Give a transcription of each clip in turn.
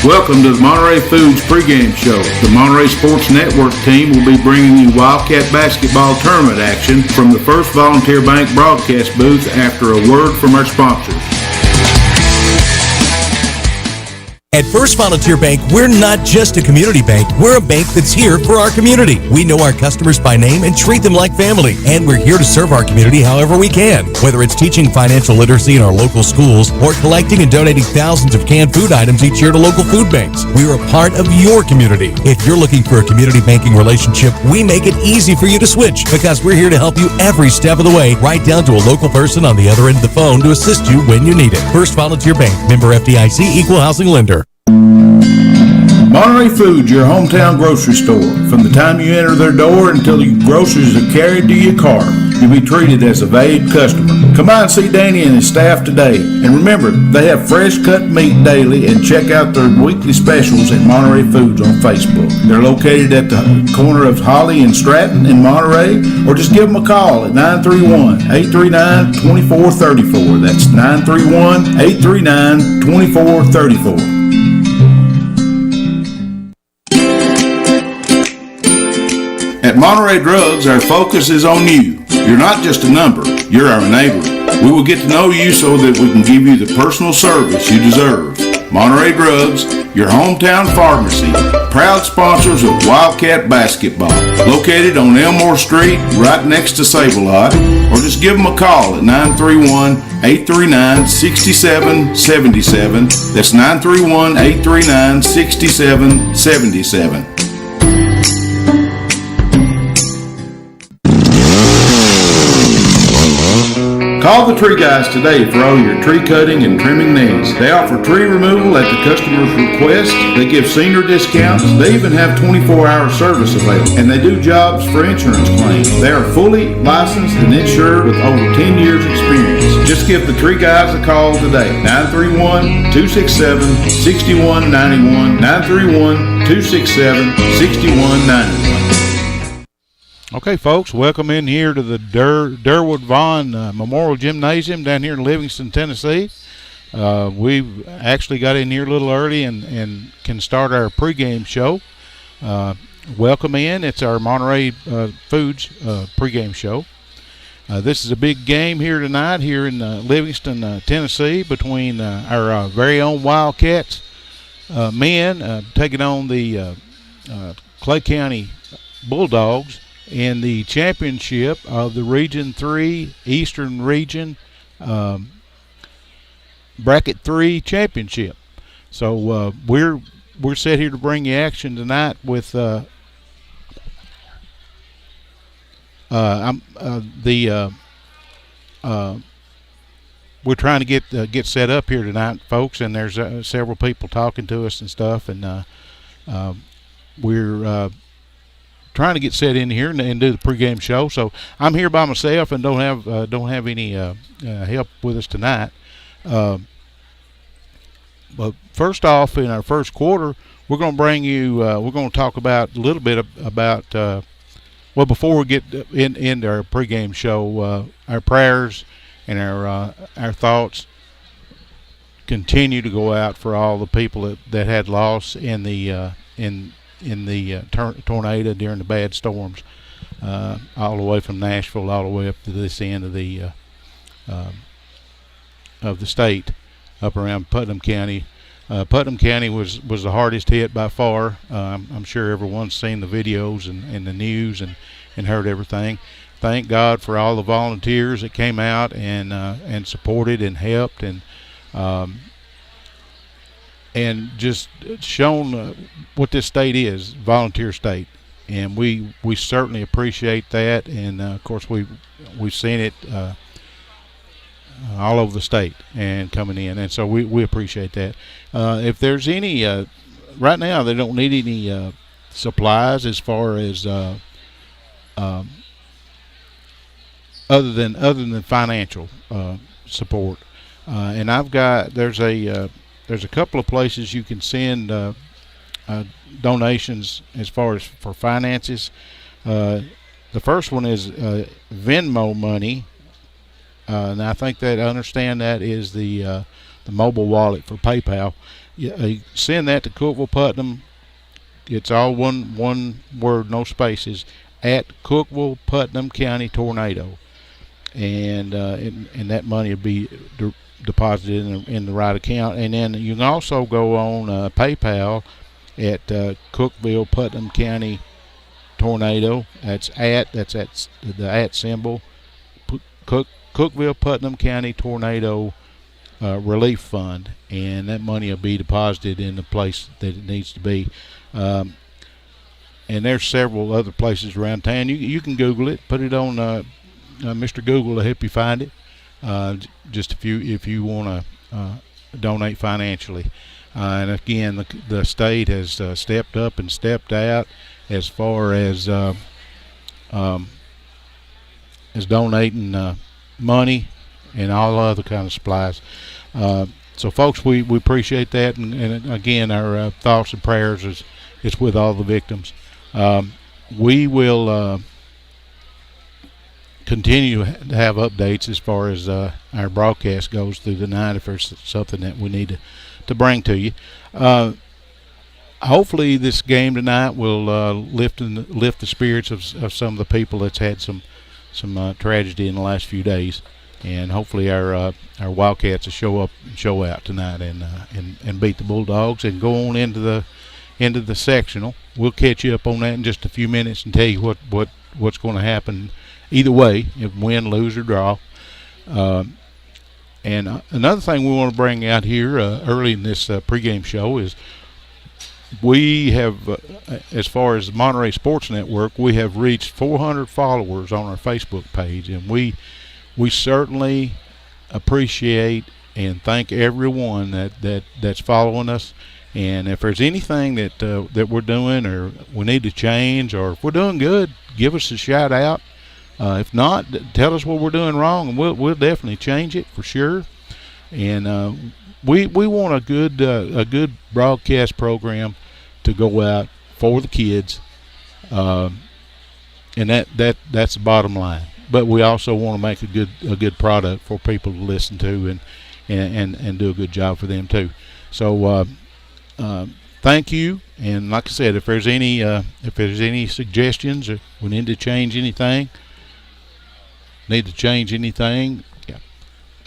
Welcome to the Monterey Foods pregame show. The Monterey Sports Network team will be bringing you Wildcat basketball tournament action from the First Volunteer Bank broadcast booth after a word from our sponsors. At First Volunteer Bank, we're not just a community bank. We're a bank that's here for our community. We know our customers by name and treat them like family. And we're here to serve our community however we can. Whether it's teaching financial literacy in our local schools or collecting and donating thousands of canned food items each year to local food banks, we're a part of your community. If you're looking for a community banking relationship, we make it easy for you to switch because we're here to help you every step of the way, right down to a local person on the other end of the phone to assist you when you need it. First Volunteer Bank, member FDIC, equal housing lender. Monterey Foods, your hometown grocery store. From the time you enter their door until your groceries are carried to your car, you'll be treated as a valued customer. Come by and see Danny and his staff today. And remember, they have fresh cut meat daily, and check out their weekly specials at Monterey Foods on Facebook. They're located at the corner of Holly and Stratton in Monterey, or just give them a call at 931-839-2434. That's 931-839-2434. At Monterey Drugs, our focus is on you. You're not just a number, you're our neighbor. We will get to know you so that we can give you the personal service you deserve. Monterey Drugs, your hometown pharmacy, proud sponsors of Wildcat basketball. Located on Elmore Street, right next to Save-A-Lot, or just give them a call at 931-839-6777. That's 931-839-6777. Call the Tree Guys today for all your tree cutting and trimming needs. They offer tree removal at the customer's request. They give senior discounts. They even have 24-hour service available. And they do jobs for insurance claims. They are fully licensed and insured with over 10 years experience. Just give the Tree Guys a call today. 931-267-6191. 931-267-6191. Okay, folks, welcome in here to the Derward Vaughn Memorial Gymnasium down here in Livingston, Tennessee. We've actually got in here a little early and can start our pregame show. Welcome in. It's our Monterey Foods pregame show. This is a big game here tonight here in Livingston, Tennessee, between our very own Wildcats men taking on the Clay County Bulldogs in the championship of the Region 3 Eastern Region Bracket 3 championship. So we're set here to bring you action tonight with we're trying to get set up here tonight, folks, and there's several people talking to us and stuff, and we're trying to get set in here and do the pregame show. So I'm here by myself and don't have any help with us tonight. But first off, in our first quarter, we're going to bring you. We're going to talk about a little bit about. Well, before we get into our pregame show, our prayers and our thoughts continue to go out for all the people that had loss in the tornado during the bad storms, all the way from Nashville all the way up to this end of the state, up around Putnam County. Putnam County was the hardest hit by far. I'm sure everyone's seen the videos and the news and heard everything. Thank God for all the volunteers that came out and supported and helped and just shown what this state is, volunteer state, and we certainly appreciate that. And of course we've seen it all over the state and coming in, and so we appreciate that. If there's any right now, they don't need any supplies as far as other than financial support, and there's a couple of places you can send donations as far as for finances. The first one is Venmo money, and I understand that is the mobile wallet for PayPal. You send that to Cookeville Putnam. It's all one word, no spaces, at Cookeville Putnam County Tornado, and that money will be deposited in the right account. And then you can also go on PayPal at Cookeville Putnam County Tornado. That's at the at symbol. Cookeville Putnam County Tornado Relief Fund, and that money will be deposited in the place that it needs to be. And there's several other places around town. You can Google it. Put it on Mr. Google to help you find it. Just if you want to donate financially. And again, the state has stepped up and stepped out as far as donating money and all other kind of supplies. So, folks, we appreciate that, and again, our thoughts and prayers is with all the victims. We will continue to have updates as far as our broadcast goes through the night if there's something that we need to bring to you. Hopefully this game tonight will lift the spirits of some of the people that's had some tragedy in the last few days, and hopefully our Wildcats will show out tonight and beat the Bulldogs and go on into the sectional. We'll catch you up on that in just a few minutes and tell you what's going to happen either way, if win, lose, or draw. And another thing we want to bring out here early in this pregame show is we have, as far as the Monterey Sports Network, we have reached 400 followers on our Facebook page, and we certainly appreciate and thank everyone that's following us. And if there's anything that we're doing or we need to change, or if we're doing good, give us a shout out. If not, tell us what we're doing wrong, and we'll definitely change it for sure. And we want a good broadcast program to go out for the kids, and that's the bottom line. But we also want to make a good product for people to listen to and do a good job for them too. So thank you. And like I said, if there's any suggestions, or we need to change anything,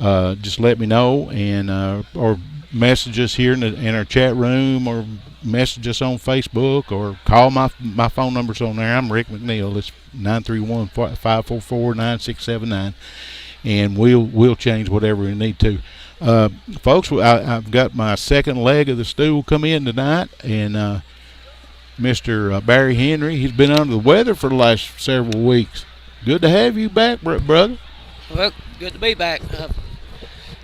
just let me know, and or message us here in our chat room, or message us on Facebook, or call my phone number's on there. I'm Rick McNeil. It's 931-544-9679, and we'll change whatever we need to. Folks, I've got my second leg of the stool come in tonight, and Mr. Barry Henry, he's been under the weather for the last several weeks. Good to have you back, brother. Well, good to be back. I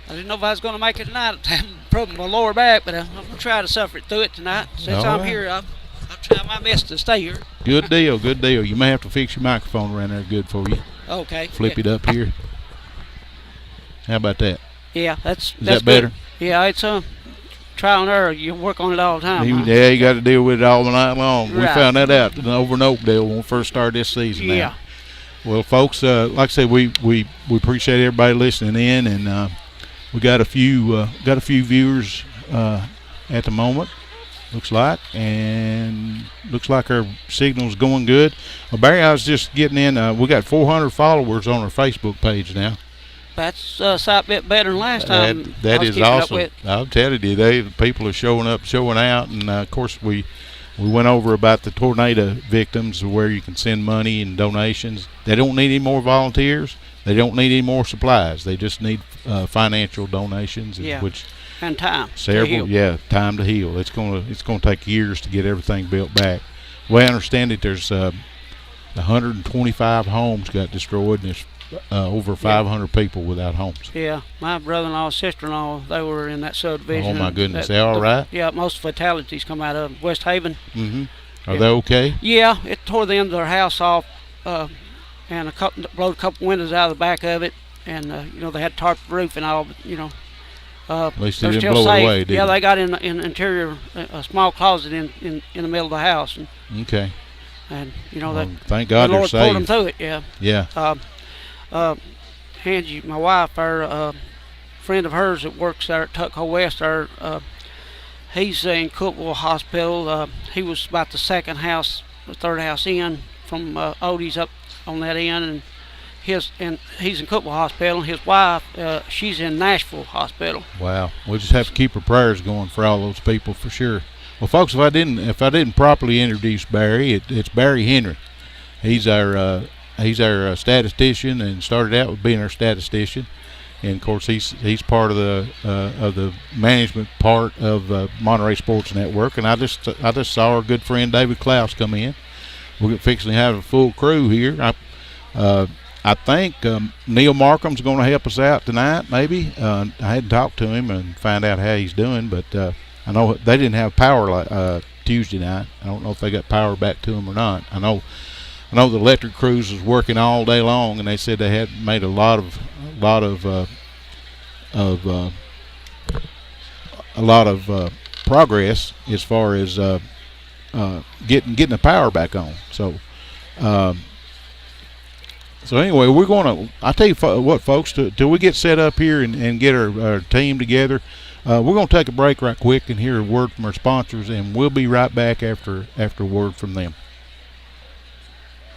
didn't know if I was going to make it tonight. I'm having a problem with my lower back, but I'm going to try to suffer it through it tonight. Since I'm here, I'll try my best to stay here. Good deal, good deal. You may have to fix your microphone around there good for you. Okay. Flip it up here. How about that? Yeah, that's that better? Good. Yeah, it's trial and error. You work on it all the time. Yeah, you got to deal with it all night long. Right. We found that out over in Oakdale when we first started this season. Yeah. Now. Well, folks, like I said, we appreciate everybody listening in, and we got a few viewers at the moment. Looks like our signal's going good. Well, Barry, I was just getting in. We got 400 followers on our Facebook page now. That's a sight bit better than last time. That is awesome. I'm telling you, the people are showing up, showing out, and of course we went over about the tornado victims, where you can send money and donations. They don't need any more volunteers. They don't need any more supplies. They just need financial donations, and time. Time to heal. It's gonna take years to get everything built back. The way I understand it, there's 125 homes got destroyed, and there's over 500 people without homes. Yeah, my brother-in-law, sister-in-law, they were in that subdivision. Oh my goodness, they all right? Yeah, most fatalities come out of West Haven. Mm-hmm. Are they okay? Yeah, it tore the end of their house off, and blowed a couple windows out of the back of it, and they had tarp roof and all, but at least they they're didn't still blow safe. it away, did yeah, they? They got in interior, a small closet in the middle of the house. And, okay. And thank God the they're Lord safe. pulled them through it. Yeah. Yeah. Angie, my wife, her friend of hers that works there at Tuckahoe West. He's in Cookville Hospital. He was about the third house in from Odie's up on that end, and he's in Cookville Hospital. And his wife, she's in Nashville Hospital. Wow, we just have to keep our prayers going for all those people for sure. Well, folks, if I didn't properly introduce Barry, it's Barry Henry. He's our statistician, and started out with being our statistician. And of course, he's part of the management part of Monterey Sports Network. And I just saw our good friend David Klaus come in. We're fixing to have a full crew here. I think Neil Markham's going to help us out tonight. Maybe I hadn't talked to him and find out how he's doing, but I know they didn't have power Tuesday night. I don't know if they got power back to them or not. I know the electric crews was working all day long, and they said they had made a lot of progress as far as getting the power back on. So anyway, we're gonna. I tell you what, folks, till we get set up here and get our team together, we're gonna take a break right quick and hear a word from our sponsors, and we'll be right back after a word from them.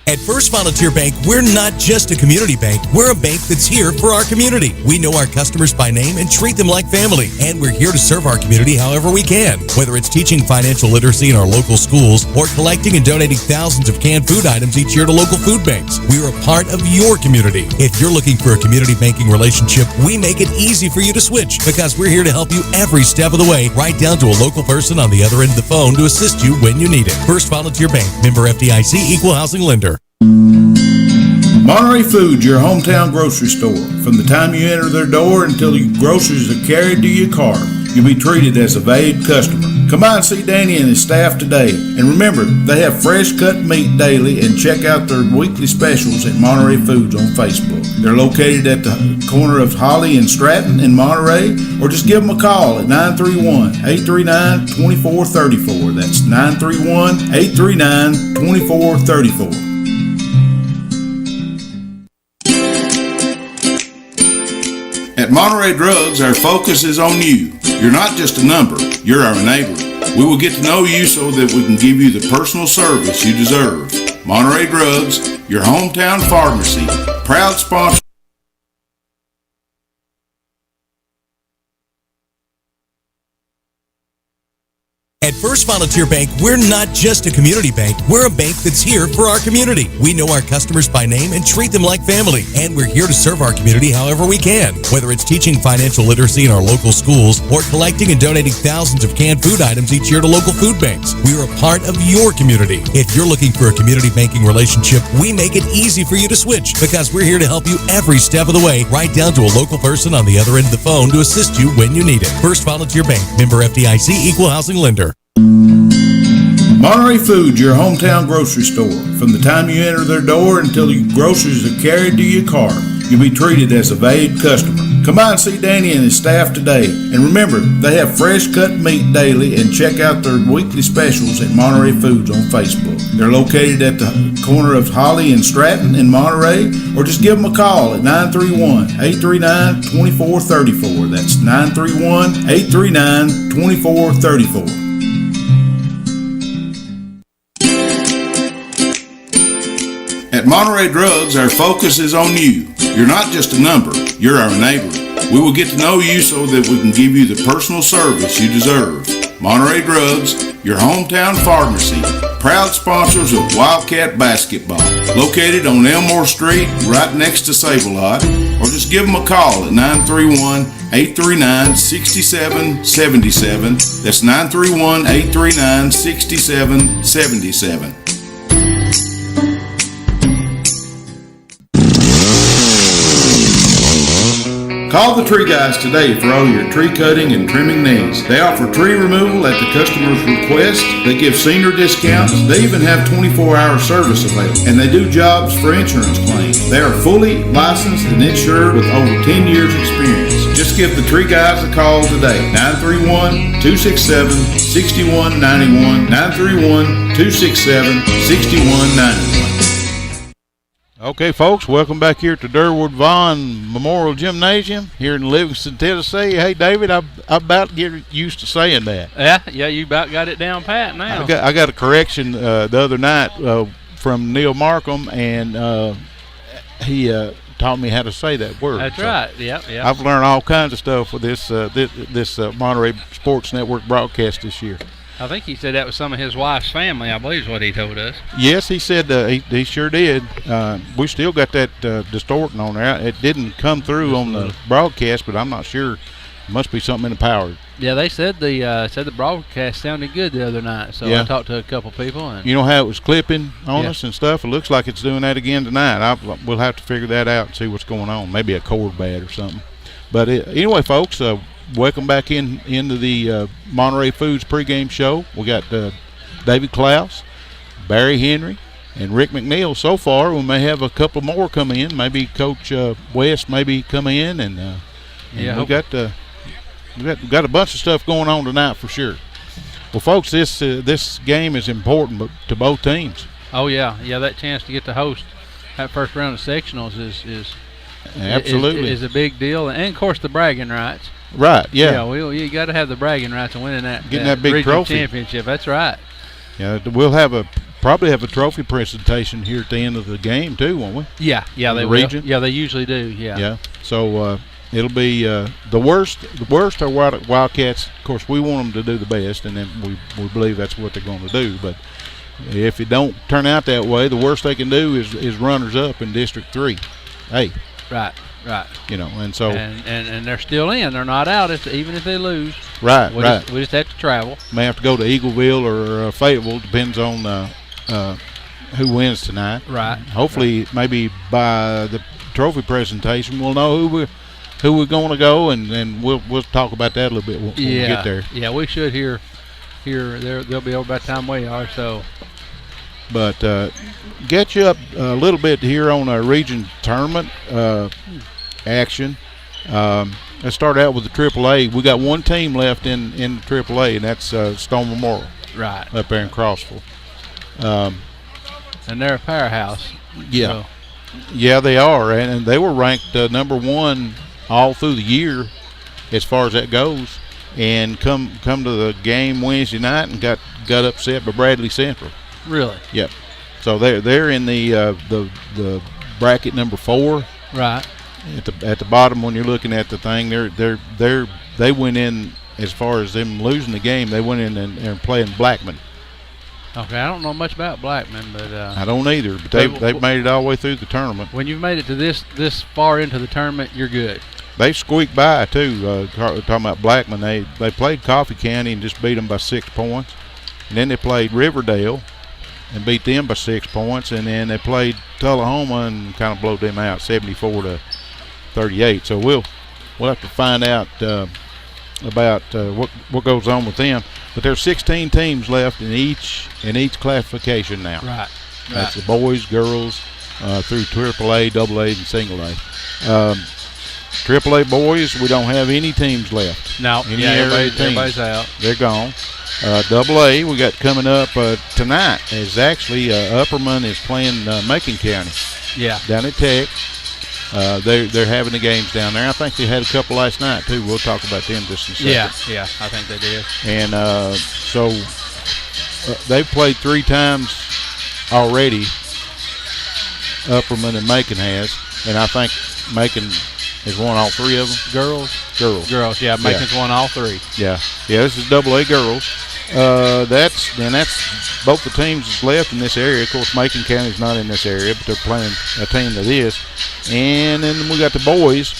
At First Volunteer Bank, we're not just a community bank. We're a bank that's here for our community. We know our customers by name and treat them like family. And we're here to serve our community however we can. Whether it's teaching financial literacy in our local schools or collecting and donating thousands of canned food items each year to local food banks, we're a part of your community. If you're looking for a community banking relationship, we make it easy for you to switch because we're here to help you every step of the way, right down to a local person on the other end of the phone to assist you when you need it. First Volunteer Bank, member FDIC, equal housing lender. Monterey Foods, your hometown grocery store. From the time you enter their door until your groceries are carried to your car, you'll be treated as a valued customer. Come by and see Danny and his staff today. And remember, they have fresh cut meat daily, and check out their weekly specials at Monterey Foods on Facebook. They're located at the corner of Holly and Stratton in Monterey, or just give them a call at 931-839-2434. That's 931-839-2434. At Monterey Drugs, our focus is on you. You're not just a number, you're our neighbor. We will get to know you so that we can give you the personal service you deserve. Monterey Drugs, your hometown pharmacy, proud sponsor. At First Volunteer Bank, we're not just a community bank. We're a bank that's here for our community. We know our customers by name and treat them like family. And we're here to serve our community however we can. Whether it's teaching financial literacy in our local schools or collecting and donating thousands of canned food items each year to local food banks, we're a part of your community. If you're looking for a community banking relationship, we make it easy for you to switch because we're here to help you every step of the way, right down to a local person on the other end of the phone to assist you when you need it. First Volunteer Bank, member FDIC, equal housing lender. Monterey Foods, your hometown grocery store. From the time you enter their door until your groceries are carried to your car, you'll be treated as a valued customer. Come by and see Danny and his staff today. And remember, they have fresh cut meat daily, and check out their weekly specials at Monterey Foods on Facebook. They're located at the corner of Holly and Stratton in Monterey, or just give them a call at 931-839-2434. That's 931-839-2434. At Monterey Drugs, our focus is on you. You're not just a number, you're our neighbor. We will get to know you so that we can give you the personal service you deserve. Monterey Drugs, your hometown pharmacy, proud sponsors of Wildcat basketball. Located on Elmore Street, right next to Save-A-Lot, or just give them a call at 931-839-6777. That's 931-839-6777. Call the Tree Guys today for all your tree cutting and trimming needs. They offer tree removal at the customer's request. They give senior discounts. They even have 24-hour service available. And they do jobs for insurance claims. They are fully licensed and insured with over 10 years experience. Just give the Tree Guys a call today. 931-267-6191. 931-267-6191. Okay, folks, welcome back here to Derward Vaughn Memorial Gymnasium here in Livingston, Tennessee. Hey, David, I'm about to get used to saying that. Yeah, you about got it down pat now. I got a correction the other night from Neil Markham, and he taught me how to say that word. That's right. Yep. I've learned all kinds of stuff with this Monterey Sports Network broadcast this year. I think he said that was some of his wife's family, I believe is what he told us. Yes, he said he sure did. We still got that distorting on there. It didn't come through on the broadcast, but I'm not sure. It must be something in the power. Yeah, they said the broadcast sounded good the other night, so I talked to a couple people. And you know how it was clipping on us and stuff? It looks like it's doing that again tonight. We'll have to figure that out and see what's going on. Maybe a cord bad or something. But anyway, folks, welcome back into the Monterey Foods pregame show. We got David Klaus, Barry Henry, and Rick McNeil so far. We may have a couple more come in. Maybe Coach West maybe come in, and we got a bunch of stuff going on tonight for sure. Well, folks, this game is important to both teams. Oh yeah, that chance to get to host that first round of sectionals is absolutely is a big deal, and of course the bragging rights. Right. Yeah. Yeah, you got to have the bragging rights and winning that big regional trophy championship. That's right. Yeah, we'll probably have a trophy presentation here at the end of the game too, won't we? Yeah, they region. Will. Yeah, they usually do. Yeah. Yeah. So it'll be the worst are Wildcats. Of course, we want them to do the best, and then we believe that's what they're going to do. But if it don't turn out that way, the worst they can do is runners up in District 3. Hey. Right. You know, and so and they're still in. They're not out even if they lose. Right. We just have to travel. May have to go to Eagleville or Fayetteville. Depends on who wins tonight. Right. Hopefully, maybe by the trophy presentation, we'll know who we're going to go, and we'll talk about that a little bit when we get there. Yeah, we should hear. They'll be over by the time we are. So. But get you up a little bit here on our region tournament action. Let's start out with the AAA. We got one team left in the AAA, and that's Stone Memorial. Right. Up there in Crossville. And they're a powerhouse. Yeah. So. Yeah, they are, and they were ranked number one all through the year as far as that goes. And come to the game Wednesday night and got upset by Bradley Central. Really? Yep. So they're in the bracket number 4. Right. At the bottom when you're looking at the thing, they went in as far as them losing the game. They went in and playing Blackman. Okay, I don't know much about Blackman, but I don't either. But they've made it all the way through the tournament. When you've made it to this far into the tournament, you're good. They squeaked by too. Talking about Blackman, they played Coffee County and just beat them by 6 points, and then they played Riverdale and beat them by 6 points, and then they played Tullahoma and kind of blowed them out 74-38. So we'll have to find out about what goes on with them. But there's 16 teams left in each classification now. Right. That's the boys, girls, through AAA, AA, and Single A. AAA boys, we don't have any teams left. No, everybody's out. They're gone. AA, we got coming up tonight is actually Upperman is playing Macon County. Yeah. Down at Tech. They're having the games down there. I think they had a couple last night too. We'll talk about them just in a second. Yeah, I think they did. And so they've played 3 times already. Upperman and Macon has, and I think Macon has won all 3 of them. Girls. Yeah, Macon's won all 3. Yeah. This is AA girls. That's both the teams that's left in this area. Of course, Macon County's not in this area, but they're playing a team that is. And then we got the boys.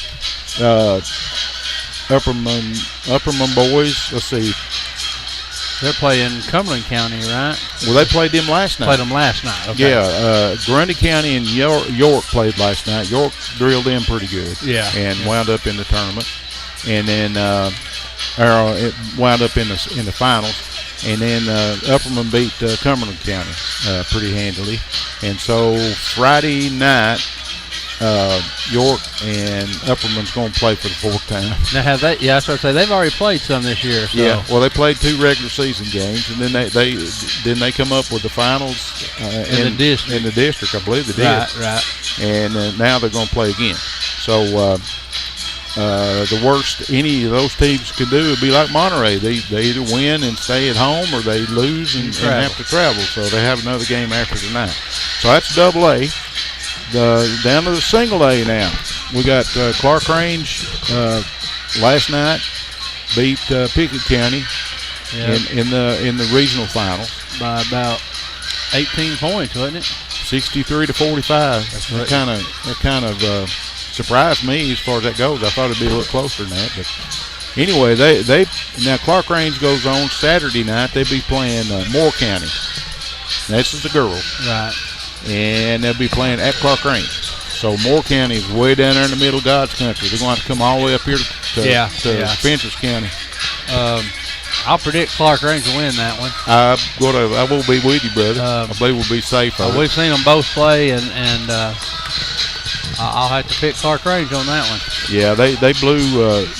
Upperman boys. Let's see. They're playing Cumberland County, right? Well, they played them last night. Okay. Yeah. Grundy County and York played last night. York drilled them pretty good. Yeah. And wound up in the tournament. And then it wound up in the finals. And then Upperman beat Cumberland County pretty handily. And so Friday night, York and Upperman's going to play for the fourth time. Now have they? Yeah, that's what I say. They've already played some this year. So. Yeah. Well, they played 2 regular season games, and then they come up with the finals in the district. I believe they did. Right. And now they're going to play again. So the worst any of those teams could do would be like Monterey. They either win and stay at home, or they lose and have to travel. So they have another game after tonight. So that's Double A. Down to the Single A now. We got Clark Range last night beat Pickett County in the regional finals by about 18 points, wasn't it? 63-45. That kind of surprised me as far as that goes. I thought it'd be a little closer than that, but anyway, they now Clark Range goes on Saturday night. They'll be playing Moore County. This is the girls, right? And they'll be playing at Clark Range. So Moore County is way down there in the middle of God's country. They're going to have to come all the way up here to Fentress County. I'll predict Clark Range will win that one. I will be with you, brother. I believe we'll be safe. We've seen them both play, and I'll have to pick Clark Range on that one. Yeah, they blew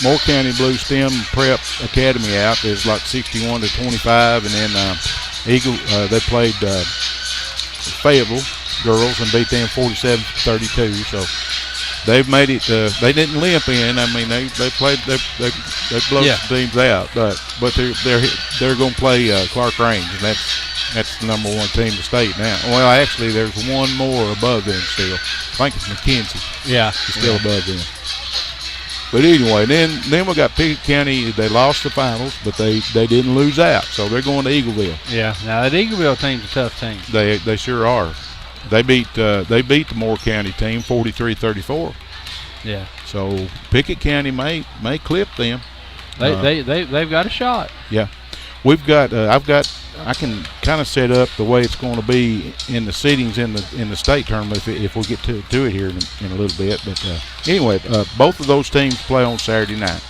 Moore County blew STEM Prep Academy out. It was like 61-25, and then Eagle they played Fayetteville girls and beat them 47-32. So they've made it. They didn't limp in. I mean, they played. They blew some teams out, but they're going to play Clark Range, and that's the number 1 team in the state now. Well, actually, there's one more above them still. I think it's McKenzie. Yeah, it's still above them. But anyway, then we got Pickett County. They lost the finals, but they didn't lose out, so they're going to Eagleville. Yeah, now that Eagleville team's a tough team. They sure are. They beat the Moore County team 43-34. Yeah. So Pickett County may clip them. They've got a shot. Yeah. We've got I can kind of set up the way it's going to be in the seedings in the state tournament if we get to it here in a little bit. But anyway, both of those teams play on Saturday night.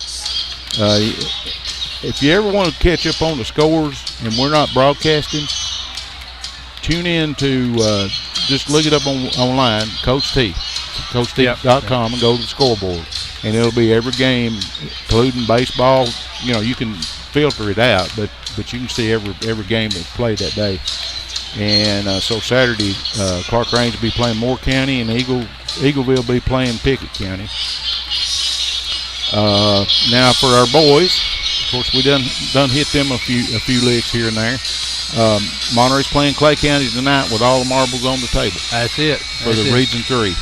If you ever want to catch up on the scores and we're not broadcasting, tune in to just look it up online, Coach T, CoachT.com, and go to the scoreboard, and it'll be every game, including baseball. You know, you can filter it out, but you can see every game that's played that day. And so Saturday, Clark Range will be playing Moore County, and Eagleville will be playing Pickett County. Now for our boys, of course, we done hit them a few licks here and there. Monterey's playing Clay County tonight with all the marbles on the table. That's it. For the Region 3.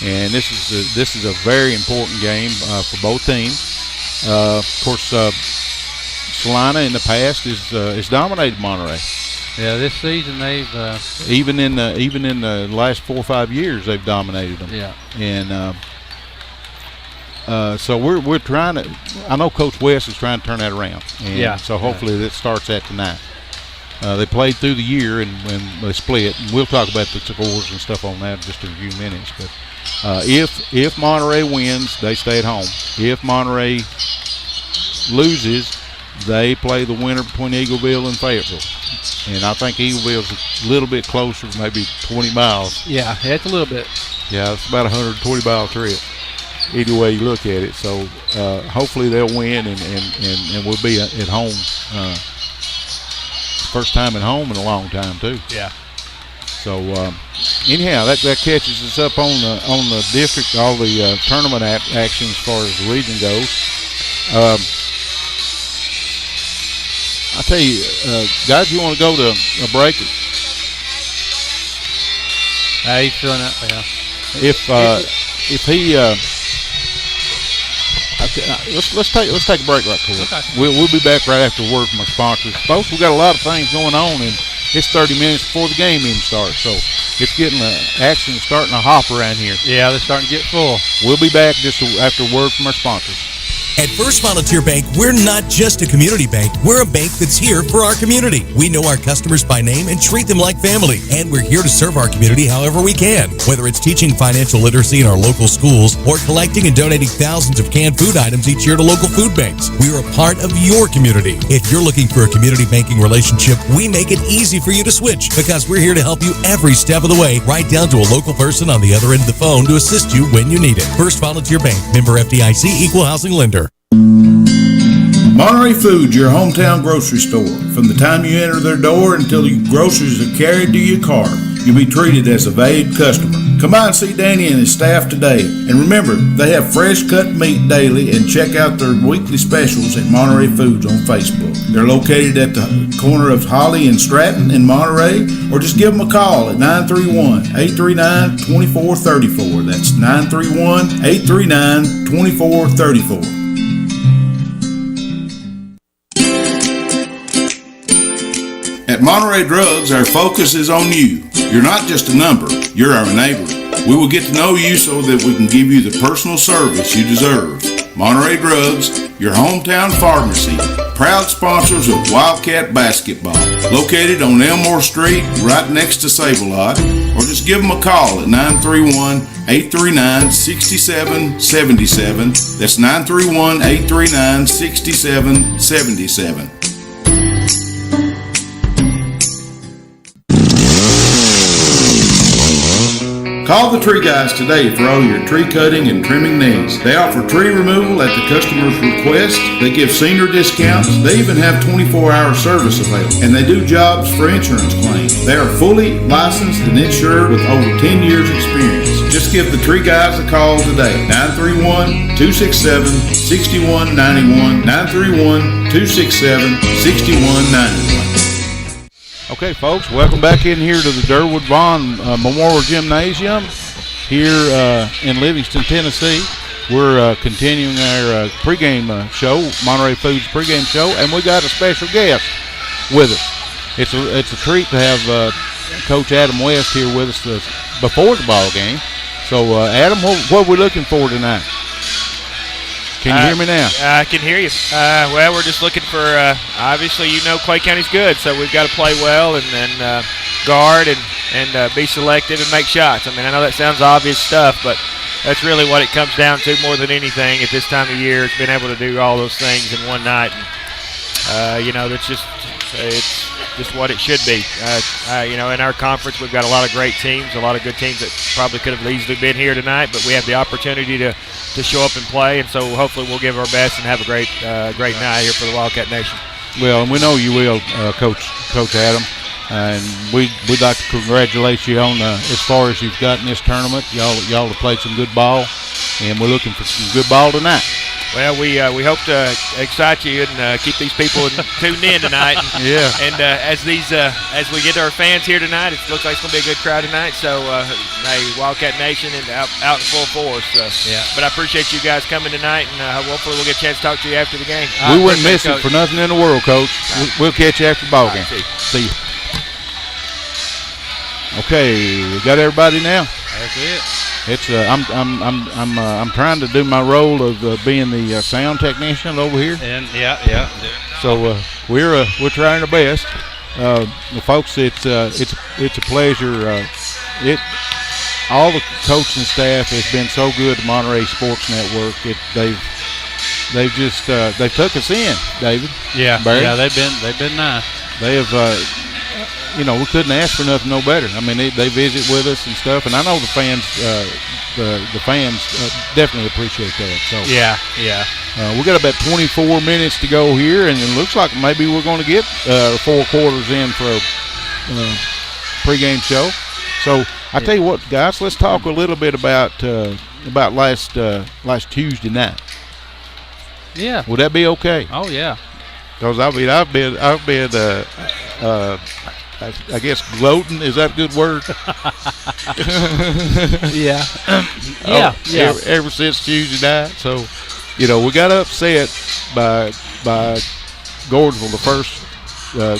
And this is a very important game for both teams. Of course, Salina in the past is dominated Monterey. Yeah, this season they've even in the last 4 or 5 years they've dominated them. Yeah. And so we're trying to. I know Coach West is trying to turn that around. And so hopefully that starts that tonight. They played through the year and when they split, and we'll talk about the scores and stuff on that in just a few minutes. But if Monterey wins, they stay at home. If Monterey loses, they play the winner between Eagleville and Fayetteville. And I think Eagleville's a little bit closer, maybe 20 miles. Yeah, it's a little bit. Yeah, it's about a 120-mile trip. Either way you look at it. So hopefully they'll win and we'll be at home. First time at home in a long time too. Yeah. So anyhow, that catches us up on the district, all the tournament action as far as the region goes. I tell you, guys, you want to go to a break? He's filling up. Yeah. If he. Let's take a break right quick. Okay. We'll be back right after a word from our sponsors. Folks, we've got a lot of things going on, and it's 30 minutes before the game even starts, so it's getting action starting to hop around here. Yeah, they're starting to get full. We'll be back just after a word from our sponsors. At First Volunteer Bank, we're not just a community bank. We're a bank that's here for our community. We know our customers by name and treat them like family. And we're here to serve our community however we can. Whether it's teaching financial literacy in our local schools or collecting and donating thousands of canned food items each year to local food banks, we're a part of your community. If you're looking for a community banking relationship, we make it easy for you to switch because we're here to help you every step of the way, right down to a local person on the other end of the phone to assist you when you need it. First Volunteer Bank, member FDIC, equal housing lender. Monterey Foods, your hometown grocery store. From the time you enter their door until your groceries are carried to your car, you'll be treated as a valued customer. Come by and see Danny and his staff today. And remember, they have fresh cut meat daily, and check out their weekly specials at Monterey Foods on Facebook. They're located at the corner of Holly and Stratton in Monterey, or just give them a call at 931-839-2434. That's 931-839-2434. At Monterey Drugs, our focus is on you. You're not just a number, you're our neighbor. We will get to know you so that we can give you the personal service you deserve. Monterey Drugs, your hometown pharmacy, proud sponsors of Wildcat basketball. Located on Elmore Street, right next to Save-A-Lot, or just give them a call at 931-839-6777. That's 931-839-6777. Call the Tree Guys today for all your tree cutting and trimming needs. They offer tree removal at the customer's request. They give senior discounts. They even have 24-hour service available. And they do jobs for insurance claims. They are fully licensed and insured with over 10 years experience. Just give the Tree Guys a call today. 931-267-6191. 931-267-6191. Okay, folks, welcome back in here to the Derward Vaughn Memorial Gymnasium here in Livingston, Tennessee. We're continuing our pregame show, Monterey Foods pregame show, and we got a special guest with us. It's a treat to have Coach Adam West here with us before the ball game. So, Adam, what are we looking for tonight? Can you hear me now? I can hear you. Well, we're just looking for, obviously, Clay County's good, so we've got to play well and then guard and be selective and make shots. I mean, I know that sounds obvious stuff, but that's really what it comes down to more than anything at this time of year. It's been able to do all those things in one night. And, it's just what it should be. In our conference, we've got a lot of great teams, a lot of good teams that probably could have easily been here tonight, but we have the opportunity to show up and play, and so hopefully we'll give our best and have a great night here for the Wildcat Nation. Well, and we know you will, Coach Adam, and we'd like to congratulate you on as far as you've gotten this tournament. Y'all have played some good ball, and we're looking for some good ball tonight. Well, we hope to excite you and keep these people tuned in tonight. Yeah. And as we get our fans here tonight, it looks like it's going to be a good crowd tonight. So, Wildcat Nation and out in full force. Yeah. But I appreciate you guys coming tonight, and hopefully we'll get a chance to talk to you after the game. We wouldn't miss it for nothing in the world, Coach. We'll catch you after the ball game. See you. Okay, we got everybody now. That's it. It's I'm trying to do my role of being the sound technician over here. And yeah. So we're trying our best. Folks, it's a pleasure. All the coaching staff has been so good to Monterey Sports Network. They've took us in, David. Yeah, Barry. yeah, they've been nice. They have. We couldn't ask for nothing no better. I mean, they visit with us and stuff, and I know the fans definitely appreciate that. So yeah. We got about 24 minutes to go here, and it looks like maybe we're going to get 4 quarters in for a pregame show. So I tell you what, guys, let's talk a little bit about last Tuesday night. Yeah. Would that be okay? Oh yeah. Because I've been I guess gloating, is that a good word? Yeah. Ever since Tuesday night. So, we got upset by Gordonsville, the first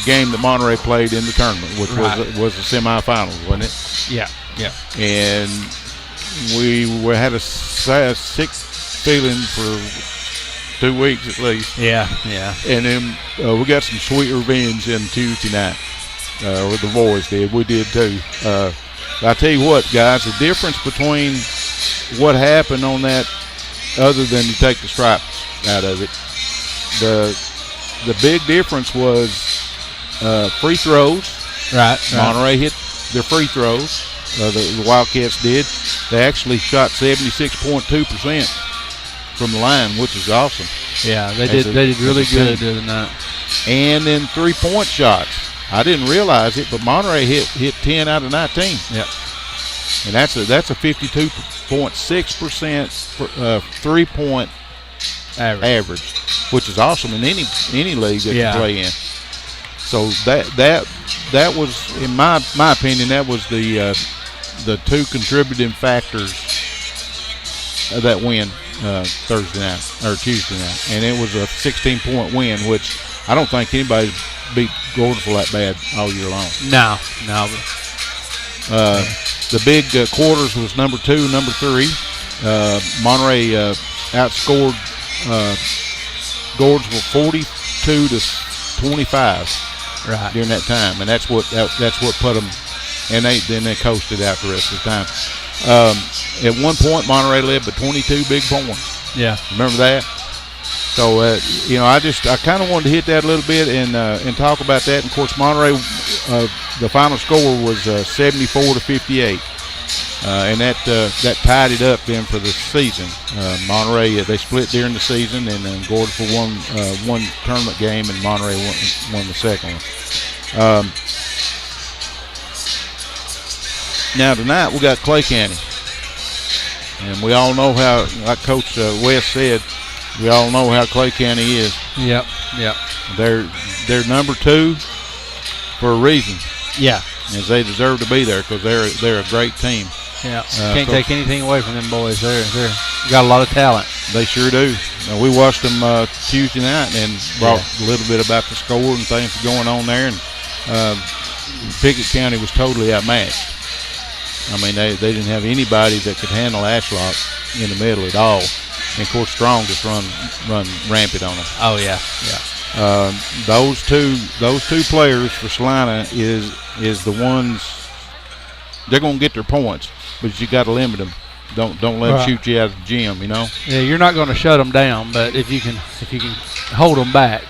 game that Monterey played in the tournament, which was the semifinals, wasn't it? Yeah. And we had a sick feeling for 2 weeks at least. Yeah. And then we got some sweet revenge in Tuesday night. With the boys did. We did too. I tell you what, guys, the difference between what happened on that, other than you take the stripes out of it, the big difference was free throws. Right. Monterey hit their free throws. The Wildcats did. They actually shot 76.2% from the line, which is awesome. Yeah, they did really good the other night. And then 3-point shots. I didn't realize it, but Monterey hit 10 out of 19. Yep. And that's a 52.6% 3-point average, which is awesome in any league that you play in. So that was, in my opinion, that was the two contributing factors of that win Thursday night or Tuesday night, and it was a 16-point win, which I don't think anybody beat Gordonsville that bad all year long. No. The big quarters was number 2, number 3. Monterey outscored Gordonsville 42-25 during that time, and that's what put them. And then they coasted out the rest of the time. At one point, Monterey led by 22 big points. Yeah, remember that? So I kind of wanted to hit that a little bit and talk about that. And of course, Monterey, the final score was 74-58, and that tied it up then for the season. Monterey they split during the season, and then Gordonsville won one tournament game, and Monterey won the second one. Now tonight we got Clay County, and we all know how, like Coach West said, we all know how Clay County is. Yep. They're number 2 for a reason. Yeah, as they deserve to be there because they're a great team. Yeah, can't take anything away from them boys. They're got a lot of talent. They sure do. We watched them Tuesday night and brought a little bit about the score and things going on there. And Pickett County was totally outmatched. I mean, they didn't have anybody that could handle Ashlock in the middle at all. And of course, Strong just run rampant on them. Oh yeah. Those two players for Salina is the ones they're going to get their points, but you got to limit them. Don't let them shoot you out of the gym. You know. Yeah, you're not going to shut them down, but if you can hold them back.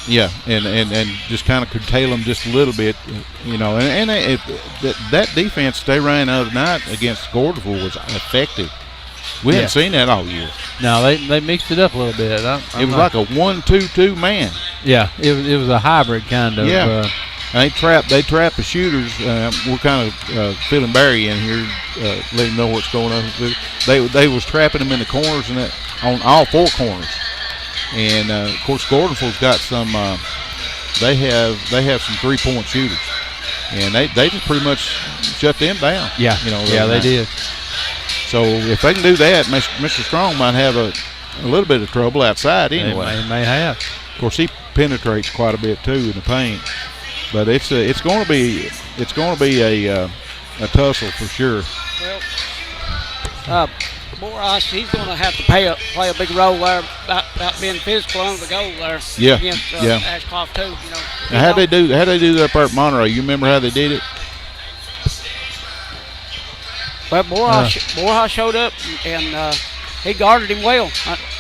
Yeah, and just kind of curtail them just a little bit, you know. And that defense they ran the other night against Gordonsville was effective. We hadn't seen that all year. No, they mixed it up a little bit. It was like a 1-2-2 man. Yeah, it was a hybrid kind of. Yeah. They trapped the shooters. We're kind of filling Barry in here, letting him know what's going on. They was trapping them in the corners and on all 4 corners. And of course, Gordonsville's got some. They have some 3-point shooters, and they just pretty much shut them down. Yeah, you know. Yeah, they did. So if they can do that, Mr. Strong might have a little bit of trouble outside anyway. They may have. Of course, he penetrates quite a bit too in the paint, but it's going to be a tussle for sure. Well, Boras, he's going to have to play a big role there about being physical under the goal there. Yeah, against Ashcroft too. You know. Now, how'd they do that up at Monterey? You remember how they did it? Well, Boras showed up and he guarded him well.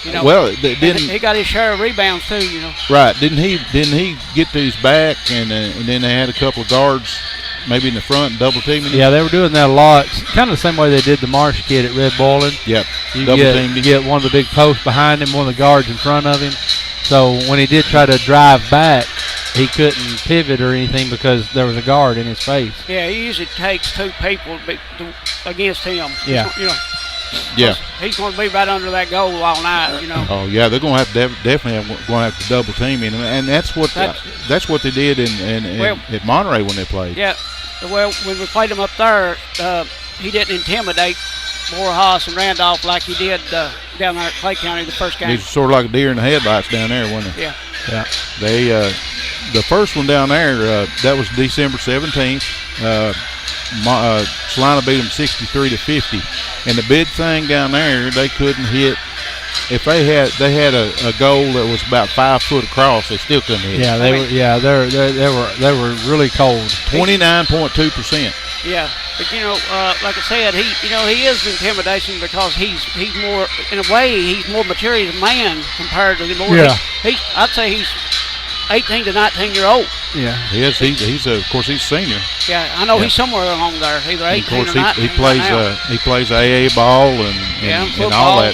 You know. Well, he got his share of rebounds too. You know. Right? Didn't he get to his back and then they had a couple of guards maybe in the front and double teaming him? Yeah, they were doing that a lot. It's kind of the same way they did the Marsh kid at Red Boiling. Yep. You get one of the big posts behind him, one of the guards in front of him. So when he did try to drive back, he couldn't pivot or anything because there was a guard in his face. Yeah, he usually takes 2 people against him. Yeah. You know. Yeah. He's going to be right under that goal all night, you know. Oh yeah, they're going to have to definitely going to have to double team him, and that's what they did at Monterey when they played. Yeah. Well, when we played him up there, he didn't intimidate Morehouse and Randolph like he did down there at Clay County the first game. He's sort of like a deer in the headlights down there, wasn't he? Yeah. Yeah. They the first one down there that was December 17th. Salina beat them 63-50, and the big thing down there they couldn't hit if they had a goal that was about 5 foot across, they still couldn't hit. Yeah, they were really cold. 29.2%. Yeah, but like I said, he is intimidation because he's more, in a way, he's more material man compared to the more. Yeah. I'd say he's 18 to 19-year-old. Yeah, he is. He's of course he's senior. Yeah, I know he's somewhere along there, either 18 of course, or 19. he plays AA ball and all that,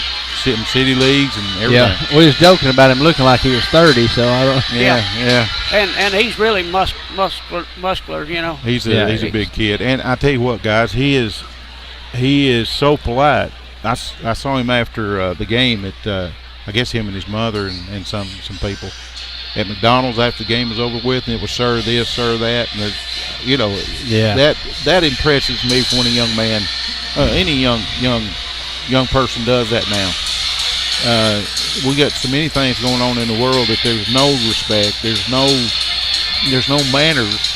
city leagues and everything. Yeah, we was joking about him looking like he was 30, so I don't. Yeah. And he's really muscular, He's a big kid, and I tell you what, guys, he is so polite. I saw him after the game at I guess him and his mother and some people at McDonald's after the game was over with, and it was sir this, sir that, and that impresses me when a young man, any young person does that now. We got so many things going on in the world that there's no respect, there's no manners,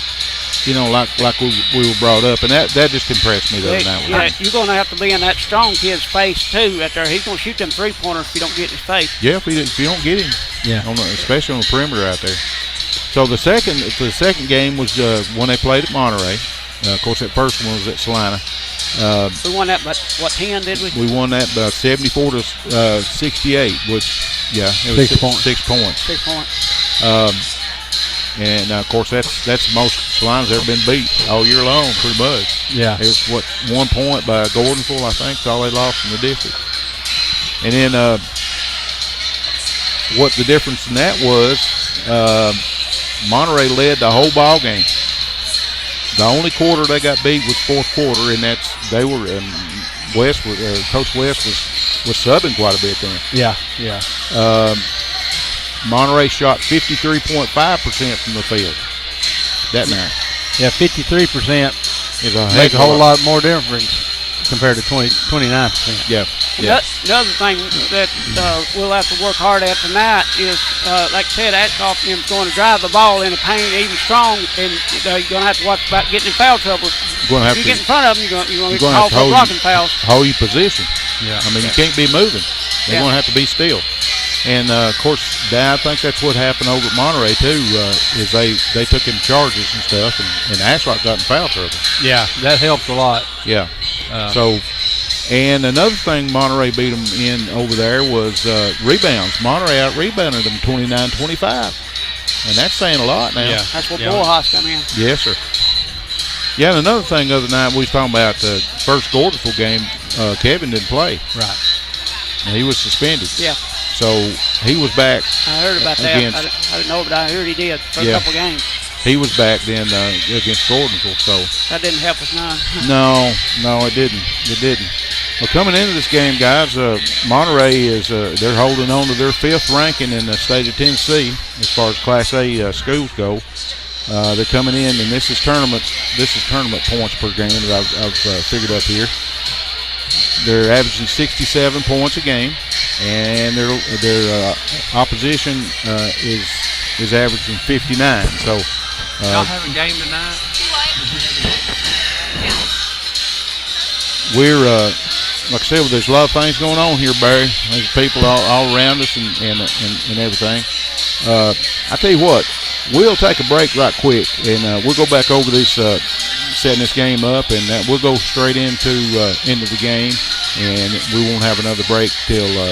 like we were brought up, and that just impressed me the other night. Yeah, you're going to have to be in that strong kid's face too. Out there, he's going to shoot them 3-pointers if you don't get in his face. Yeah, if you don't get him, especially on the perimeter out there. So the second game was when they played at Monterey. Of course, that first one was at Salina. We won that, but 10 did we? We won that 74 to 68, which it was 6 points. 6 points. And of course, that's the most Salina's ever been beat all year long, pretty much. Yeah. It was 1 point by Gordonsville, I think. That's all they lost in the district. And then what the difference in that was, Monterey led the whole ball game. The only quarter they got beat was fourth quarter, and Coach West was subbing quite a bit then. Yeah. Monterey shot 53.5% from the field that night. Yeah, 53% is a makes a whole lot more difference compared to 29%. Yeah. The other thing that we'll have to work hard at tonight is, like I said, Ashcroft is going to drive the ball in the paint even strong, and you're going to have to watch about getting in foul trouble. If you get in front of them, you're going to get called for blocking fouls. Hold your position. Yeah. I mean, you can't be moving. They're going to have to be still. And, of course, I think that's what happened over at Monterey, too, is they took him charges and stuff, and Ashcroft got in foul trouble. Yeah, that helped a lot. Yeah. And another thing Monterey beat them in over there was rebounds. Monterey out-rebounded them 29-25. And that's saying a lot now. Yeah. That's where Bulldogs come in. Yes, sir. Yeah, and another thing the other night, we was talking about the first Gordonsville game, Kevin didn't play. Right. And he was suspended. Yeah. So he was back. I heard about that. I didn't know, but I heard he did for a couple games. He was back then against Gordonsville. So that didn't help us none. No, it didn't. It didn't. Well, coming into this game, guys, Monterey is they're holding on to their 5th ranking in the state of Tennessee as far as Class A schools go. They're coming in, and this is tournament points per game that I've figured up here. They're averaging 67 points a game, and their opposition is averaging 59. So y'all have a game tonight? We're like I said, there's a lot of things going on here, Barry. There's people all around us and everything. I tell you what, we'll take a break right quick, and we'll go back over this, setting this game up, and we'll go straight into the game, and we won't have another break till a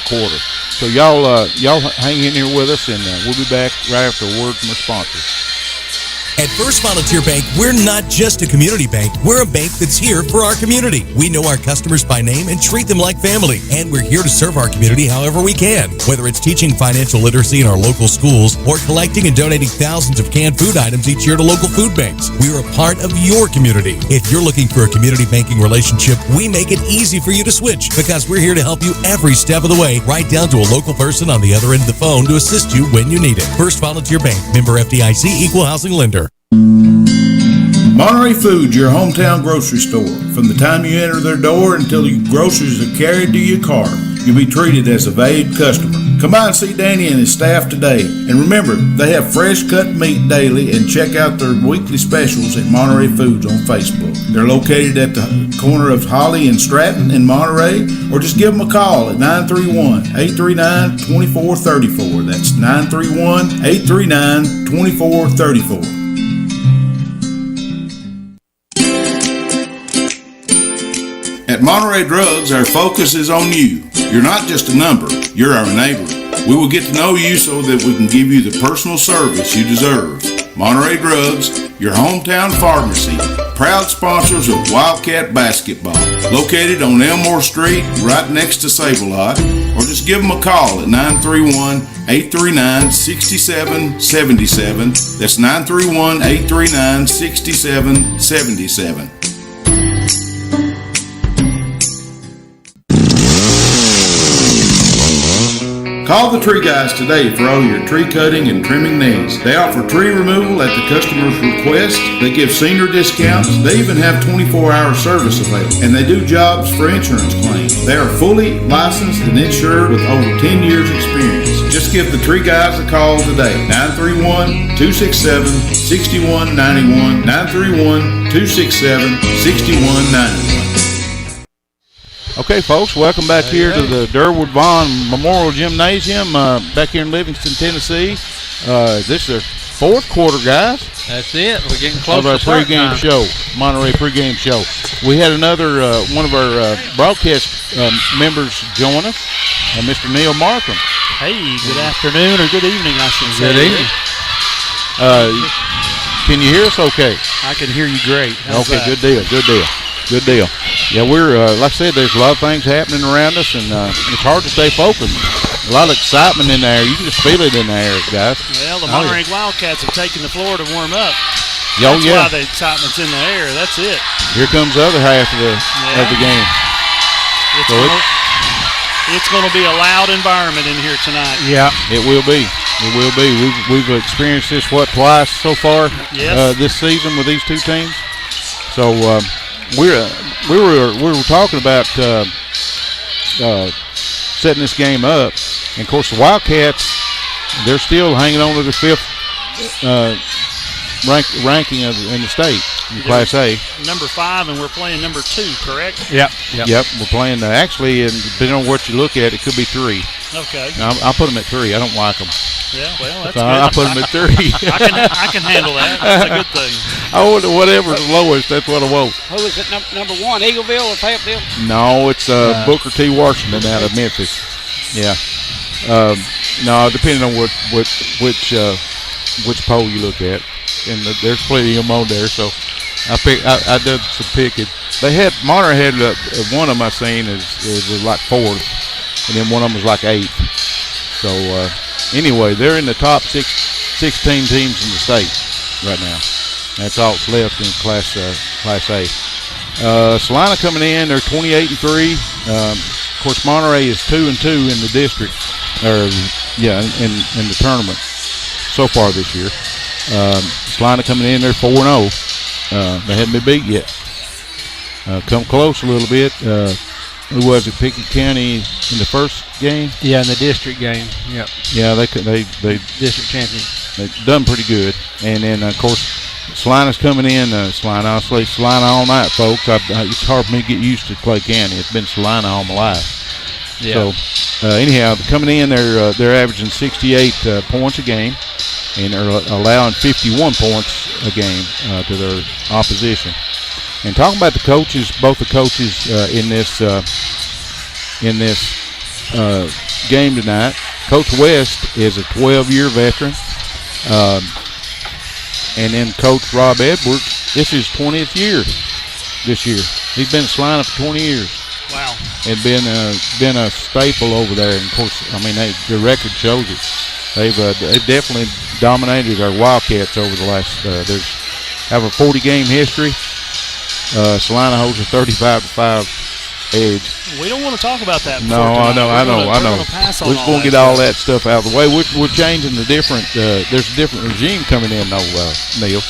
quarter. So y'all hang in here with us, and we'll be back right after a word from our sponsors. At First Volunteer Bank, we're not just a community bank. We're a bank that's here for our community. We know our customers by name and treat them like family. And we're here to serve our community however we can. Whether it's teaching financial literacy in our local schools or collecting and donating thousands of canned food items each year to local food banks, we're a part of your community. If you're looking for a community banking relationship, we make it easy for you to switch because we're here to help you every step of the way, right down to a local person on the other end of the phone to assist you when you need it. First Volunteer Bank, member FDIC, equal housing lender. Monterey Foods, your hometown grocery store. From the time you enter their door until your groceries are carried to your car, you'll be treated as a valued customer. Come by and see Danny and his staff today. And remember, they have fresh cut meat daily, and check out their weekly specials at Monterey Foods on Facebook. They're located at the corner of Holly and Stratton in Monterey, or just give them a call at 931-839-2434. That's 931-839-2434. At Monterey Drugs, our focus is on you. You're not just a number, you're our neighbor. We will get to know you so that we can give you the personal service you deserve. Monterey Drugs, your hometown pharmacy, proud sponsors of Wildcat basketball. Located on Elmore Street, right next to Save-A-Lot, or just give them a call at 931-839-6777. That's 931-839-6777. Call the Tree Guys today for all your tree cutting and trimming needs. They offer tree removal at the customer's request. They give senior discounts. They even have 24-hour service available. And they do jobs for insurance claims. They are fully licensed and insured with over 10 years experience. Just give the Tree Guys a call today. 931-267-6191. 931-267-6191. Okay, folks, welcome back here to the Derward Vaughn Memorial Gymnasium back here in Livingston, Tennessee. This is our fourth quarter, guys. That's it. We're getting close of our to start pregame time. show, Monterey pregame show. We had another one of our broadcast members join us, Mr. Neil Markham. Hey, good afternoon or good evening, I should say. Good evening. Can you hear us okay? I can hear you great. How's Okay, that? good deal. Yeah, we're, like I said, there's a lot of things happening around us, and it's hard to stay focused. A lot of excitement in the air. You can just feel it in the air, guys. Well, the Monterey Wildcats have taken the floor to warm up. Oh, That's yeah. why the excitement's in the air. That's it. Here comes the other half of the game. It's going to be a loud environment in here tonight. Yeah, it will be. It will be. We've experienced this, twice so far this season with these two teams. So we were talking about setting this game up, and of course the Wildcats, they're still hanging on to the fifth ranking in the state in Class A. Number 5, and we're playing number 2, correct? Yep. We're playing actually, and depending on what you look at, it could be 3. Okay. I'll put them at 3. I don't like them. Yeah, well, that's So good. I put them at 3. I can handle that. That's a good thing. I want whatever's the lowest. That's what I want. Who is it? Number 1, Eagleville or Fayetteville? No, it's Booker T. Washington out of Memphis. Yeah. No, depending on which poll you look at, and there's plenty of them on there. So I did some picking. Monterey had one of them I seen is like 4th, and then one of them was like 8th. So anyway, they're in the top 16 teams in the state right now. That's all that's left in Class A. Salina coming in, they're 28-3. Of course, Monterey is 2-2 in the district, in the tournament so far this year. Salina coming in, they're 4-0. They haven't been beat yet. Come close a little bit. Who was it? Pickett County in the first game? Yeah, in the district game. Yep. Yeah, they District champion. they've done pretty good. And then of course Salina's coming in. Salina all night, folks. It's hard for me to get used to Clay County. It's been Salina all my life. Yeah. So anyhow, coming in, they're averaging 68 points a game, and they're allowing 51 points a game to their opposition. And talking about the coaches, both the coaches in this game tonight, Coach West is a 12-year veteran, and then Coach Rob Edwards, this is his 20th year this year. He's been at Salina for 20 years. Wow. And been a staple over there. And of course, I mean, the record shows it. They've definitely dominated our Wildcats over the last. Have a 40-game history. Salina holds a 35-5 edge. We don't want to talk about that. No, I know. We're gonna pass on We're just going to get all that stuff out of the way. We're changing the different. There's a different regime coming in, though, Neil.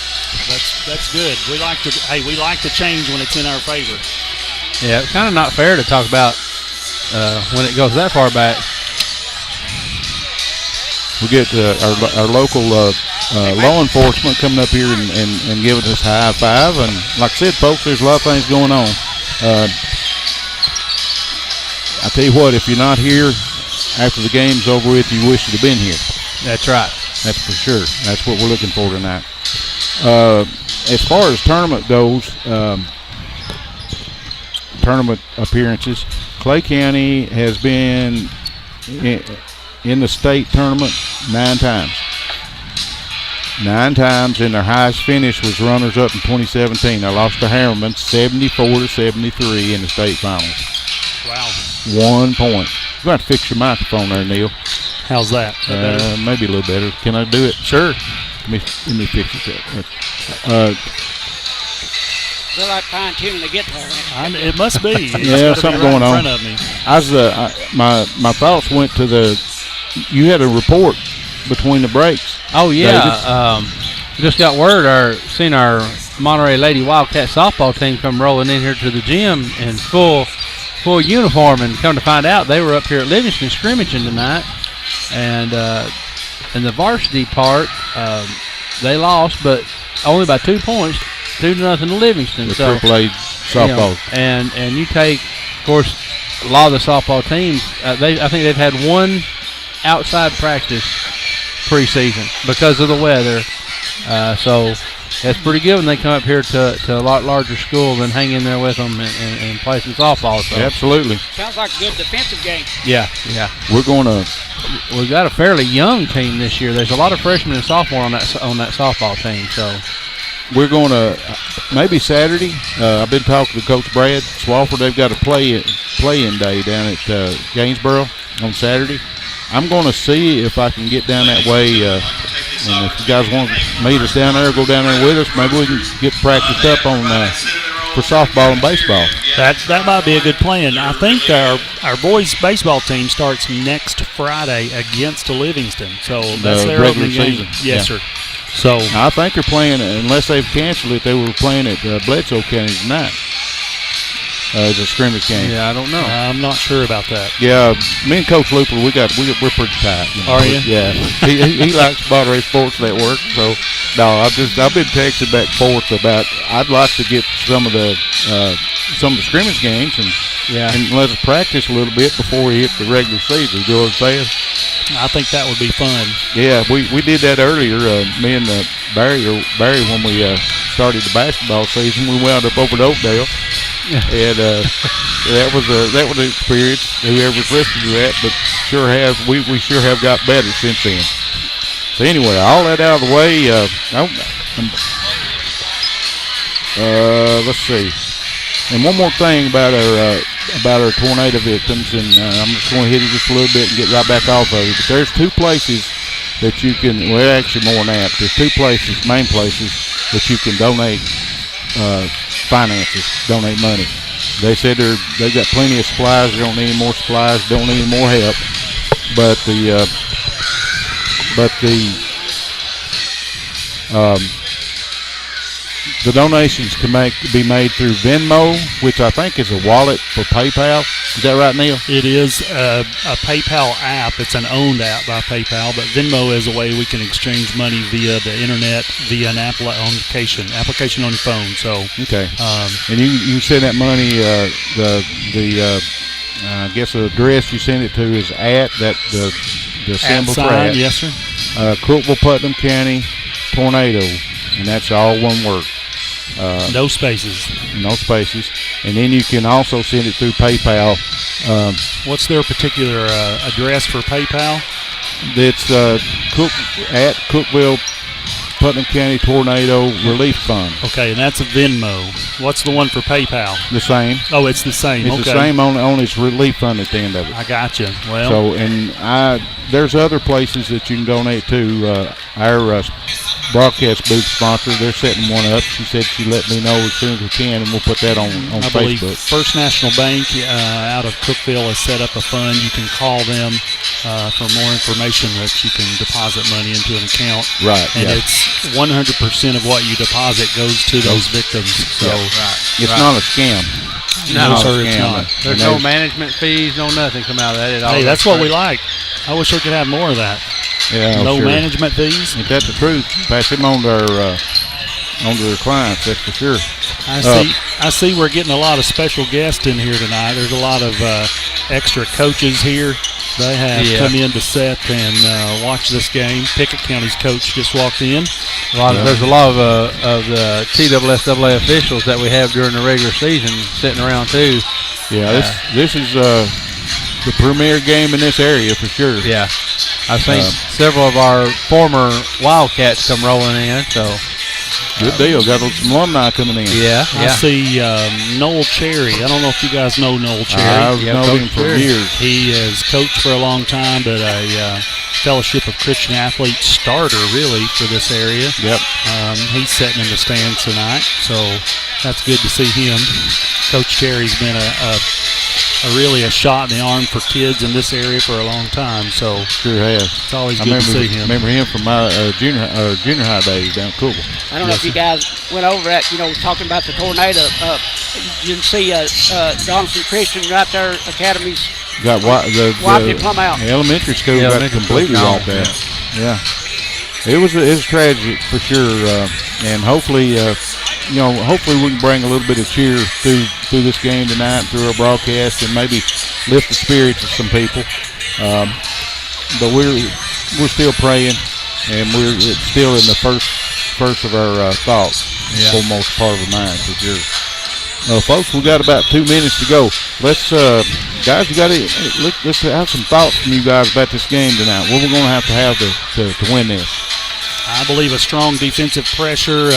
That's good. We like to change when it's in our favor. Yeah, it's kind of not fair to talk about when it goes that far back. We get our local law enforcement coming up here and giving us a high five. And like I said, folks, there's a lot of things going on. I tell you what, if you're not here after the game's over with, you wish you'd have been here. That's right. That's for sure. That's what we're looking for tonight. As far as tournament goes, tournament appearances, Clay County has been in the state tournament 9 times. 9 times, and their highest finish was runners-up in 2017. They lost to Harriman 74-73 in the state finals. Wow. 1 point. You're going to have to fix your microphone there, Neil. How's that? Maybe a little better. Can I do it? Sure. Let me fix it. They're like fine-tuning the guitar. It must be. Yeah, something going on. In front of me. My thoughts went to you had a report between the breaks. Oh, yeah. Just got word, seen our Monterey Lady Wildcats softball team come rolling in here to the gym in full uniform, and come to find out they were up here at Livingston scrimmaging tonight. And in the varsity part, they lost, but only by 2 points, 2-0 to Livingston. The so AAA softball. And you take, of course, a lot of the softball teams. I think they've had one outside practice preseason because of the weather. So that's pretty good when they come up here to a lot larger school than hang in there with them and play some softball. So. Absolutely. Sounds like a good defensive game. Yeah. We've got a fairly young team this year. There's a lot of freshmen and sophomore on that softball team. So we're going to maybe Saturday. I've been talking to Coach Brad Swafford. They've got a play-in day down at Gainesboro on Saturday. I'm going to see if I can get down that way. And if you guys want to meet us down there, go down there with us. Maybe we can get practiced up on for softball and baseball. That might be a good plan. I think our boys baseball team starts next Friday against Livingston. So that's their opening game. Yes, sir. So I think they're playing, unless they've canceled it, they were playing at Bledsoe County tonight. It's a scrimmage game. Yeah, I don't know. I'm not sure about that. Yeah, me and Coach Looper, we're pretty tight. You know? Are you? Yeah. he likes Monterey Sports Network. So no, I've been texting back and forth about I'd like to get some of the scrimmage games and let us practice a little bit before we hit the regular season. You know what I'm saying? I think that would be fun. Yeah, we did that earlier. Me and Barry, when we started the basketball season, we wound up over at Oakdale. And that was an experience. Whoever's listening to that, but we sure have got better since then. So anyway, all that out of the way. Let's see. And one more thing about our tornado victims, and I'm just going to hit it just a little bit and get right back off of it. But there's 2 places that you can. Well, actually more than that. There's 2 main places that you can donate. Finances, donate money. They said they've got plenty of supplies. They don't need any more supplies. Don't need any more help. But the donations can be made through Venmo, which I think is a wallet for PayPal. Is that right, Neil? It is a PayPal app. It's an owned app by PayPal, but Venmo is a way we can exchange money via the internet, via an application on your phone. So okay, and you can send that money. I guess the address you send it to is at that the symbol for at. Yes, sir. Cookeville, Putnam County, tornado, and that's all one word. No spaces. No spaces. And then you can also send it through PayPal. What's their particular address for PayPal? It's at Cookeville, Putnam County Tornado Relief Fund. Okay, and that's a Venmo. What's the one for PayPal? The same. Oh, it's the same. It's the same on its relief fund at the end of it. I gotcha. Well, so and there's other places that you can donate to. Our broadcast booth sponsor, they're setting one up. She said she'd let me know as soon as we can, and we'll put that on I Facebook. believe First National Bank out of Cookeville has set up a fund. You can call them for more information that you can deposit money into an account. Right. And it's 100% of what you deposit goes to those victims. So it's not a scam. No, sir, it's not. There's no management fees, no nothing come out of that at all. Hey, that's what we like. I wish we could have more of that. Yeah, no sure. management fees. Ain't that the truth? Pass him on to their clients, that's for sure. I see we're getting a lot of special guests in here tonight. There's a lot of extra coaches here. They have come in to set and watch this game. Pickett County's coach just walked in. There's a lot of the TSSAA officials that we have during the regular season sitting around too. Yeah, this is the premier game in this area for sure. Yeah, I've seen several of our former Wildcats come rolling in, so. Good deal. Got some alumni coming in. Yeah. I see Noel Cherry. I don't know if you guys know Noel Cherry. I've known him for years. He has coached for a long time, but a Fellowship of Christian Athletes starter, really, for this area. Yep. He's sitting in the stands tonight, so that's good to see him. Coach Cherry's been really a shot in the arm for kids in this area for a long time, so sure has. It's always good to see him. Remember him from my junior high days down at Cookville. I don't know if you guys went over that, talking about the tornado. You can see Donaldson Christian right there, Academy's got wiped it plumb out. The elementary school got completely wiped out. Yeah. It was tragic for sure, and hopefully, hopefully we can bring a little bit of cheer through this game tonight, through our broadcast, and maybe lift the spirits of some people. But we're still praying, and it's still in the first of our thoughts, for the most part of our minds, for sure. Folks, we got about 2 minutes to go. Let's, guys, let's have some thoughts from you guys about this game tonight. What we're going to have to win this. I believe a strong defensive pressure,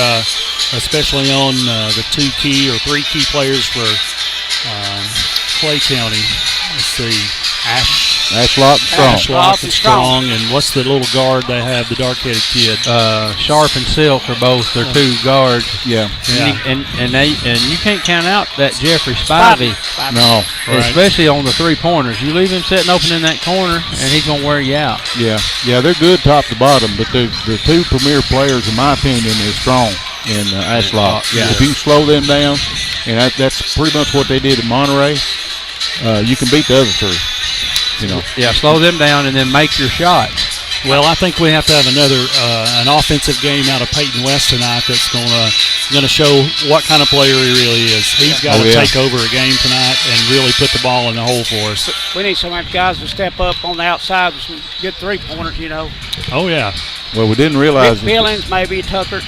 especially on the 2 key or 3 key players for Clay County. Let's see, Ashlock is strong. And what's the little guard they have, the dark-headed kid? Sharp and Silk are both their 2 guards. Yeah. And you can't count out that Jeffrey Spivey. No. Especially on the 3-pointers. You leave him sitting open in that corner, and he's going to wear you out. Yeah. Yeah, they're good top to bottom, but the 2 premier players, in my opinion, is strong in Ashlock. Yeah. If you slow them down, and that's pretty much what they did in Monterey, you can beat the other 3. Yeah, slow them down and then make your shot. Well, I think we have to have an offensive game out of Peyton West tonight that's gonna show what kind of player he really is. He's got to take over a game tonight and really put the ball in the hole for us. We need some guys to step up on the outside with some good 3-pointers, Oh yeah. Well, we didn't realize Billings, maybe Tucker,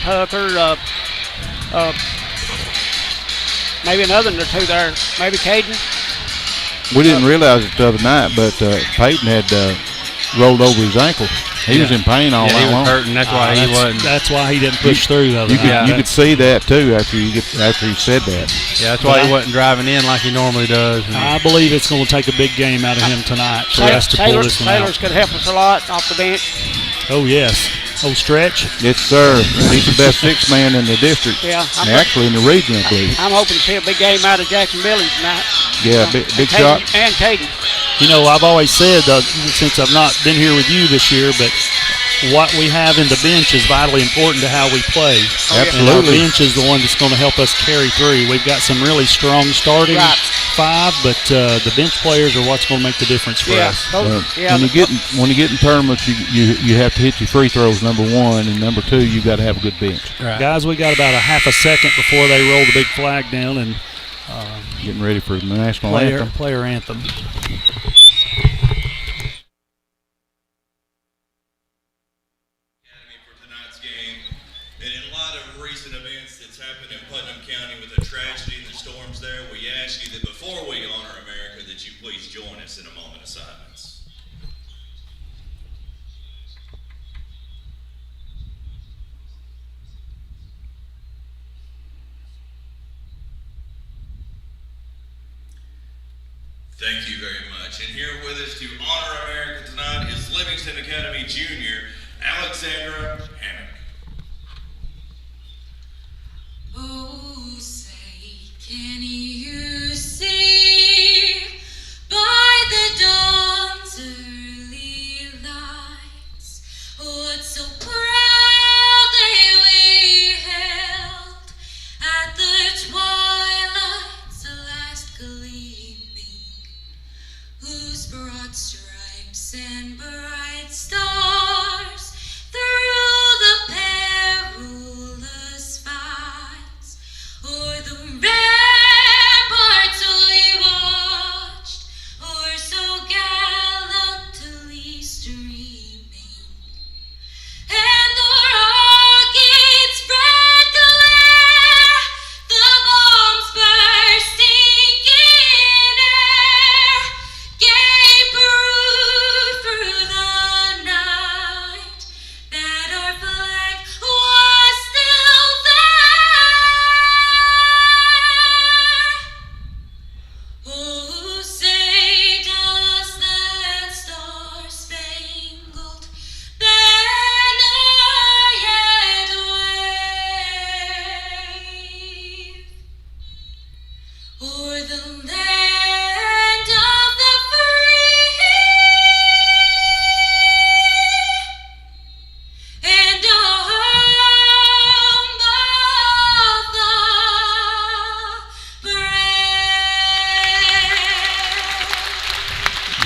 maybe another one or 2 there, maybe Caden. We didn't realize it the other night, but Peyton had rolled over his ankle. He was in pain all night long. He was hurting. That's why he wasn't. That's why he didn't push through the other night. You could see that too after he said that. Yeah, that's why he wasn't driving in like he normally does. I believe it's going to take a big game out of him tonight for us to pull this one out. Taylor's could help us a lot off the bench. Oh yes. Oh, Stretch. Yes, sir. He's the best 6 man in the district. Yeah. Actually, in the region, I believe. I'm hoping to see a big game out of Jackson Billings tonight. Yeah, big shot. And Caden. I've always said, since I've not been here with you this year, but what we have in the bench is vitally important to how we play. Absolutely. And our bench is the one that's going to help us carry through. We've got some really strong starting 5, but the bench players are what's going to make the difference for us. When you get in tournaments, you have to hit your free throws, number 1, and number 2, you got to have a good bench. Right. Guys, we got about a half a second before they roll the big flag down and getting ready for the national anthem. Player anthem. Tragedy and the storms there, we ask you that before we honor America, that you please join us in a moment of silence. Thank you very much. And here with us to honor America tonight is Livingston Academy Junior, Alexandra Hammock. Oh, say, can you see by the dawn's early lights what so proudly we held at the twilight's last gleaming, whose broad stripes and bright stars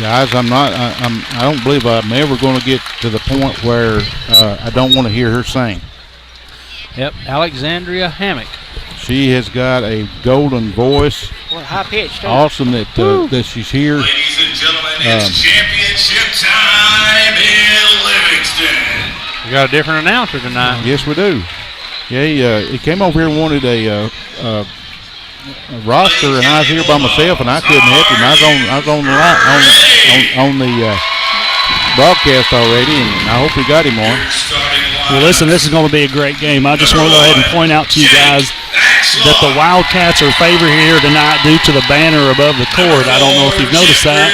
Guys, I don't believe I'm ever going to get to the point where I don't want to hear her sing. Yep, Alexandria Hammock. She has got a golden voice. Well, high pitched. Awesome that she's here. Ladies and gentlemen, it's championship time in Livingston. We got a different announcer tonight. Yes, we do. Yeah, he came over here and wanted a roster, and I was here by myself, and I couldn't help him. I was on the on the broadcast already, and I hope we got him on. Well, listen, this is going to be a great game. I just want to go ahead and point out to you guys that the Wildcats are favored here tonight due to the banner above the court. I don't know if you've noticed that.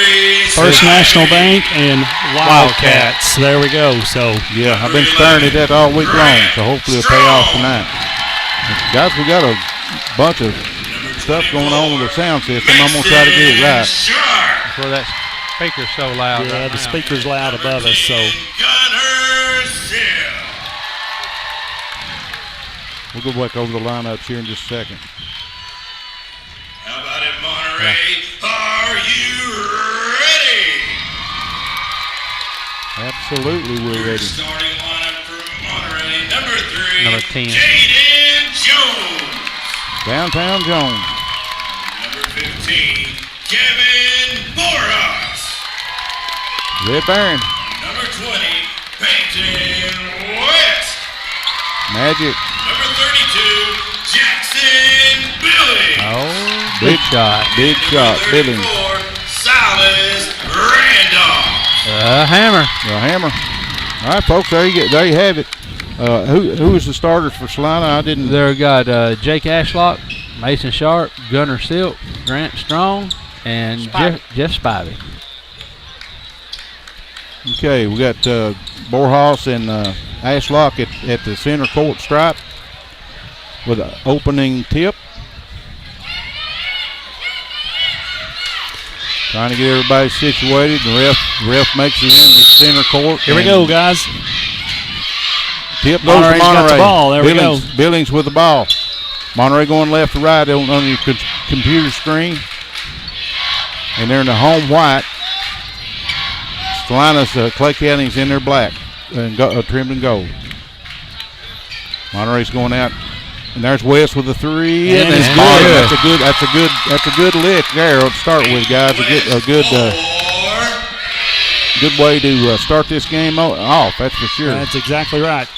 First National Bank and Wildcats. There we go. So yeah, I've been staring at that all week long, so hopefully it'll pay off tonight. Guys, we got a bunch of stuff going on with the sound system. I'm going to try to get it right. That's where that speaker's so loud. Yeah, the speaker's loud above us, so. We'll go back over the lineups here in just a second. How about it, Monterey? Are you ready? Absolutely, we're ready. Starting lineup for Monterey, number 3, Number 10. Jaden Jones. Downtown Jones. Number 15, Kevin Boras. Red Baron. Number 20, Peyton West. Magic. Number 32, Jackson Billy. Oh, big shot. Big shot, Billings. 34, Silas Randolph. Hammer. All right, folks, there you have it. Who is the starters for Salina? I didn't. There got Jake Ashlock, Mason Sharp, Gunnar Silk, Grant Strong, and Jeff Spivey. Okay, we got Borhaus and Ashlock at the center court stripe with an opening tip. Trying to get everybody situated. The ref makes it into center court. Here we go, guys. Tip goes to Monterey's got Monterey. the ball. There we go. Billings with the ball. Monterey going left to right on your computer screen. And they're in the home white. Salina's Clay County's in their black and trimmed in gold. Monterey's going out, and there's West with the 3, and it's good. That's a good lick there to start with, guys. A good way to start this game off. That's for sure. That's exactly right.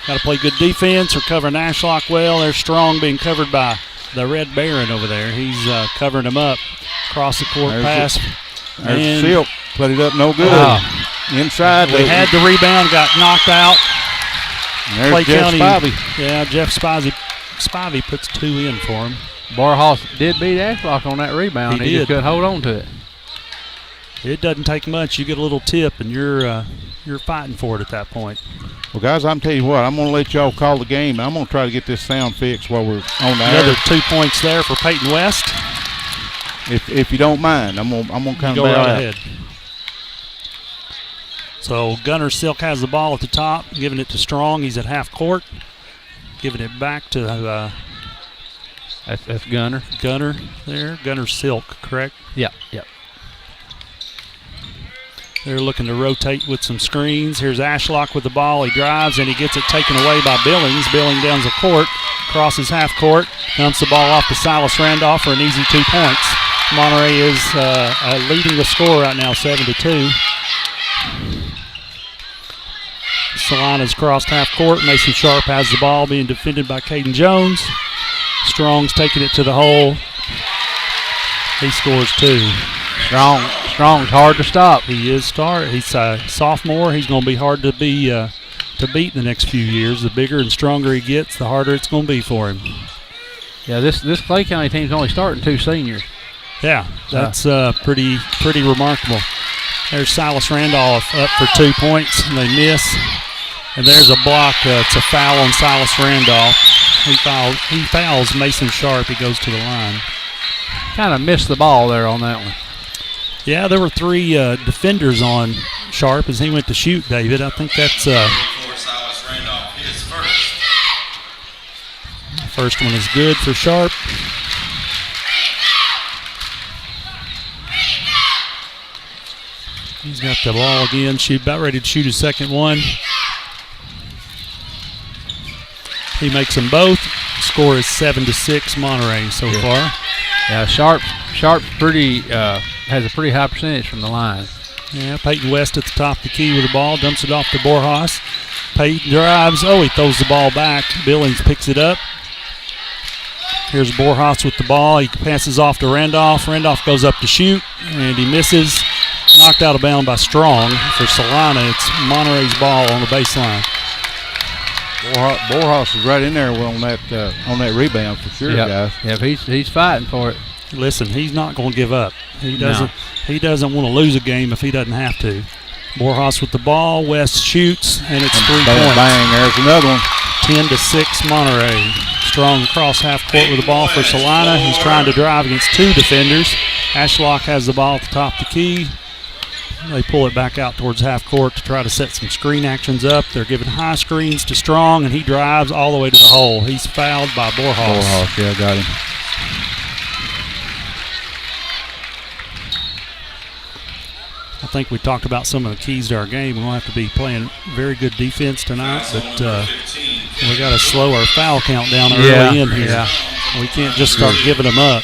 Got to play good defense. We're covering Ashlock well. They're strong, being covered by the Red Baron over there. He's covering them up. Cross the court pass. There's Silk. Put it up, no good. Inside. We had the rebound, got knocked out. And there's Jeff Spivey. Yeah, Jeff Spivey puts 2 in for him. Barhoff did beat Ashlock on that rebound. He just couldn't hold on to it. It doesn't take much. You get a little tip, and you're fighting for it at that point. Well, guys, I'm telling you what. I'm going to let y'all call the game. I'm going to try to get this sound fixed while we're on the Another air. 2 points there for Peyton West. If you don't mind, I'm gonna kind of go right ahead. So Gunnar Silk has the ball at the top, giving it to Strong. He's at half court, giving it back to that's Gunnar. Gunnar there. Gunnar Silk, correct? Yep. They're looking to rotate with some screens. Here's Ashlock with the ball. He drives, and he gets it taken away by Billings. Billings down the court, crosses half court, dumps the ball off to Silas Randolph for an easy 2 points. Monterey is leading the score right now, 7-2. Salina's crossed half court. Mason Sharp has the ball, being defended by Caden Jones. Strong's taking it to the hole. He scores 2. Strong's hard to stop. He is He's a sophomore. He's going to be hard to beat in the next few years. The bigger and stronger he gets, the harder it's going to be for him. Yeah, this Clay County team's only starting 2 seniors. Yeah, that's pretty remarkable. There's Silas Randolph up for 2 points, and they miss. And there's a block. It's a foul on Silas Randolph. He fouls Mason Sharp. He goes to the line. Kind of missed the ball there on that one. Yeah, there were 3 defenders on Sharp as he went to shoot, David. I think that's Silas Randolph, his first one is good for Sharp. He's got the ball again. She's about ready to shoot his second one. He makes them both. Score is 7-6 Monterey so far. Yeah, Sharp pretty has a pretty high percentage from the line. Yeah, Peyton West at the top of the key with the ball, dumps it off to Borjas. Peyton drives. Oh, he throws the ball back. Billings picks it up. Here's Borjas with the ball. He passes off to Randolph. Randolph goes up to shoot, and he misses. Knocked out of bounds by Strong. For Solana, it's Monterey's ball on the baseline. Borjas is right in there on that rebound for sure, guys. Yeah, he's fighting for it. Listen, he's not going to give up. He doesn't want to lose a game if he doesn't have to. Borjas with the ball. West shoots, and it's 3 points. Bang, there's another one. 10-6 Monterey. Strong across half court with the ball for Solana. He's trying to drive against 2 defenders. Ashlock has the ball at the top of the key. They pull it back out towards half court to try to set some screen actions up. They're giving high screens to Strong, and he drives all the way to the hole. He's fouled by Borjas. Borjas, yeah, got him. I think we talked about some of the keys to our game. We're going to have to be playing very good defense tonight, but we got to slow our foul count down early in here. Yeah. We can't just start giving them up.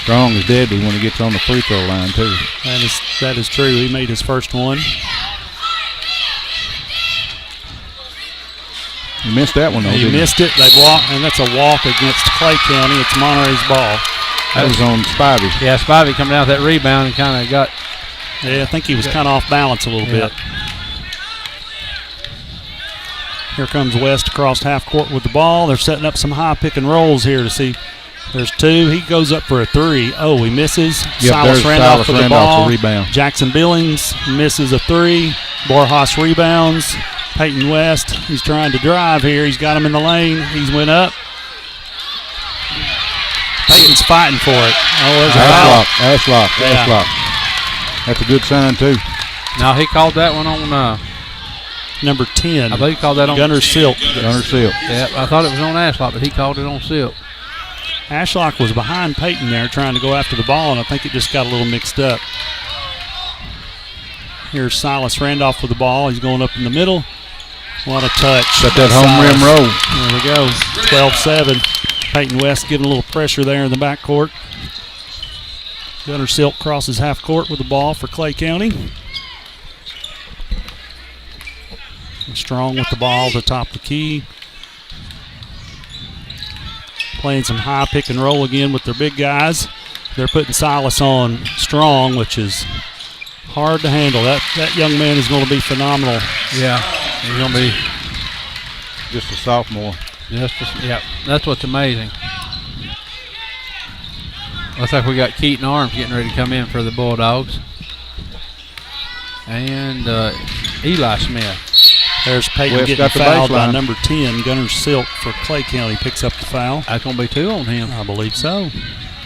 Strong is deadly when he gets on the free throw line, too. That is true. He made his first one. He missed that one, though. He missed it. They walk, and that's a walk against Clay County. It's Monterey's ball. That was on Spivey. Yeah, Spivey coming down with that rebound and kind of got. Yeah, I think he was kind of off balance a little bit. Here comes West across half court with the ball. They're setting up some high pick and rolls here to see. There's 2. He goes up for a 3. Oh, he misses. Silas Randolph with the ball. Rebound. Jackson Billings misses a 3. Borjas rebounds. Peyton West, he's trying to drive here. He's got him in the lane. He's went up. Peyton's fighting for it. Oh, there's a foul. Ashlock. That's a good sign, too. Now, he called that one on number 10. I believe he called that on Gunnar Silk. Gunnar Silk. Yeah, I thought it was on Ashlock, but he called it on Silk. Ashlock was behind Peyton there trying to go after the ball, and I think it just got a little mixed up. Here's Silas Randolph with the ball. He's going up in the middle. What a touch. Got that home rim roll. There we go. 12-7. Peyton West giving a little pressure there in the backcourt. Gunnar Silk crosses half court with the ball for Clay County. Strong with the ball at the top of the key. Playing some high pick and roll again with their big guys. They're putting Silas on Strong, which is hard to handle. That young man is going to be phenomenal. Yeah, he's going to be just a sophomore. Yeah, that's what's amazing. Looks like we got Keaton Arms getting ready to come in for the Bulldogs. And Eli Smith. There's Peyton getting fouled by number 10, Gunnar Silk for Clay County. Picks up the foul. That's going to be 2 on him. I believe so.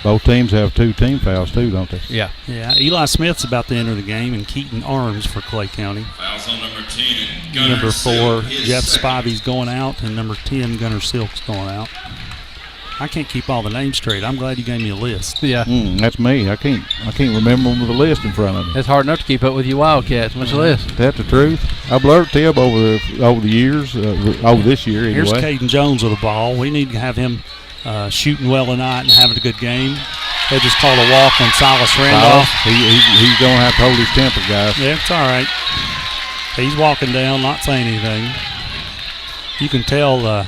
Both teams have 2 team fouls, too, don't they? Yeah. Yeah, Eli Smith's about to enter the game, and Keaton Arms for Clay County. Fouls on number 10. Number 4, Jeff Spivey's going out, and number 10, Gunnar Silk's going out. I can't keep all the names straight. I'm glad you gave me a list. Yeah. That's me. I can't remember them with a list in front of me. It's hard enough to keep up with you Wildcats. What's the list? That's the truth. I blurred Tib over the years, over this year anyway. Here's Caden Jones with the ball. We need to have him shooting well tonight and having a good game. They just called a walk on Silas Randolph. He's going to have to hold his temper, guys. Yeah, it's all right. He's walking down, not saying anything. You can tell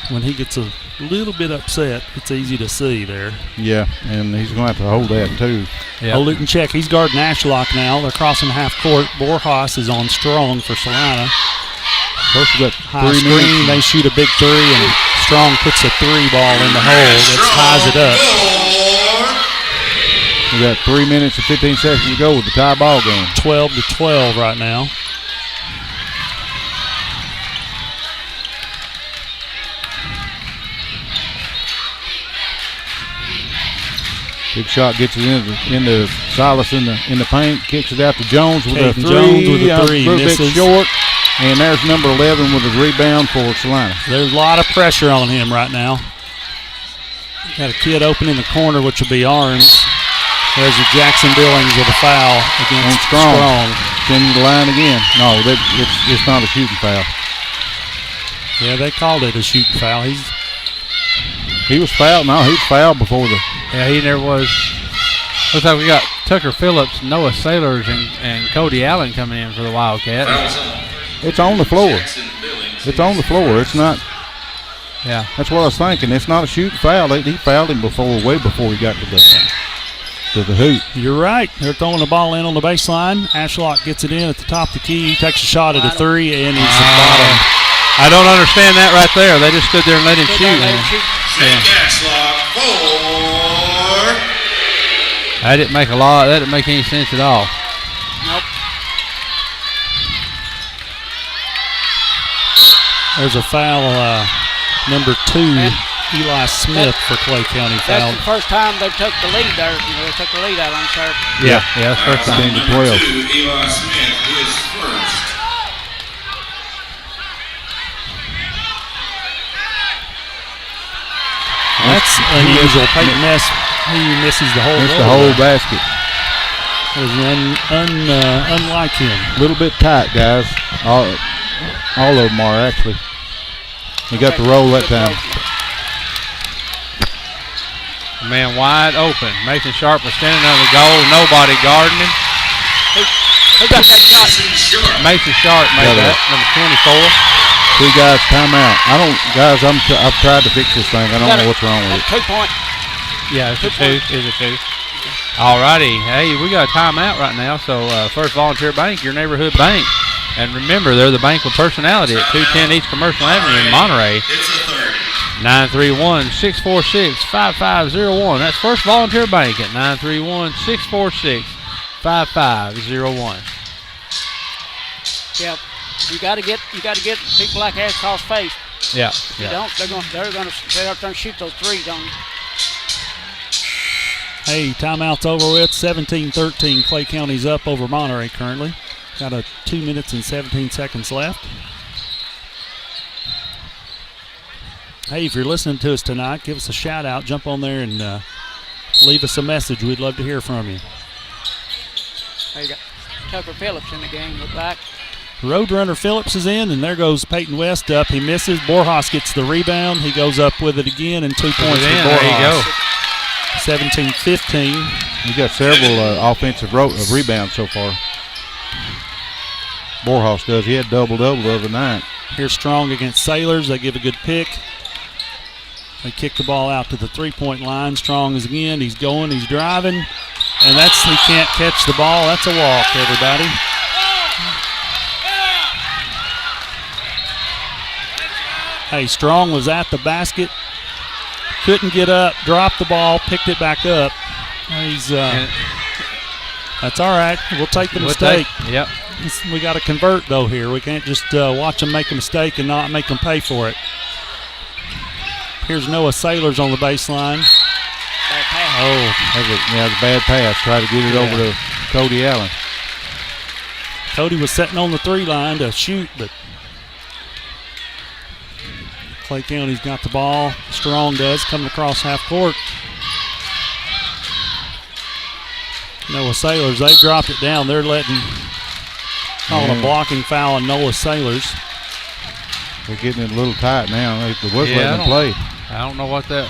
when he gets a little bit upset, it's easy to see there. Yeah, and he's going to have to hold that, too. Yep. Hold it in check. He's guarding Ashlock now. They're crossing half court. Borjas is on Strong for Solana. First, we got high screen. They shoot a big 3, and Strong puts a 3 ball in the hole. That ties it up. We got 3 minutes and 15 seconds to go with the tie ball game. 12-12 right now. Big shot gets it into Silas in the paint, kicks it out to Jones with a 3. Jones with a 3, a little bit short. And there's number 11 with a rebound for Solana. There's a lot of pressure on him right now. Got a kid open in the corner, which will be Arms. There's a Jackson Billings with a foul against Strong. Sending the line again. No, it's not a shooting foul. Yeah, they called it a shooting foul. He was fouled. No, he was fouled before the. Yeah, he never was. Looks like we got Tucker Phillips, Noah Sailors, and Cody Allen coming in for the Wildcats. It's on the floor. It's on the floor. It's not. Yeah. That's what I was thinking. It's not a shooting foul. He fouled him way before he got to the hoop. You're right. They're throwing the ball in on the baseline. Ashlock gets it in at the top of the key. He takes a shot at a three, and he's the bottom. I don't understand that right there. They just stood there and let him shoot. That didn't make that didn't make any sense at all. Nope. There's a foul, number 2, Eli Smith for Clay County foul. That's the first time they took the lead there. They took the lead out on serve. Yeah, that's first time. 10 to 12. Eli Smith is first. That's unusual. Peyton Ness, he misses the whole Missed the whole basket. It was unlike him. A little bit tight, guys. All of them are, actually. We got the roll that time. Man wide open. Mason Sharp was standing under the goal. Nobody guarding him. Who got that shot? Mason Sharp made that, number 24. 2 guys, timeout. I've tried to fix this thing. I don't know what's wrong with it. 2 point. Yeah, it's a 2. It's a 2. All righty. Hey, we got a timeout right now. So First Volunteer Bank, your neighborhood bank. And remember, they're the bank with personality at 210 East Commercial Avenue in Monterey. 931-646-5501. That's First Volunteer Bank at 931-646-5501. Yeah, you got to get people like that across face. Yeah. If you don't, they're going to shoot those threes on you. Hey, timeout's over with. 17-13. Clay County's up over Monterey currently. Got 2 minutes and 17 seconds left. Hey, if you're listening to us tonight, give us a shout out. Jump on there and leave us a message. We'd love to hear from you. There you go. Tucker Phillips in the game, look like. Roadrunner Phillips is in, and there goes Peyton West up. He misses. Borjas gets the rebound. He goes up with it again, and 2 points for Borjas. There you go. 17-15. We got several offensive rebounds so far. Borjas does. He had double-double the other night. Here's Strong against Sailors. They give a good pick. They kick the ball out to the three-point line. Strong is again. He's going. He's driving. And he can't catch the ball. That's a walk, everybody. Hey, Strong was at the basket. Couldn't get up. Dropped the ball. Picked it back up. That's all right. We'll take the mistake. Yep. We got to convert, though, here. We can't just watch them make a mistake and not make them pay for it. Here's Noah Sailors on the baseline. That was a bad pass. Try to get it over to Cody Allen. Cody was sitting on the 3 line to shoot, but Clay County's got the ball. Strong does, coming across half court. Noah Sailors, they've dropped it down. They're calling a blocking foul on Noah Sailors. They're getting it a little tight now. They was letting them play. I don't know what that.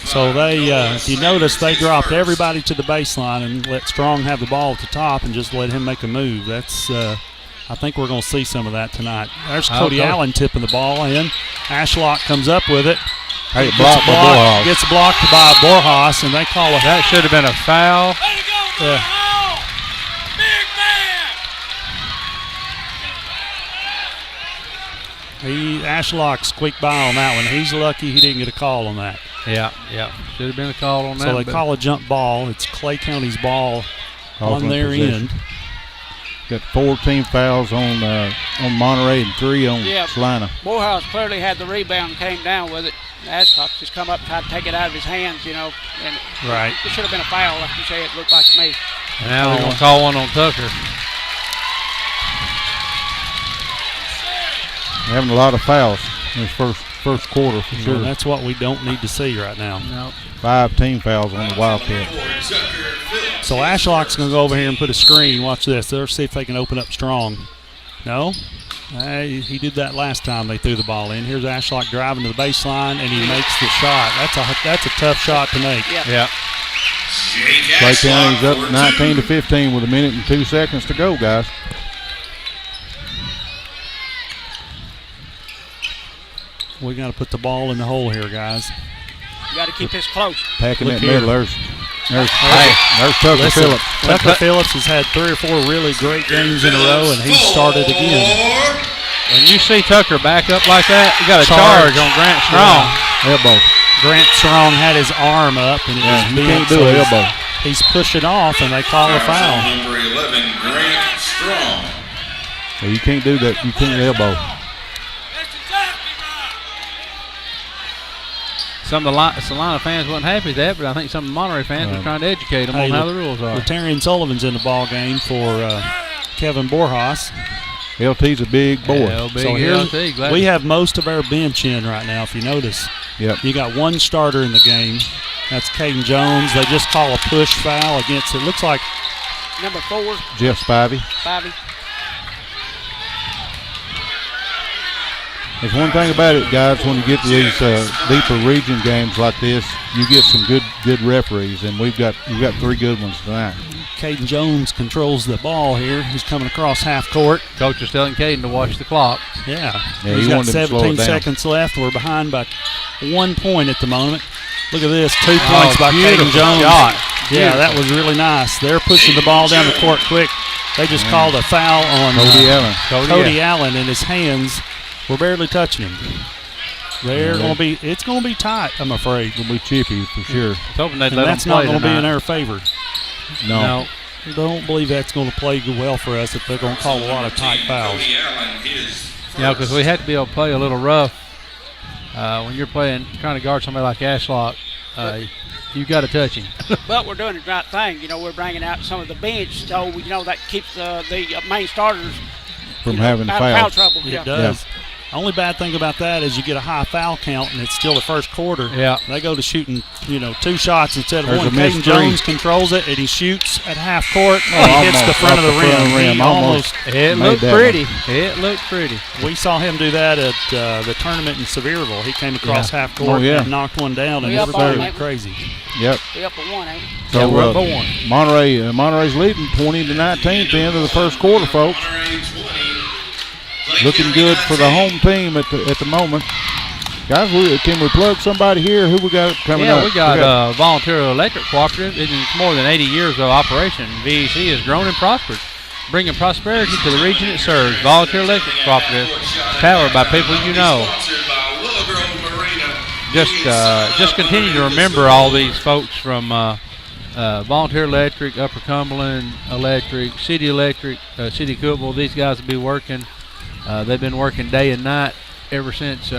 So they, if you notice, they dropped everybody to the baseline and let Strong have the ball at the top and just let him make a move. That's, I think we're going to see some of that tonight. There's Cody Allen tipping the ball in. Ashlock comes up with it. Hey, gets blocked by Borjas, and they call it. That should have been a foul. Ashlock squeaked by on that one. He's lucky he didn't get a call on that. Yeah. Should have been a call on that. So they call a jump ball. It's Clay County's ball on their end. Got 14 fouls on Monterey and 3 on Salina. Morehouse clearly had the rebound and came down with it. Ashlock just come up and tried to take it out of his hands, And right. It should have been a foul, like you say. It looked like to me. And now they're going to call one on Tucker. Having a lot of fouls in his first first quarter for sure. And that's what we don't need to see right now. No. 5 team fouls on the Wildcats. So Ashlock's going to go over here and put a screen. Watch this. They'll see if they can open up strong. No? He did that last time they threw the ball in. Here's Ashlock driving to the baseline, and he makes the shot. That's a tough shot to make. Yeah. Clay County's up 19-15 with 1 minute and 2 seconds to go, guys. We got to put the ball in the hole here, guys. You got to keep this close. Packing Look that here. middle. There's Tucker Listen, Phillips. Tucker Phillips has had 3 or 4 really great games in a row, and he started again. When you see Tucker back up like that, you got to charge on Grant Strong. Elbow. Grant Strong had his arm up, and it was You bent, can't do so an elbow. he's pushing off, and they call a foul. Number 11, Grant Strong. Yeah, you can't do that. You can't elbow. Some of the Salina fans wasn't happy with that, but I think some of the Monterey fans were trying to educate them on how the rules are. Letarian Sullivan's in the ball game for Kevin Borjas. LT's a big boy. Yeah, big So here LT, we have most of our bench in right now, if you notice. Yep. You got one starter in the game. That's Caden Jones. They just call a push foul against, it looks like Number 4, Jeff Spivey. Bobby. There's one thing about it, guys, when you get to these deeper region games like this, you get some good referees, and we've got 3 good ones tonight. Caden Jones controls the ball here. He's coming across half court. Coach is telling Caden to watch the clock. Yeah, Yeah, he's he got wanted him to slow 17 it down. seconds left. We're behind by 1 point at the moment. Look at this, 2 points by beautiful Caden Jones. shot. Yeah, that was really nice. They're pushing the ball down the court quick. They just called a foul on Cody Allen. Cody Allen, and his hands were barely touching him. It's going to be tight, I'm afraid. It'll be chippy for sure. I was hoping they'd And let that's them play not going to be in tonight. our favor. No. I don't believe that's going to play well for us if they're going to call a lot of tight fouls. Cody Allen, his Yeah, because we have to be able to play a little rough. When you're trying to guard somebody like Ashlock, you got to touch him. But we're doing the right thing. We're bringing out some of the bench, so that keeps the main starters From having out of foul fouls. trouble. It does. Only bad thing about that is you get a high foul count, and it's still the first quarter. Yeah. They go to shooting, 2 shots instead of There's one. a missed Caden three. Jones controls it, and he shoots at half court. And he hits the almost front of off the the front of the rim. rim. He Almost. It Made looked that pretty. It looked pretty. We saw him do that at the tournament in Sevierville. He came across half court and knocked one down, and We up everybody on went it. crazy. Yep. We up at 1, ain't we? So we're up by 1. Monterey's leading 20-19 at the end of the first quarter, folks. Monterey 20. Looking good for the home team at the moment. Guys, can we plug somebody here? Who we got coming up? Yeah, we got Volunteer Electric Cooperative. It's more than 80 years of operation. VEC has grown and prospered, bringing prosperity to the region it serves. Volunteer Electric Cooperative, powered by people you know. Sponsored by Willow Grove Marina. Just continue to remember all these folks from Volunteer Electric, Upper Cumberland Electric, City Electric, City of Cookeville. These guys will be working. They've been working day and night ever since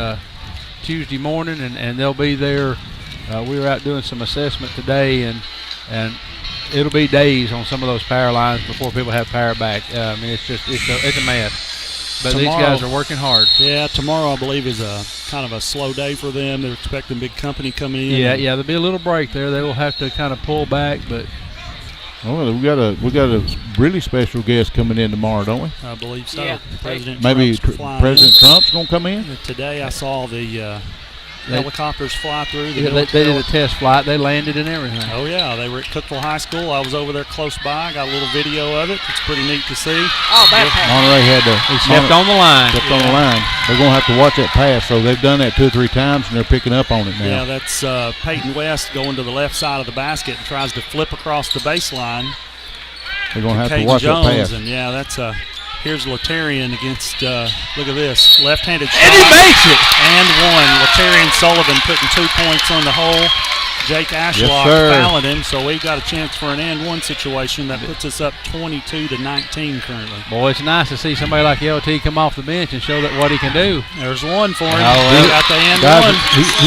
Tuesday morning, and they'll be there. We were out doing some assessment today, and it'll be days on some of those power lines before people have power back. It's a mess. But these guys are working hard. Yeah, tomorrow I believe is a kind of a slow day for them. They're expecting big company coming in. Yeah, there'll be a little break there. They will have to kind of pull back, but Oh, we got a really special guest coming in tomorrow, don't we? I believe so. Yeah. President Maybe Trump's flying President in. Trump's gonna come in. Today I saw the helicopters fly through. The they did a test flight. They landed and everything. Oh, yeah. They were at Cookeville High School. I was over there close by. Got a little video of it. It's pretty neat to see. Oh, bad pass. Monterey had to He stepped on the line. stepped on the line. They're gonna have to watch that pass. So they've done that 2 or 3 times, and they're picking up on it now. Yeah, that's Peyton West going to the left side of the basket and tries to flip across the baseline. They're gonna have to Caden watch Jones, that pass. and yeah, that's here's Letarian against. Look at this, left-handed shot, And he makes it. and one. Letarian Sullivan putting 2 points on the hole. Jake Ashlock sir. fouling him, so we've got a chance for an and-one situation that puts us up 22-19 currently. Boy, it's nice to see somebody like LT come off the bench and show that what he can do. There's one for him. well. He got the and Guys, one.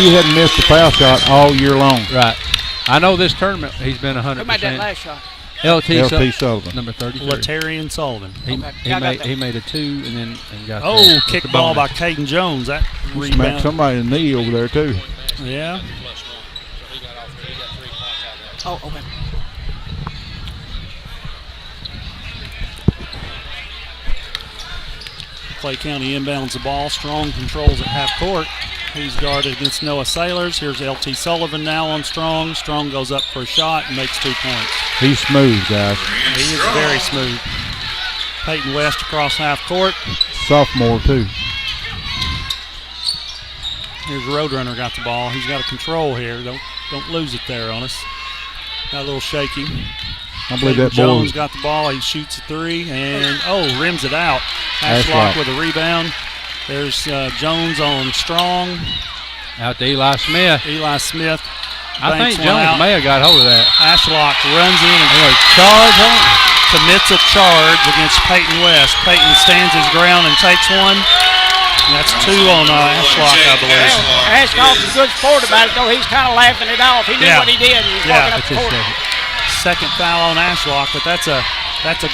he hadn't missed a foul shot all year long. Right. I know this tournament he's been Who made that 100%. last shot? LT Sullivan. Number 33. Latarian Sullivan. He made a 2 and got kick ball by Caden Jones. That Smacked rebound. somebody in the knee over there too. Yeah. Oh, okay. Clay County inbounds the ball. Strong controls at half court. He's guarded against Noah Sailors. Here's LT Sullivan now on Strong. Strong goes up for a shot and makes 2 points. He's smooth, guys. He is very smooth. Peyton West across half court. Sophomore too. Here's Roadrunner got the ball. He's got a control here. Don't lose it there on us. Got a little shaky. I believe that Jones boy. got the ball. He shoots a 3 and rims it out. Ashlock with a rebound. There's Jones on Strong. Out to Eli Smith. Eli Smith. I think Jones may have got hold of that. Ashlock runs in and charge on it. Commits a charge against Peyton West. Peyton stands his ground and takes one. And that's 2 on Ashlock, I believe. Ashlock's a good sport about it, though. He's kind of laughing it off. He knew what he did. He was walking up the court. Second foul on Ashlock, but that's a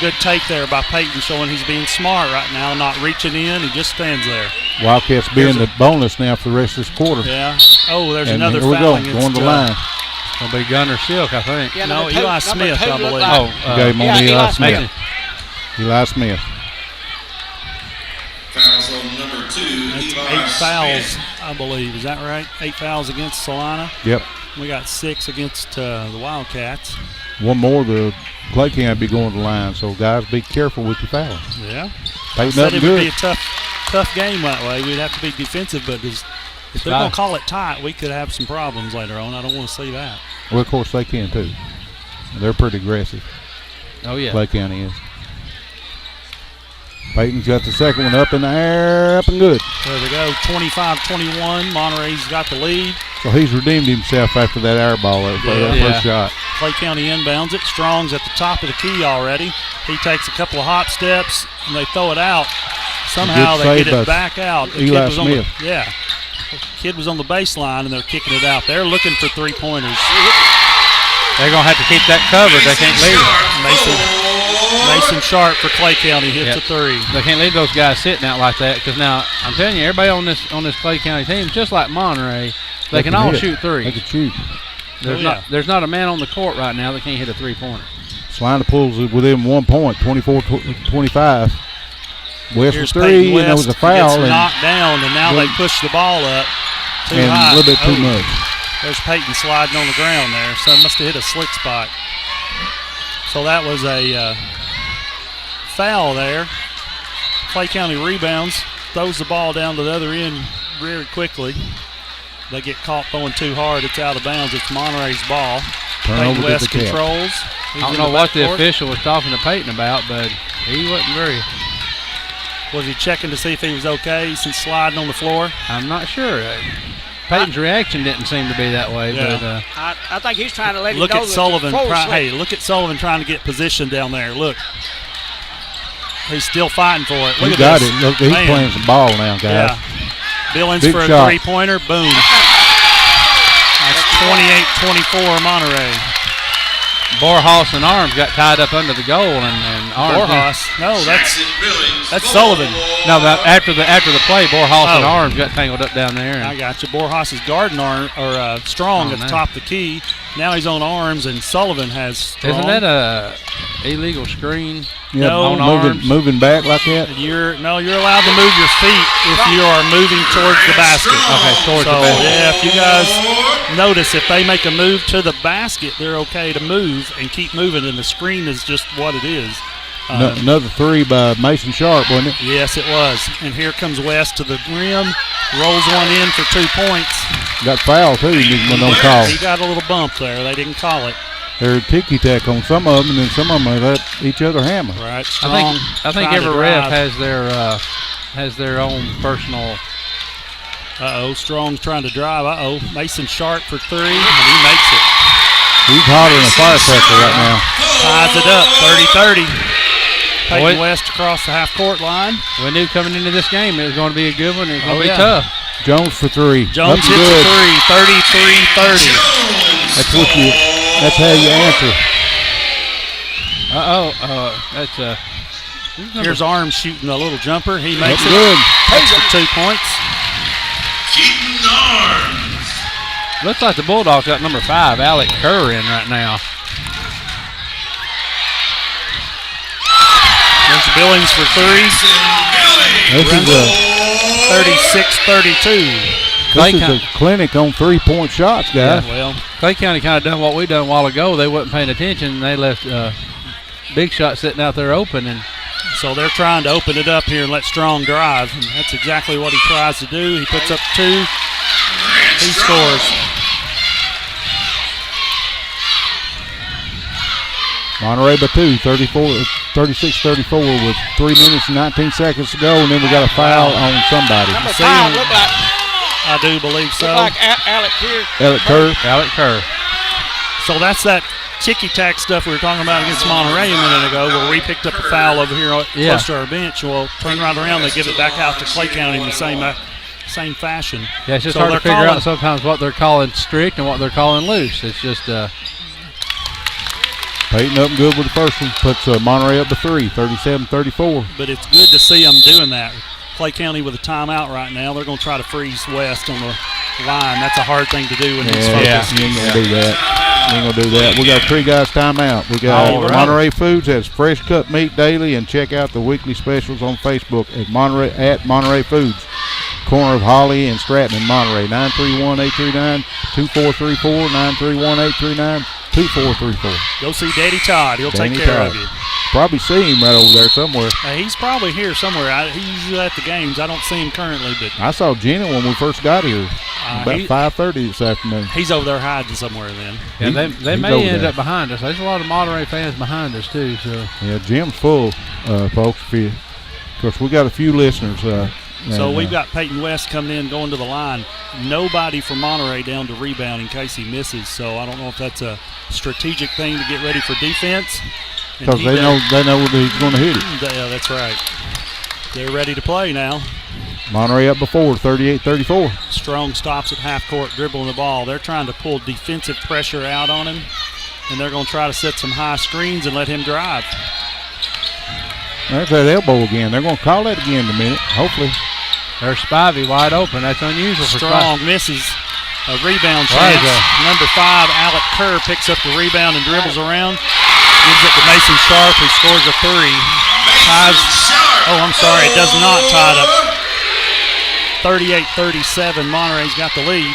good take there by Peyton, showing he's being smart right now, not reaching in. He just stands there. Wildcats being the bonus now for the rest of this quarter. Yeah. Oh, there's and another here we foul go, going to the line. Gonna be Gunner Silk, I think. Yeah, no, Eli Smith, I believe. Game on Eli Smith. Eli Smith. Fouls on number 2, Eli 8 fouls, Smith. I believe. Is that right? 8 fouls against Salina. Yep. We got 6 against the Wildcats. One more, the Clay can't be going to the line, so guys, be careful with your fouls. Yeah. Peyton Said up it good. would be a tough game that way. We'd have to be defensive, but if they're going to call it tight, we could have some problems later on. I don't want to see that. Well, of course, they can too. They're pretty aggressive. Oh, yeah. Clay County is. Peyton's got the second one up in the air, up and good. There we go, 25-21. Monterey's got the lead. So he's redeemed himself after that air ball that first shot. Clay County inbounds it. Strong's at the top of the key already. He takes a couple of hop steps, and they throw it out. Somehow they get it back out. The Eli Smith. The kid was on the baseline, and they're kicking it out. They're looking for 3-pointers. They're going to have to keep that covered. They can't leave. Mason Sharp for Clay County hits a 3. They can't leave those guys sitting out like that, because now I'm telling you, everybody on this Clay County team, just like Monterey, they can all shoot 3s. They can shoot. There's not a man on the court right now that can't hit a 3-pointer. Salina pulls it within 1 point, 24-25. West Here's for 3, and there was a foul. Gets knocked down, and now they push the ball up too high. A little bit too much. There's Peyton sliding on the ground there, so it must have hit a slick spot. So that was a foul there. Clay County rebounds, throws the ball down to the other end very quickly. They get caught throwing too hard. It's out of bounds. It's Monterey's ball. Peyton West controls. I don't know what the official was talking to Peyton about, but he wasn't very. Was he checking to see if he was okay since sliding on the floor? I'm not sure. Peyton's reaction didn't seem to be that way, but I think he's trying to let look him know at Sullivan. Hey, look at Sullivan trying to get position down there. Look, he's still fighting for it. Look at this. Look, he's playing some ball now, guys. Yeah. Billings Big for a shot. 3-pointer. Boom. That's 28-24 Monterey. Borhaus and Arms got tied up under the goal, and Arms. Borhaus? No, that's Sullivan. No, after the play, Borhaus and Arms got tangled up down there. I got you. Borhaus is guarding Strong at the top of the key. Now he's on Arms, and Sullivan has Strong. Isn't that a illegal screen? Yeah, on moving back like that. You're allowed to move your feet if you are moving towards the basket. Okay, towards the basket. Yeah, if you guys notice, if they make a move to the basket, they're okay to move and keep moving, and the screen is just what it is. Another 3 by Mason Sharp, wasn't it? Yes, it was. And here comes West to the rim, rolls one in for 2 points. Got fouled too. When no call. He got a little bump there. They didn't call it. They're ticky-tack on some of them, and then some of them let each other hammer. Right. I think every ref has their own personal. Strong's trying to drive. Mason Sharp for 3, and he makes it. He's hotter than a firecracker right now. Ties it up, 30-30. Peyton West across the half-court line. We knew coming into this game it was going to be a good one. It was going to be tough. Jones for 3. Jones hits a 3, 33-30. That's how you answer. That's Here's Arms shooting a little jumper. He makes it. Good. Extra 2 points. Keaton Arms. looks like the Bulldogs got number 5, Alec Kerr, in right now. There's Billings for 3. This is a 36-32. This is a clinic on 3-point shots, guys. Yeah, well, Clay County kind of done what we done a while ago. They wasn't paying attention, and they left big shot sitting out there open. And so they're trying to open it up here and let Strong drive. And that's exactly what he tries to do. He puts up 2. He scores. Monterey by 2, 36-34 with 3 minutes and 19 seconds to go, and then we got a foul on somebody. Number 5 look like. I do believe so. Look like Alec Kerr. Alec Kerr. So that's that ticky-tack stuff we were talking about against Monterey a minute ago, where we picked up a foul over here close to our bench. Well, turn right around, they give it back out to Clay County in the same fashion. Yeah, it's just hard to figure out sometimes what they're calling strict and what they're calling loose. It's just Peyton up good with the first one, puts Monterey up to 3, 37-34. But it's good to see them doing that. Clay County with a timeout right now. They're going to try to freeze West on the line. That's a hard thing to do when he's focused. You ain't going to do that. You ain't going to do that. We got 3 guys timeout. We got Monterey Foods has fresh cut meat daily, and check out the weekly specials on Facebook at Monterey Foods. Corner of Holly and Stratton in Monterey. 931-839-2434, 931-839-2434. Go see Daddy Todd. He'll take care of you. Probably see him right over there somewhere. He's probably here somewhere. He's usually at the games. I don't see him currently, but I saw Jenna when we first got here about 5:30 this afternoon. He's over there hiding somewhere then. Yeah, they may end up behind us. There's a lot of Monterey fans behind us too. So yeah, Jim's full, folks. Of course, we got a few listeners. So we've got Peyton West coming in, going to the line. Nobody from Monterey down to rebound in case he misses. So I don't know if that's a strategic thing to get ready for defense. Because they know that he's going to hit it. Yeah, that's right. They're ready to play now. Monterey up before, 38-34. Strong stops at half court, dribbling the ball. They're trying to pull defensive pressure out on him, and they're going to try to set some high screens and let him drive. There's that elbow again. They're going to call that again in a minute, hopefully. There's Spivey wide open. That's unusual for Strong misses a rebound chance. Number 5, Alec Kerr, picks up the rebound and dribbles around. Gives it to Mason Sharp, who scores a 3. It does not tie it up. 38-37, Monterey's got the lead.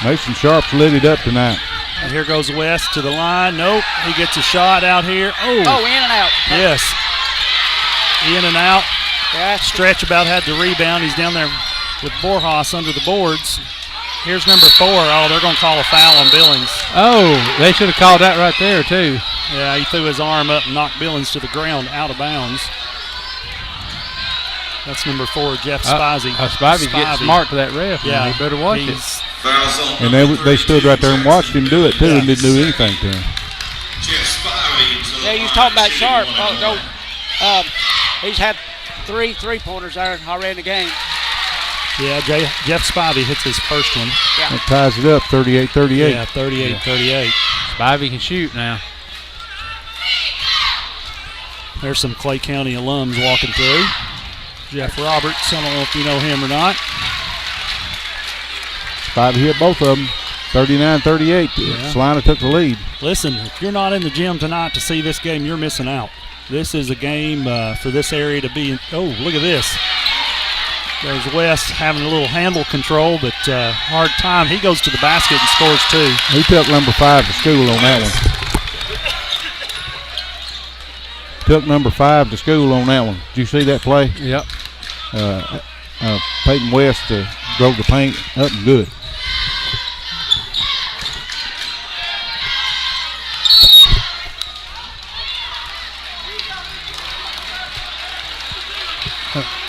Mason Sharp's lit it up tonight. And here goes West to the line. Nope, he gets a shot out here. In and out. Yes. In and out. Yeah. Stretch about had the rebound. He's down there with Borjas under the boards. Here's number 4. They're going to call a foul on Billings. They should have called that right there, too. Yeah, he threw his arm up and knocked Billings to the ground out of bounds. That's number 4, Jeff Spivey. Spivey gets smart to that ref. Yeah, he better watch it. And they stood right there and watched him do it, too, and didn't do anything to him. Yeah, you was talking about Sharp. He's had 3 3-pointers there already in the game. Yeah, Jeff Spivey hits his first one. Yeah. That ties it up, 38-38. Yeah, 38-38. Spivey can shoot now. There's some Clay County alums walking through. Jeff Roberts, I don't know if you know him or not. Spivey hit both of them, 39-38. Yeah. Salina took the lead. Listen, if you're not in the gym tonight to see this game, you're missing out. This is a game for this area to be in. Oh, look at this. There's West having a little handle control, but hard time. He goes to the basket and scores 2. He took number 5 to school on that one. Took number 5 to school on that one. Did you see that play? Yep. Peyton West drove the paint up and good.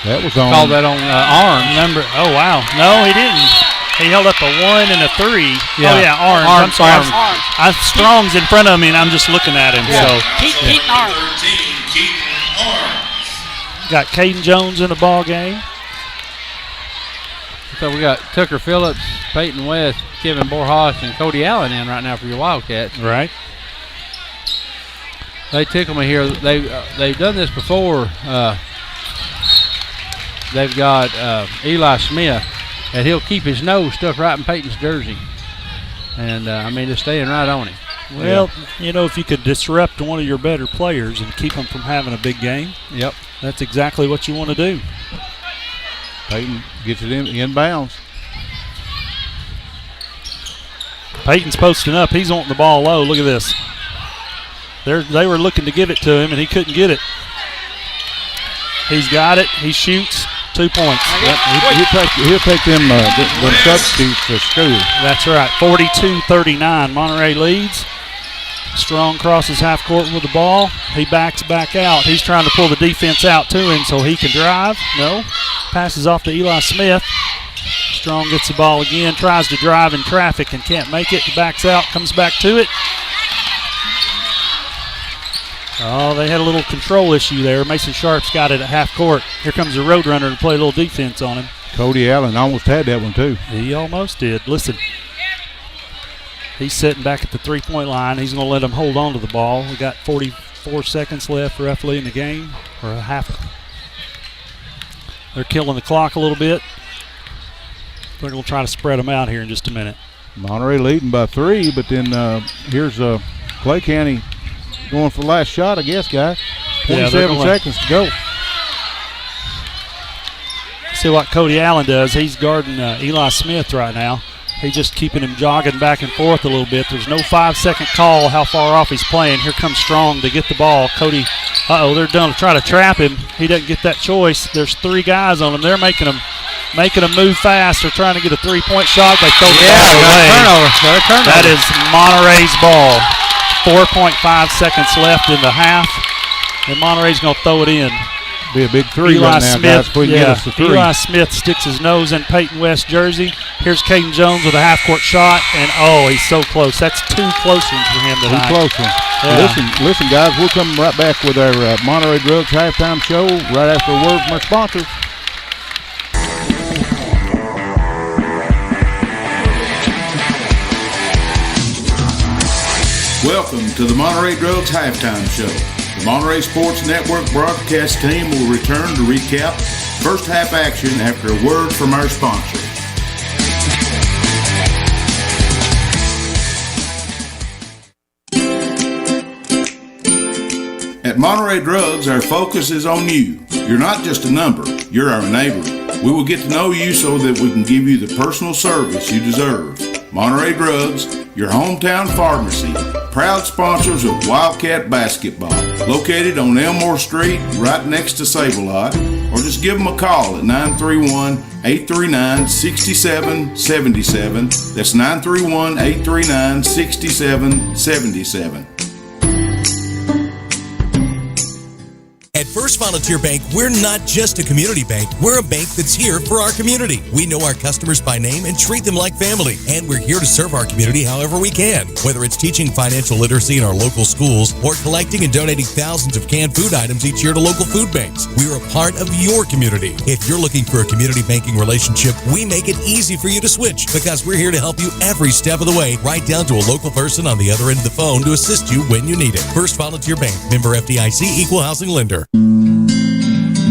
That was on. Called that on Arms. Oh, wow. No, he didn't. He held up a 1 and a 3. Yeah. Oh, yeah, Arms. I'm sorry. Strong's in front of me, and I'm just looking at him. Yeah. So Keaton Arms. Got Caden Jones in the ball game. So we got Tucker Phillips, Peyton West, Kevin Borjas, and Cody Allen in right now for your Wildcats. Right. They tickle me here. They've done this before. They've got Eli Smith, and he'll keep his nose stuck right in Peyton's jersey. And, I mean, it's staying right on him. Well, you know, if you could disrupt one of your better players and keep them from having a big game, yep, that's exactly what you want to do. Peyton gets it in bounds. Peyton's posting up. He's wanting the ball low. Look at this. They were looking to give it to him, and he couldn't get it. He's got it. He shoots. 2 points. Yep. He'll take them substitutes to school. That's right. 42-39. Monterey leads. Strong crosses half court with the ball. He backs back out. He's trying to pull the defense out to him so he can drive. No. Passes off to Eli Smith. Strong gets the ball again. Tries to drive in traffic and can't make it. He backs out. Comes back to it. Oh, they had a little control issue there. Mason Sharp's got it at half court. Here comes the Roadrunner to play a little defense on him. Cody Allen almost had that one, too. He almost did. Listen, he's sitting back at the three-point line. He's going to let him hold on to the ball. We got 44 seconds left roughly in the game, or a half. They're killing the clock a little bit. They're going to try to spread them out here in just a minute. Monterey leading by 3, but then here's Clay County going for the last shot, I guess, guys. 27 seconds to go. See what Cody Allen does. He's guarding Eli Smith right now. He's just keeping him jogging back and forth a little bit. There's no 5-second call how far off he's playing. Here comes Strong to get the ball. Cody, they're done to try to trap him. He doesn't get that choice. There's 3 guys on him. They're making him move fast. They're trying to get a 3-point shot. They throw the ball away. Turnover. That is Monterey's ball. 4.5 seconds left in the half, and Monterey's going to throw it in. Be a big 3 right now, guys, before you get us to 3. Eli Smith sticks his nose in Peyton West's jersey. Here's Caden Jones with a half-court shot, and he's so close. That's 2 close ones for him tonight. 2 close ones. Yeah. Listen, guys, we'll come right back with our Monterey Drugs halftime show right after a word from our sponsors. Welcome to the Monterey Drugs Halftime Show. The Monterey Sports Network broadcast team will return to recap first half action after a word from our sponsor. At Monterey Drugs, our focus is on you. You're not just a number, you're our neighbor. We will get to know you so that we can give you the personal service you deserve. Monterey Drugs, your hometown pharmacy, proud sponsors of Wildcat basketball, located on Elmore Street, right next to Save-A-Lot, or just give them a call at 931-839-6777. That's 931-839-6777. At First Volunteer Bank, we're not just a community bank. We're a bank that's here for our community. We know our customers by name and treat them like family. And we're here to serve our community however we can. Whether it's teaching financial literacy in our local schools or collecting and donating thousands of canned food items each year to local food banks, we're a part of your community. If you're looking for a community banking relationship, we make it easy for you to switch because we're here to help you every step of the way, right down to a local person on the other end of the phone to assist you when you need it. First Volunteer Bank, member FDIC, equal housing lender.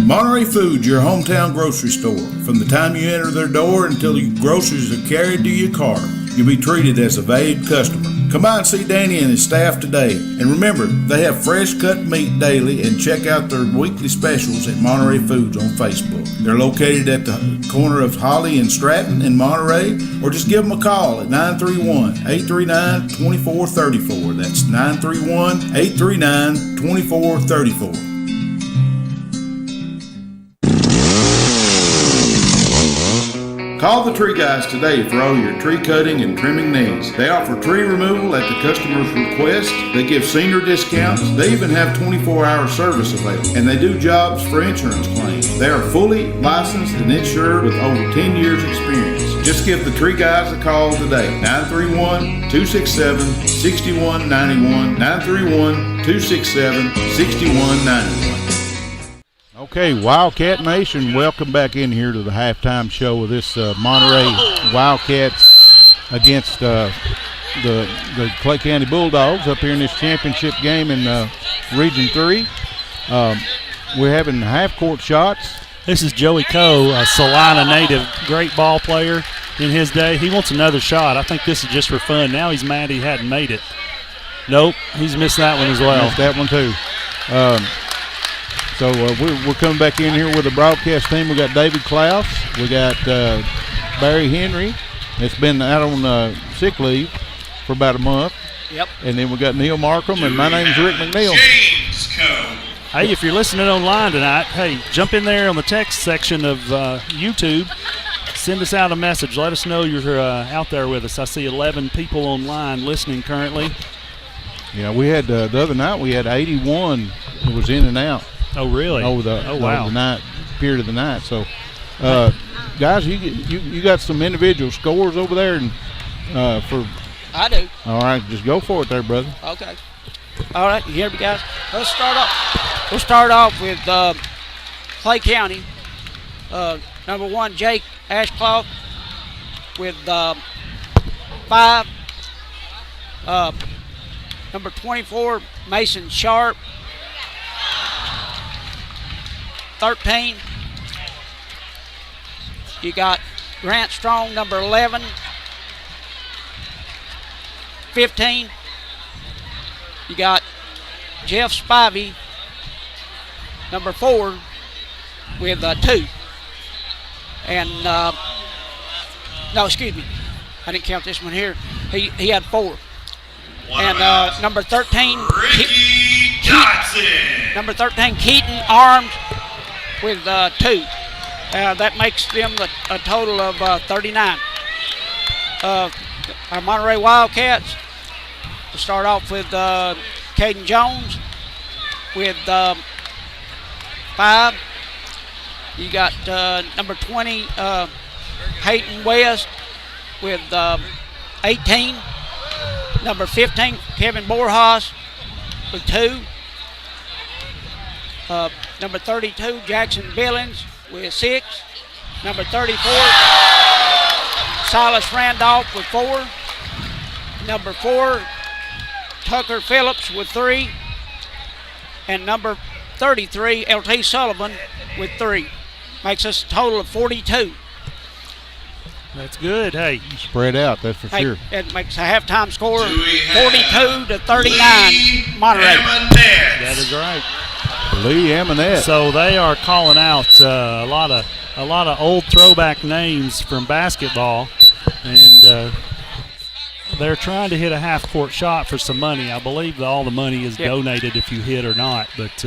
Monterey Foods, your hometown grocery store. From the time you enter their door until your groceries are carried to your car, you'll be treated as a valued customer. Come by and see Danny and his staff today. And remember, they have fresh cut meat daily, and check out their weekly specials at Monterey Foods on Facebook. They're located at the corner of Holly and Stratton in Monterey, or just give them a call at 931-839-2434. That's 931-839-2434. Call the Tree Guys today for all your tree cutting and trimming needs. They offer tree removal at the customer's request. They give senior discounts. They even have 24-hour service available. And they do jobs for insurance claims. They are fully licensed and insured with over 10 years experience. Just give the Tree Guys a call today. 931-267-6191. 931-267-6191. Okay, Wildcat Nation, welcome back in here to the halftime show of this Monterey Wildcats against the Clay County Bulldogs up here in this championship game. And Region 3. We're having half-court shots. This is Joey Coe, a Salina native, great ball player in his day. He wants another shot. I think this is just for fun. Now he's mad he hadn't made it. Nope, he's missed that one as well. Missed that one too. So we're coming back in here with the broadcast team. We got David Klaus. We got Barry Henry. It's been out on sick leave for about a month. Yep. And then we got Neil Markham, and my name's Rick McNeil. James Cone. Hey, if you're listening online tonight, hey, jump in there on the text section of YouTube. Send us out a message. Let us know you're out there with us. I see 11 people online listening currently. Yeah, we had the other night we had 81 that was in and out. Oh, really? Over the night period of the night. So, guys, you got some individual scores over there, and for. I do. All right, just go for it there, brother. Okay. All right, you hear me, guys? Let's start off. We'll start off with Clay County. Number 1, Jake Ashclough with 5. Number 24, Mason Sharp. 13. You got Grant Strong, number 11. 15. You got Jeff Spivey, number 4, with 2. And, no, excuse me. I didn't count this one here. He had 4. And number 13, Ricky Johnson. Number 13, Keaton Arms with 2. That makes them a total of 39. Our Monterey Wildcats, we'll start off with Caden Jones with 5. You got number 20, Hayden West with 18. Number 15, Kevin Borjas with 2. Number 32, Jackson Billings with 6. Number 34, Silas Randolph with 4. Number 4, Tucker Phillips with 3. And number 33, LT Sullivan with 3. Makes us a total of 42. That's good. Hey, spread out. That's for sure. It makes a halftime score 42-39 Monterey. That is right. Lee Amonette. So they are calling out a lot of old throwback names from basketball, and they're trying to hit a half-court shot for some money. I believe that all the money is donated if you hit or not, but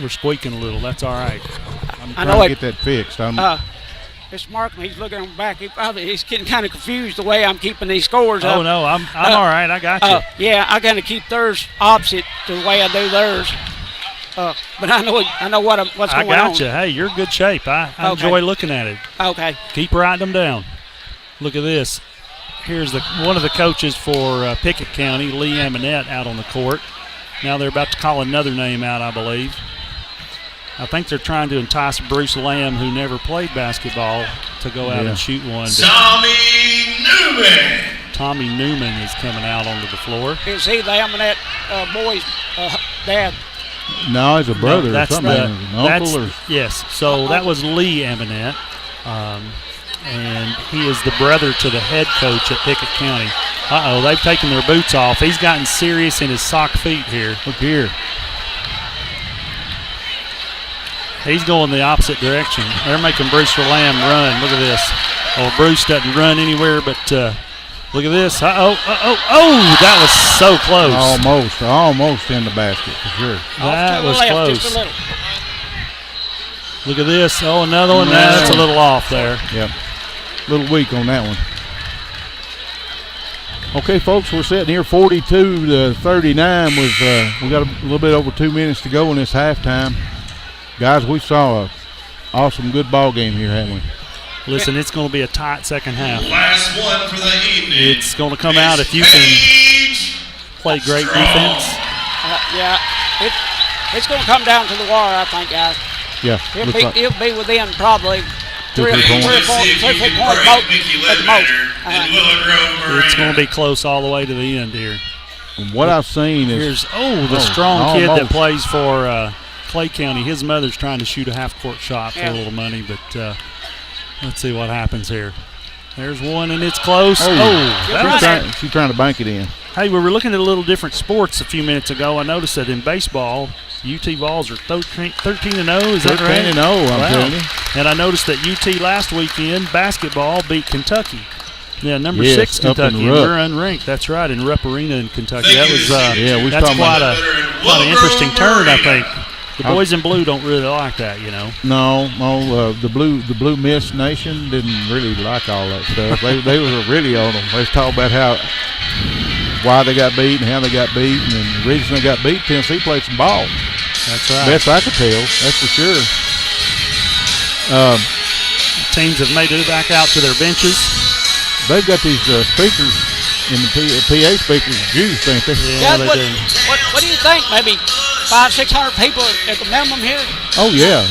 we're squeaking a little. That's all right. I'm trying to get that fixed. Mr. Markham, he's looking on back. He's getting kind of confused the way I'm keeping these scores up. Oh, no, I'm all right. I got you. Yeah, I got to keep theirs opposite to the way I do theirs. But I know what's going on. I got you. Hey, you're in good shape. I enjoy looking at it. Okay. Keep writing them down. Look at this. Here's one of the coaches for Pickett County, Lee Amonette, out on the court. Now they're about to call another name out, I believe. I think they're trying to entice Bruce Lamb, who never played basketball, to go out and shoot one. Tommy Newman. Tommy Newman is coming out onto the floor. Is he the Amonette boy's dad? No, he's a brother or something. Yes, so that was Lee Amonette, and he is the brother to the head coach at Pickett County. Uh-oh, they've taken their boots off. He's gotten serious in his sock feet here. Look here. He's going the opposite direction. They're making Bruce Lamb run. Look at this. Oh, Bruce doesn't run anywhere, but look at this. Oh, that was so close. Almost in the basket for sure. That was close. Just a little. Look at this. Oh, another one. That's a little off there. Yep. A little weak on that one. Okay, folks, we're sitting here 42-39 with we got a little bit over 2 minutes to go in this halftime. Guys, we saw a awesome, good ball game here, haven't we? Listen, it's going to be a tight second half. Last one for the evening. It's going to come out if you can play great defense. It's going to come down to the wire, I think, guys. Yeah. He'll be within probably 3 or 4 points at the most. It's going to be close all the way to the end here. From what I've seen is the strong kid that plays for Clay County. His mother's trying to shoot a half-court shot for a little money, but let's see what happens here. There's one, and it's close. She's trying to bank it in. Hey, we were looking at a little different sports a few minutes ago. I noticed that in baseball, UT Vols are 13-0. Is that right? 13-0, I'm telling you. And I noticed that UT last weekend, basketball, beat Kentucky. Yeah, number 6 Kentucky. We're unranked. That's right, in Rupp Arena in Kentucky. That was that's quite an interesting turn, I think. The boys in blue don't really like that, you know. No, the blue Mist Nation didn't really like all that stuff. they were really on them. They was talking about why they got beat and how they got beat, and the reason they got beat, Tennessee played some ball. That's right. Best I could tell, that's for sure. Teams have made it back out to their benches. They've got these speakers in the PA speakers juice, ain't they? Yeah, Guys, what do you think? Maybe 500-600 people at the minimum here? Oh, yeah.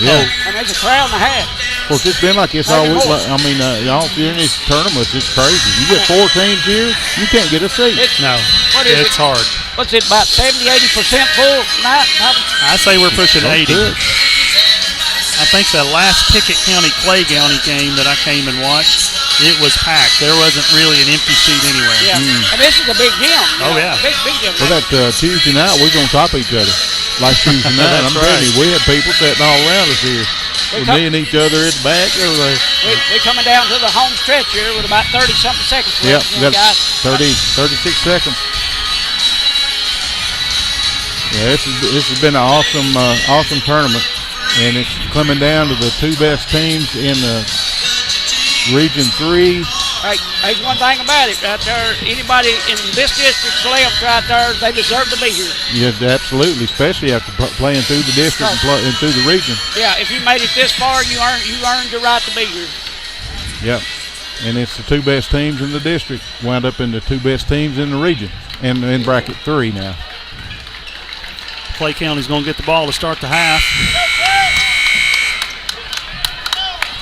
And there's a crowd and a half. Of course, it's been like this all week. I mean, y'all, if you're in these tournaments, it's crazy. You get 4 teams here, you can't get a seat. It's hard. What's it, about 70-80% full tonight? I say we're pushing 80. I think the last Pickett County-Clay County game that I came and watched, it was packed. There wasn't really an empty seat anywhere. Yeah, and this is a big gym. Oh, yeah. Big gym. Well, that Tuesday night, we're going to top each other. Like Tuesday night, I'm telling you, we had people sitting all around us here. We're meeting each other at the back. We're coming down to the home stretch here with about 30-something seconds left. Yep, we got 36 seconds. Yeah, this has been an awesome tournament, and it's coming down to the 2 best teams in the Region 3. Hey, there's one thing about it right there. Anybody in this district's left right there, they deserve to be here. Yes, absolutely, especially after playing through the district and through the region. Yeah, if you made it this far, you earned your right to be here. Yep, and it's the 2 best teams in the district wound up in the 2 best teams in the region, and in bracket 3 now. Clay County's going to get the ball to start the half.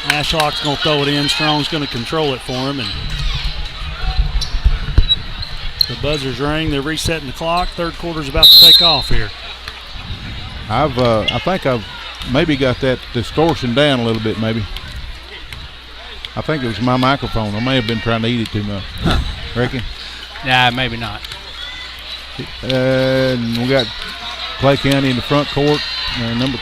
Ashlock's going to throw it in. Strong's going to control it for him. And the buzzers ring. They're resetting the clock. Third quarter's about to take off here. I think I've maybe got that distortion down a little bit, maybe. I think it was my microphone. I may have been trying to eat it too much. Reckon? Nah, maybe not. And we got Clay County in the front court. Number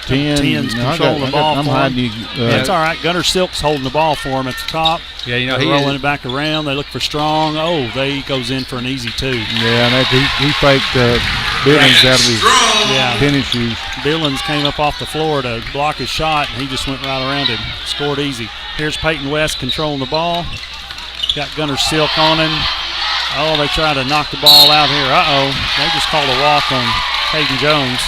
10's controlling the ball for him. That's all right. Gunnar Silk's holding the ball for him at the top. Yeah, you know, they're rolling it back around. They look for Strong. He goes in for an easy 2. Yeah, and he faked Billings out of his tennis shoes. Billings came up off the floor to block his shot, and he just went right around him. Scored easy. Here's Peyton West controlling the ball. Got Gunnar Silk on him. They try to knock the ball out here. They just called a walk on Hayden Jones.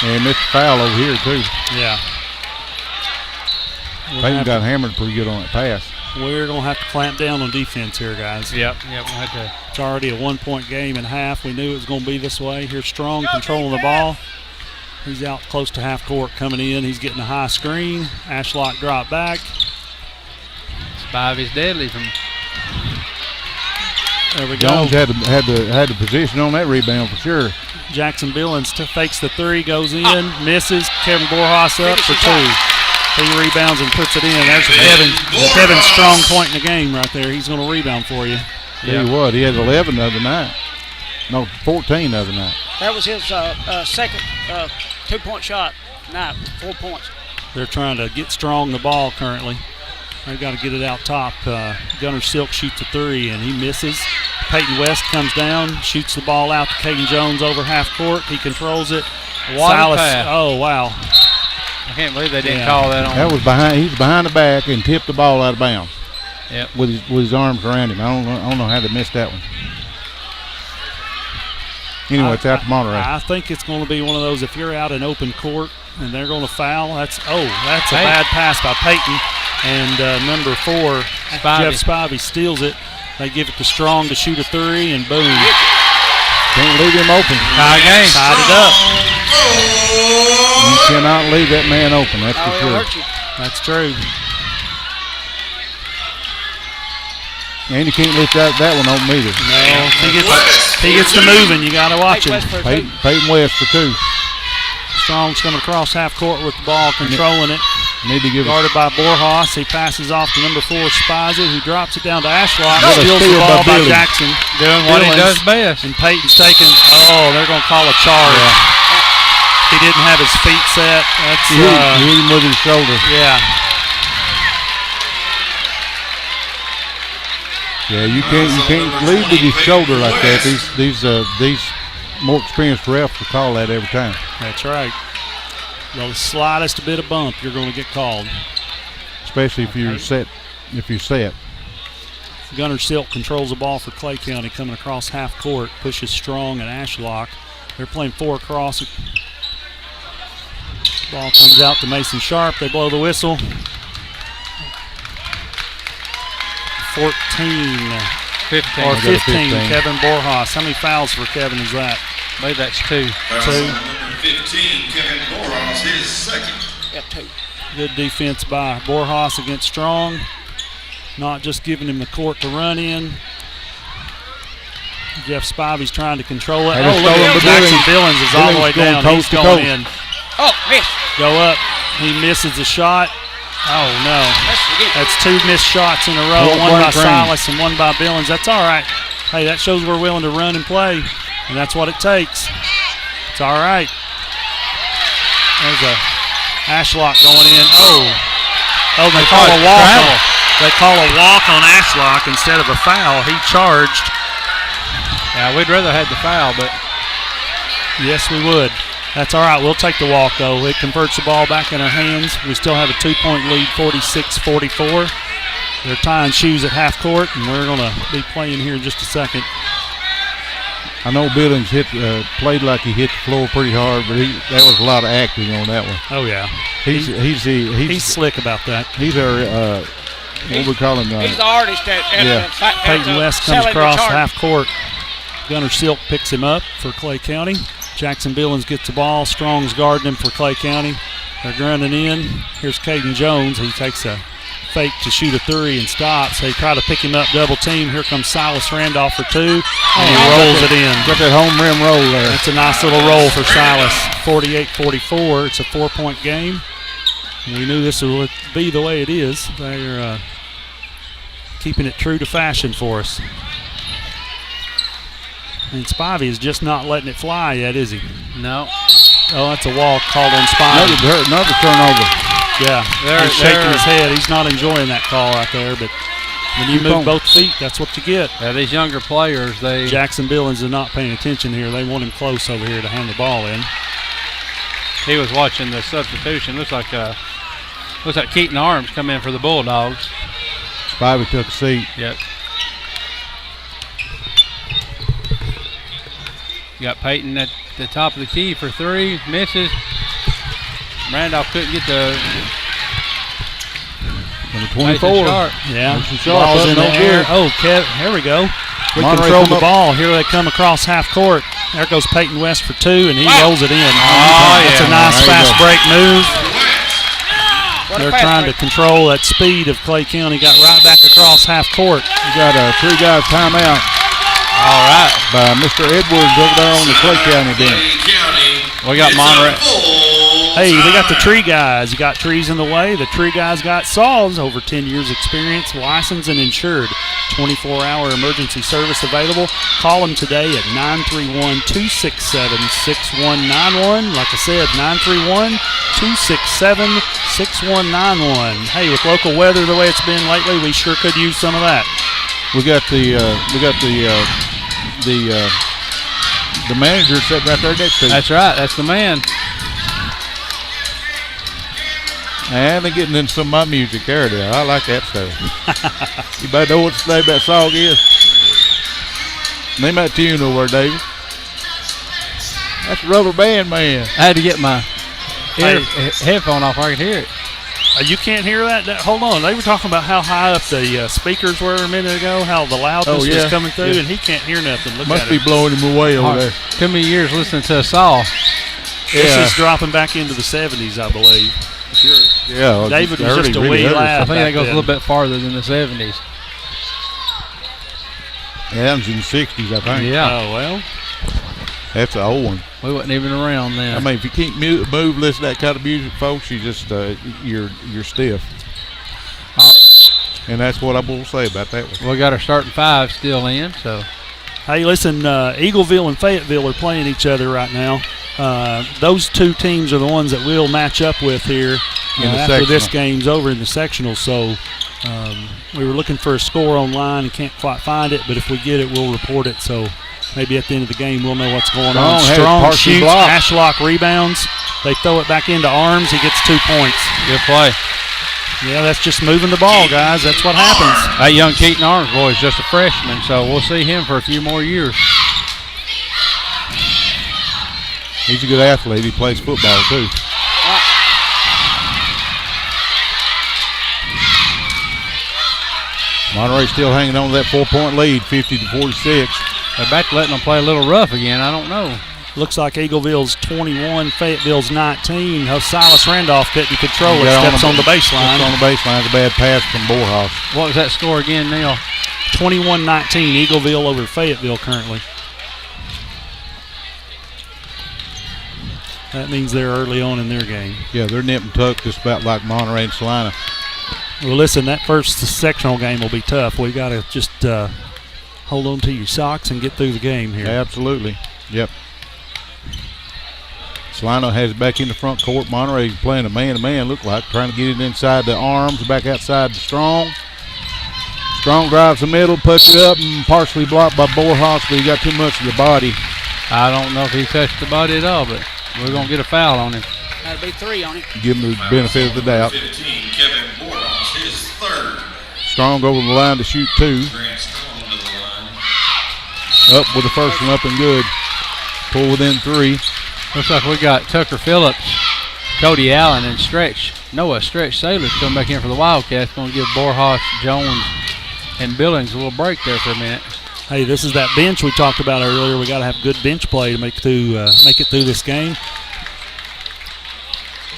And missed a foul over here, too. Yeah. Peyton got hammered pretty good on that pass. We're going to have to clamp down on defense here, guys. Yep. We'll have to. It's already a 1-point game and a half. We knew it was going to be this way. Here's Strong controlling the ball. He's out close to half court coming in. He's getting a high screen. Ashlock drop back. Spivey's deadly from. There we go. Jones had the position on that rebound for sure. Jackson Billings fakes the 3, goes in, misses. Kevin Borhaus up for 2. He rebounds and puts it in. There's Kevin's strong point in the game right there. He's going to rebound for you. Tell you what, he had 11 the other night. No, 14 the other night. That was his second 2-point shot tonight, 4 points. They're trying to get Strong the ball currently. They've got to get it out top. Gunnar Silk shoots a 3, and he misses. Peyton West comes down, shoots the ball out to Caden Jones over half court. He controls it. Silas. Oh, wow. I can't believe they didn't call that on. That was behind. He's behind the back and tipped the ball out of bounds. Yep. With his arms around him. I don't know how they missed that one. Anyway, it's out to Monterey. I think it's going to be one of those, if you're out in open court and they're going to foul, that's a bad pass by Peyton. And number 4, Jeff Spivey steals it. They give it to Strong to shoot a 3, and boom. Can't leave him open. Tie game. Tied it up. You cannot leave that man open, that's for sure. That's true. And you can't lift that one on either. No, if he gets to moving, you got to watch him. Peyton West for 2. Strong's coming across half court with the ball, controlling it. Need to give Guarded by Borjas. He passes off to number 4, Spizey, who drops it down to Ashlock. Steals the ball by Jackson. Doing what he does best. And Peyton's taking. Oh, they're going to call a charge. Yeah. He didn't have his feet set. That's he hit him with his shoulder. Yeah. Yeah, you can't lead with your shoulder like that. These more experienced refs will call that every time. That's right. The slightest bit of bump, you're going to get called. Especially if you're set. Gunnar Silk controls the ball for Clay County, coming across half court, pushes Strong and Ashlock. They're playing 4 across. Ball comes out to Mason Sharp. They blow the whistle. 14. 15. Or 15, Kevin Borjas. How many fouls for Kevin is that? I believe that's 2. 2. Number 15, Kevin Borjas, his second. Got 2. Good defense by Borjas against Strong. Not just giving him the court to run in. Jeff Spivey's trying to control it. Oh, look at Jackson Billings is all the way down. He's going in. Oh, miss. Go up. He misses the shot. Oh, no. That's 2 missed shots in a row. One by Silas and one by Billings. That's all right. Hey, that shows we're willing to run and play, and that's what it takes. It's all right. There's a Ashlock going in. Oh, they call a walk. They call a walk on Ashlock instead of a foul. He charged. Yeah, we'd rather have the foul, but. Yes, we would. That's all right. We'll take the walk, though. It converts the ball back in our hands. We still have a 2-point lead, 46-44. They're tying shoes at half court, and we're going to be playing here in just a second. I know Billings played like he hit the floor pretty hard, but that was a lot of acting on that one. Oh, yeah. He's slick about that. He's our, what we call him? He's the artist at Peyton West comes across half court. Gunnar Silk picks him up for Clay County. Jackson Billings gets the ball. Strong's guarding him for Clay County. They're running in. Here's Caden Jones. He takes a fake to shoot a 3 and stops. They try to pick him up, double team. Here comes Silas Randolph for 2, and he rolls it in. Got that home rim roll there. That's a nice little roll for Silas. 48-44. It's a 4-point game. We knew this would be the way it is. They're keeping it true to fashion for us. And Spivey is just not letting it fly yet, is he? No. Oh, that's a walk called on Spivey. Another turnover. Yeah, he's shaking his head. He's not enjoying that call right there, but when you move both feet, that's what you get. Yeah, these younger players, Jackson Billings is not paying attention here. They want him close over here to hand the ball in. He was watching the substitution. Looks like Keaton Arms come in for the Bulldogs. Spivey took a seat. Yep. You got Peyton at the top of the key for 3, misses. Randolph couldn't get the Number 24. Yeah, ball's in the air. Oh, here we go. We control the ball. Here they come across half court. There goes Peyton West for 2, and he rolls it in. That's a nice fast break move. They're trying to control that speed of Clay County. Got right back across half court. You got a 3 guys timeout. All right. By Mr. Edwards over there on the Clay County bench. We got Monterey. Hey, they got the tree guys. You got trees in the way. The tree guys got saws. Over 10 years experience, licensed and insured. 24-hour emergency service available. Call them today at 931-267-6191. Like I said, 931-267-6191. Hey, with local weather the way it's been lately, we sure could use some of that. We got the manager sitting right there next to you. That's right. That's the man. And they're getting in some of my music there. I like that stuff. You better know what the name of that song is. Name that tune over there, David. That's Rubber Band Man. I had to get my headphone off. I could hear it. You can't hear that? Hold on. They were talking about how high up the speakers were a minute ago, how the loudness was coming through, and he can't hear nothing. Look Must be blowing him away over there. Too many years listening to a saw. This is dropping back into the 70s, I believe. Sure. Yeah. David was just a wee laugh. I think that goes a little bit farther than the 70s. That was in the 60s, I think. Yeah. Oh, well. That's an old one. We wasn't even around then. I mean, if you can't move, listen to that kind of music, folks, you just you're stiff. And that's what I will say about that one. We got our starting five still in, so. Hey, listen, Eagleville and Fayetteville are playing each other right now. Those two teams are the ones that we'll match up with here after this game's over in the sectional. So we were looking for a score online and can't quite find it, but if we get it, we'll report it. So maybe at the end of the game, we'll know what's going on. Strong shoots, Ashlock rebounds. They throw it back into Arms. He gets 2 points. Good play. Yeah, that's just moving the ball, guys. That's what happens. That young Keaton Arms boy is just a freshman, so we'll see him for a few more years. He's a good athlete. He plays football, too. Monterey still hanging on to that 4-point lead, 50-46. They're back to letting them play a little rough again. I don't know. Looks like Eagleville's 21, Fayetteville's 19. Silas Randolph couldn't control it. Steps on the baseline. Steps on the baseline. It's a bad pass from Borjas. What was that score again, Neil? 21-19, Eagleville over Fayetteville currently. That means they're early on in their game. Yeah, they're nip and tuck just about like Monterey and Salina. Well, listen, that first sectional game will be tough. We got to just hold on to your socks and get through the game here. Absolutely. Yep. Salino has it back in the front court. Monterey's playing a man-to-man, look like, trying to get it inside the Arms, back outside to Strong. Strong drives the middle, puts it up, and partially blocked by Borjas, but he got too much of the body. I don't know if he touched the body at all, but we're going to get a foul on him. That'll be 3 on him. Give him the benefit of the doubt. 15, Kevin Borjas, his third. Strong over the line to shoot 2. Grant Strong to the line. Up with the first one, up and good. Pull within 3. Looks like we got Tucker Phillips, Cody Allen, and Stretch Sailors coming back in for the Wildcats. Going to give Borjas, Jones, and Billings a little break there for a minute. Hey, this is that bench we talked about earlier. We got to have good bench play to make it through this game.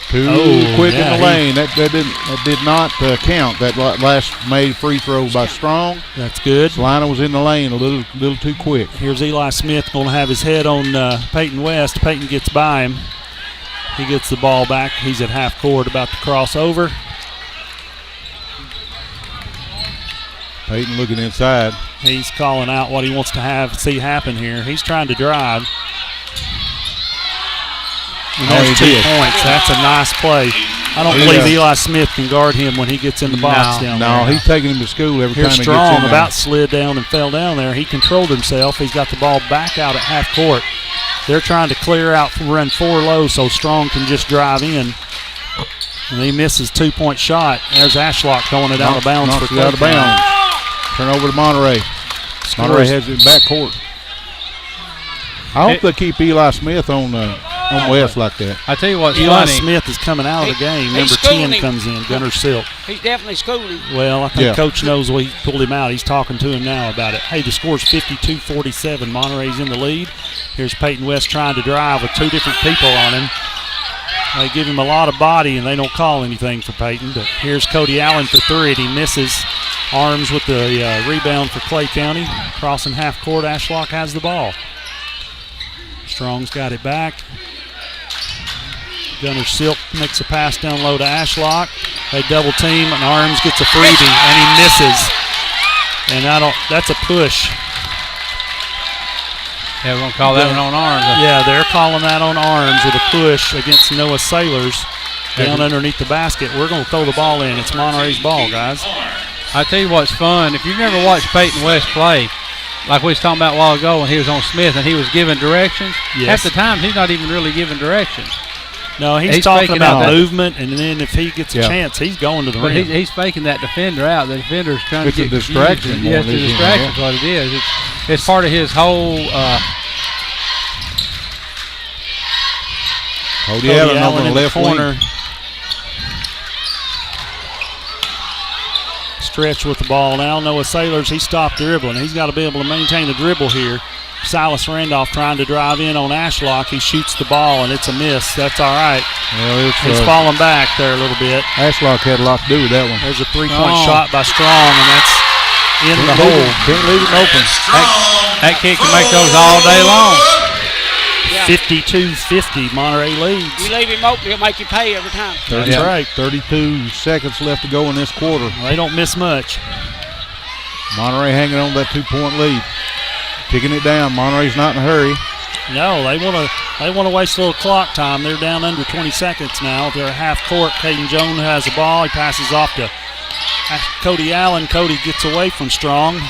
Too quick in the lane. That did not count. That last made free throw by Strong. That's good. Salina was in the lane a little too quick. Here's Eli Smith going to have his head on Peyton West. Peyton gets by him. He gets the ball back. He's at half court, about to cross over. Peyton looking inside. He's calling out what he wants to see happen here. He's trying to drive. And there's 2 points. That's a nice play. I don't believe Eli Smith can guard him when he gets in the box down there. No, he's taking him to school every time he gets in Strong there. about slid down and fell down there. He controlled himself. He's got the ball back out at half court. They're trying to clear out, run 4 low so Strong can just drive in. And he misses 2-point shot. There's Ashlock throwing it out of bounds for out of bounds. Turn over to Monterey. Monterey has it back court. I hope they keep Eli Smith on West like that. I tell you what's Eli funny. Smith is coming out of the game. Number 10 comes in, Gunnar Silk. He's definitely schooling. Well, I think Coach knows he pulled him out. He's talking to him now about it. Hey, the score's 52-47. Monterey's in the lead. Here's Peyton West trying to drive with 2 different people on him. They give him a lot of body, and they don't call anything for Peyton. But here's Cody Allen for 3, and he misses. Arms with the rebound for Clay County. Crossing half court, Ashlock has the ball. Strong's got it back. Gunnar Silk makes a pass down low to Ashlock. They double team, and Arms gets a freebie, and he misses. And that's a push. Yeah, we're going to call that one on Arms. Yeah, they're calling that on Arms with a push against Noah Sailors down underneath the basket. We're going to throw the ball in. It's Monterey's ball, guys. I tell you what's fun. If you've never watched Peyton West play, like we was talking about a while ago when he was on Smith and he was giving directions, half the time he's not even really giving directions. No, he's talking about movement, and then if he gets a chance, he's going to the rim. But he's faking that defender out. The defender's trying to get a distraction. Yeah, it's a distraction is what it is. It's part of his whole Cody Allen over in the left corner. Stretch with the ball now. Noah Sailors, he stopped dribbling. He's got to be able to maintain the dribble here. Silas Randolph trying to drive in on Ashlock. He shoots the ball, and it's a miss. That's all right. Well, he's falling back there a little bit. Ashlock had a lot to do with that one. There's a 3-point shot by Strong, and in the hole. Can't leave him open. That kick can make those all day long. 52-50, Monterey leads. You leave him open, he'll make you pay every time. That's right. 32 seconds left to go in this quarter. They don't miss much. Monterey hanging on that 2-point lead. Kicking it down. Monterey's not in a hurry. No, they want to waste a little clock time. They're down under 20 seconds now. They're half court. Caden Jones has the ball. He passes off to Cody Allen. Cody gets away from Strong.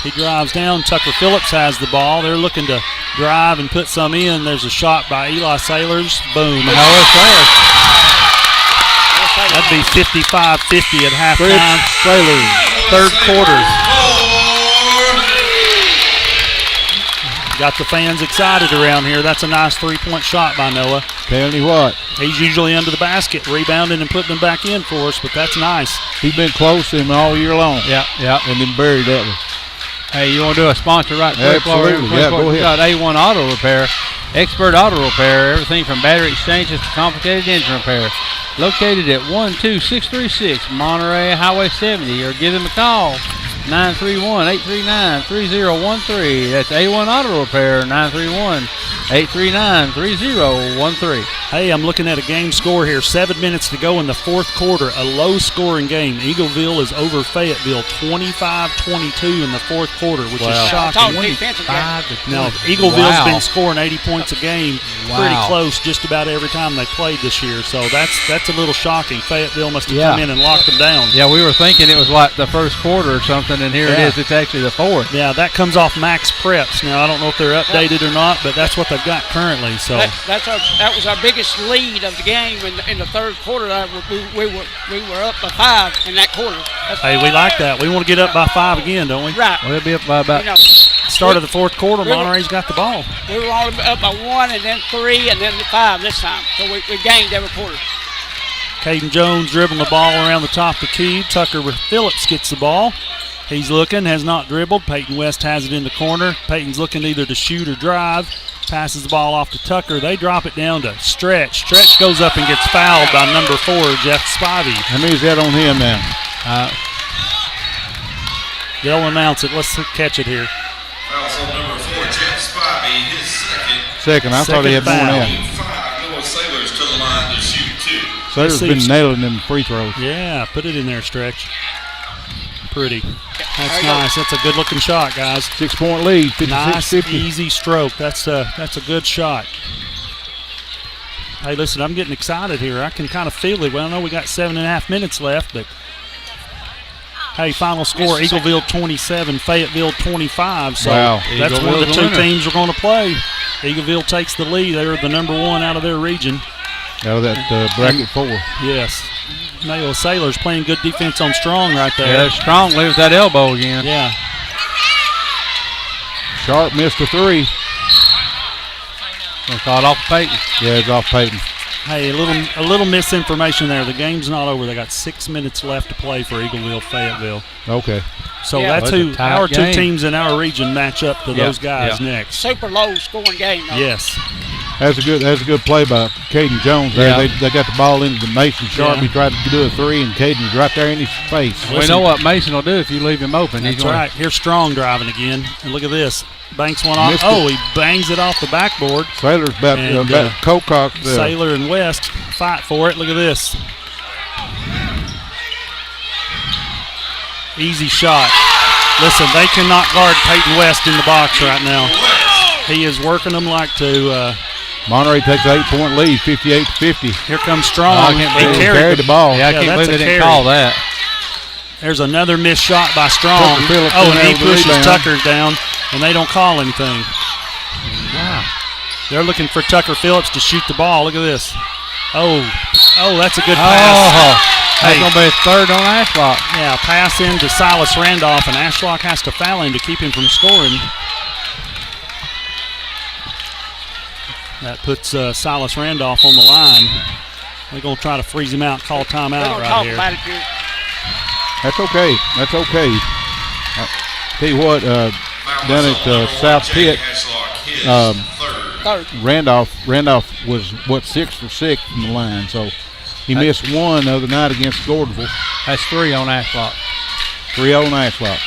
He drives down. Tucker Phillips has the ball. They're looking to drive and put some in. There's a shot by Eli Sailors. Boom. That'd be 55-50 at halftime. Sailors. Third quarter. Got the fans excited around here. That's a nice three-point shot by Noah. Tell you what. He's usually under the basket, rebounding and putting them back in for us, but that's nice. He's been close to him all year long. Yeah. And then buried that one. Hey, you want to do a sponsor right quick? Absolutely. Yeah, go ahead. We got A1 Auto Repair, expert auto repair, everything from battery exchanges to complicated engine repair. Located at 12636 Monterey Highway 70, or give them a call, 931-839-3013. That's A1 Auto Repair, 931-839-3013. Hey, I'm looking at a game score here. 7 minutes to go in the fourth quarter. A low-scoring game. Eagleville is over Fayetteville 25-22 in the fourth quarter, which is shocking. Now, Eagleville's been scoring 80 points a game pretty close just about every time they played this year. So that's a little shocking. Fayetteville must have come in and locked them down. Yeah, we were thinking it was like the first quarter or something, and here it is. It's actually the fourth. Yeah, that comes off Max Preps. Now, I don't know if they're updated or not, but that's what they've got currently. So that was our biggest lead of the game in the third quarter. We were up by 5 in that quarter. Hey, we like that. We want to get up by 5 again, don't we? Right. We'll be up by about start of the fourth quarter. Monterey's got the ball. We were only up by 1 and then 3 and then 5 this time. So we gained every quarter. Caden Jones dribbling the ball around the top of the key. Tucker Phillips gets the ball. He's looking, has not dribbled. Peyton West has it in the corner. Peyton's looking either to shoot or drive. Passes the ball off to Tucker. They drop it down to Stretch. Stretch goes up and gets fouled by number 4, Jeff Spivey. How many is that on him now? They'll announce it. Let's catch it here. Also number 4, Jeff Spivey, his second. I thought he had more than that. 5, Noah Sailors to the line to shoot 2. Sailors been nailing them free throws. Yeah, put it in there, Stretch. Pretty. That's nice. That's a good-looking shot, guys. 6-point lead, 56-50. Nice, easy stroke. That's a good shot. Hey, listen, I'm getting excited here. I can kind of feel it. Well, I know we got 7.5 minutes left, but hey, final score, Eagleville 27, Fayetteville 25. So that's one of the two teams we're going to play. Eagleville takes the lead. They're the number 1 out of their region. Out of that bracket 4. Yes. Noah Sailors playing good defense on Strong right there. Yeah, Strong leaves that elbow again. Yeah. Sharp missed a 3. Gonna call it off Peyton. Yeah, it's off Peyton. Hey, a little misinformation there. The game's not over. They got 6 minutes left to play for Eagleville Fayetteville. Okay. So that's who our two teams in our region match up to those guys next. Super low scoring game, though. Yes. That's a good play by Caden Jones there. Yeah. They got the ball into Mason Sharp. He tried to do a 3, and Caden's right there in his face. We know what Mason will do if you leave him open. That's right. Here's Strong driving again. And look at this. Banks one off. He bangs it off the backboard. Sailor's about Cocock. Sailor and West fight for it. Look at this. Easy shot. Listen, they cannot guard Peyton West in the box right now. He is working them like to. Monterey takes an 8-point lead, 58-50. Here comes Strong. He carried the ball. Yeah, I can't believe they didn't call that. There's another missed shot by Strong. And he pushes Tucker down, and they don't call anything. Wow. They're looking for Tucker Phillips to shoot the ball. Look at this. Oh, that's a good pass. That's going to be his third on Ashlock. Yeah, pass in to Silas Randolph, and Ashlock has to foul him to keep him from scoring. That puts Silas Randolph on the line. They're going to try to freeze him out, call timeout right here. That's okay. That's okay. Tell you what, down at South Pitt, Randolph was, 6 for 6 from the line. So he missed 1 the other night against Gordonsville. That's 3 on Ashlock. 3 on Ashlock.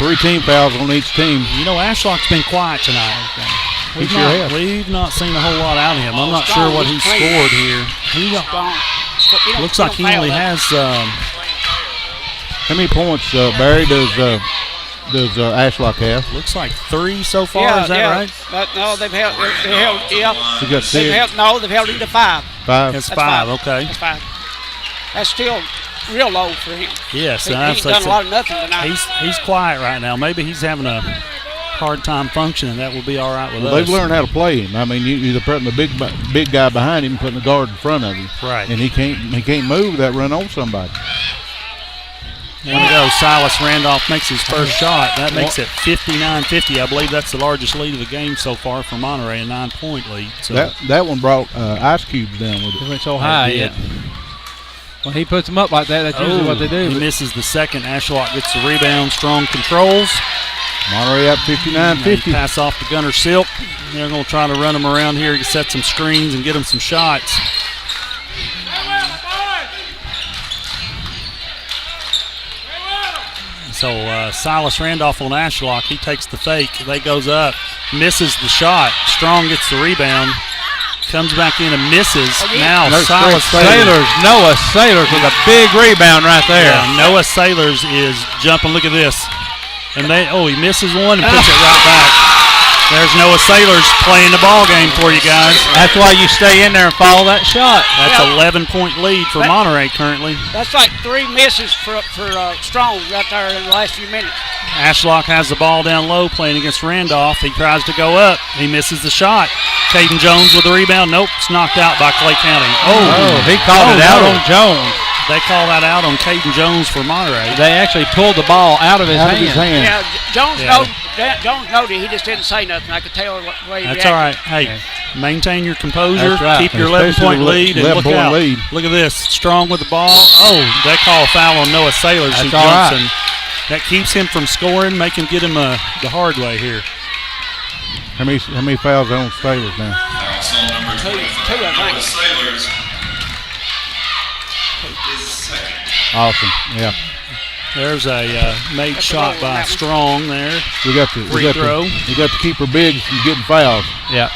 3 team fouls on each team. You know, Ashlock's been quiet tonight. He sure has. We've not seen a whole lot out of him. I'm not sure what he scored here. Looks like he only has. How many points, Barry, does Ashlock have? Looks like 3 so far. Is that right? No, they've held. Yeah. He got 6. They've held him to 5. 5. That's 5. Okay. That's 5. That's still real low for him. Yes, he's done a lot of nothing tonight. He's quiet right now. Maybe he's having a hard time functioning. That will be all right with us. They've learned how to play him. I mean, you're putting the big guy behind him, putting the guard in front of him. Right. And he can't move without running on somebody. There we go. Silas Randolph makes his first shot. That makes it 59-50. I believe that's the largest lead of the game so far for Monterey, a 9-point lead. So that one brought ice cubes down with it. It went so high, yeah. When he puts them up like that, that's usually what they do. He misses the second. Ashlock gets the rebound. Strong controls. Monterey up 59-50. Pass off to Gunner Silk. They're going to try to run him around here to set some screens and get him some shots. So Silas Randolph on Ashlock, he takes the fake. They goes up, misses the shot. Strong gets the rebound, comes back in and misses. Now Silas Noah Sailors with a big rebound right there. Yeah, Noah Sailors is jumping. Look at this. And he misses one and puts it right back. There's Noah Sailors playing the ball game for you guys. That's why you stay in there and follow that shot. That's 11-point lead for Monterey currently. That's like 3 misses for Strong right there in the last few minutes. Ashlock has the ball down low playing against Randolph. He tries to go up. He misses the shot. Caden Jones with the rebound. Nope, it's knocked out by Clay County. He called it out on Jones. They call that out on Caden Jones for Monterey. They actually pulled the ball out of his hand. Yeah, Jones noted. He just didn't say nothing. I could tell what way he reacted. That's all right. Hey, maintain your composure. That's right. Keep your 11-point lead. And look out. Lead. Look at this. Strong with the ball. They call a foul on Noah Sailors. That's who all jumps right. and that keeps him from scoring, get him the hard way here. How many fouls on Sailors now? Foul number 25. Noah Sailors is second. Awesome. Yeah. There's a made shot by Strong there. We got the keeper bigs from getting fouls. Yeah.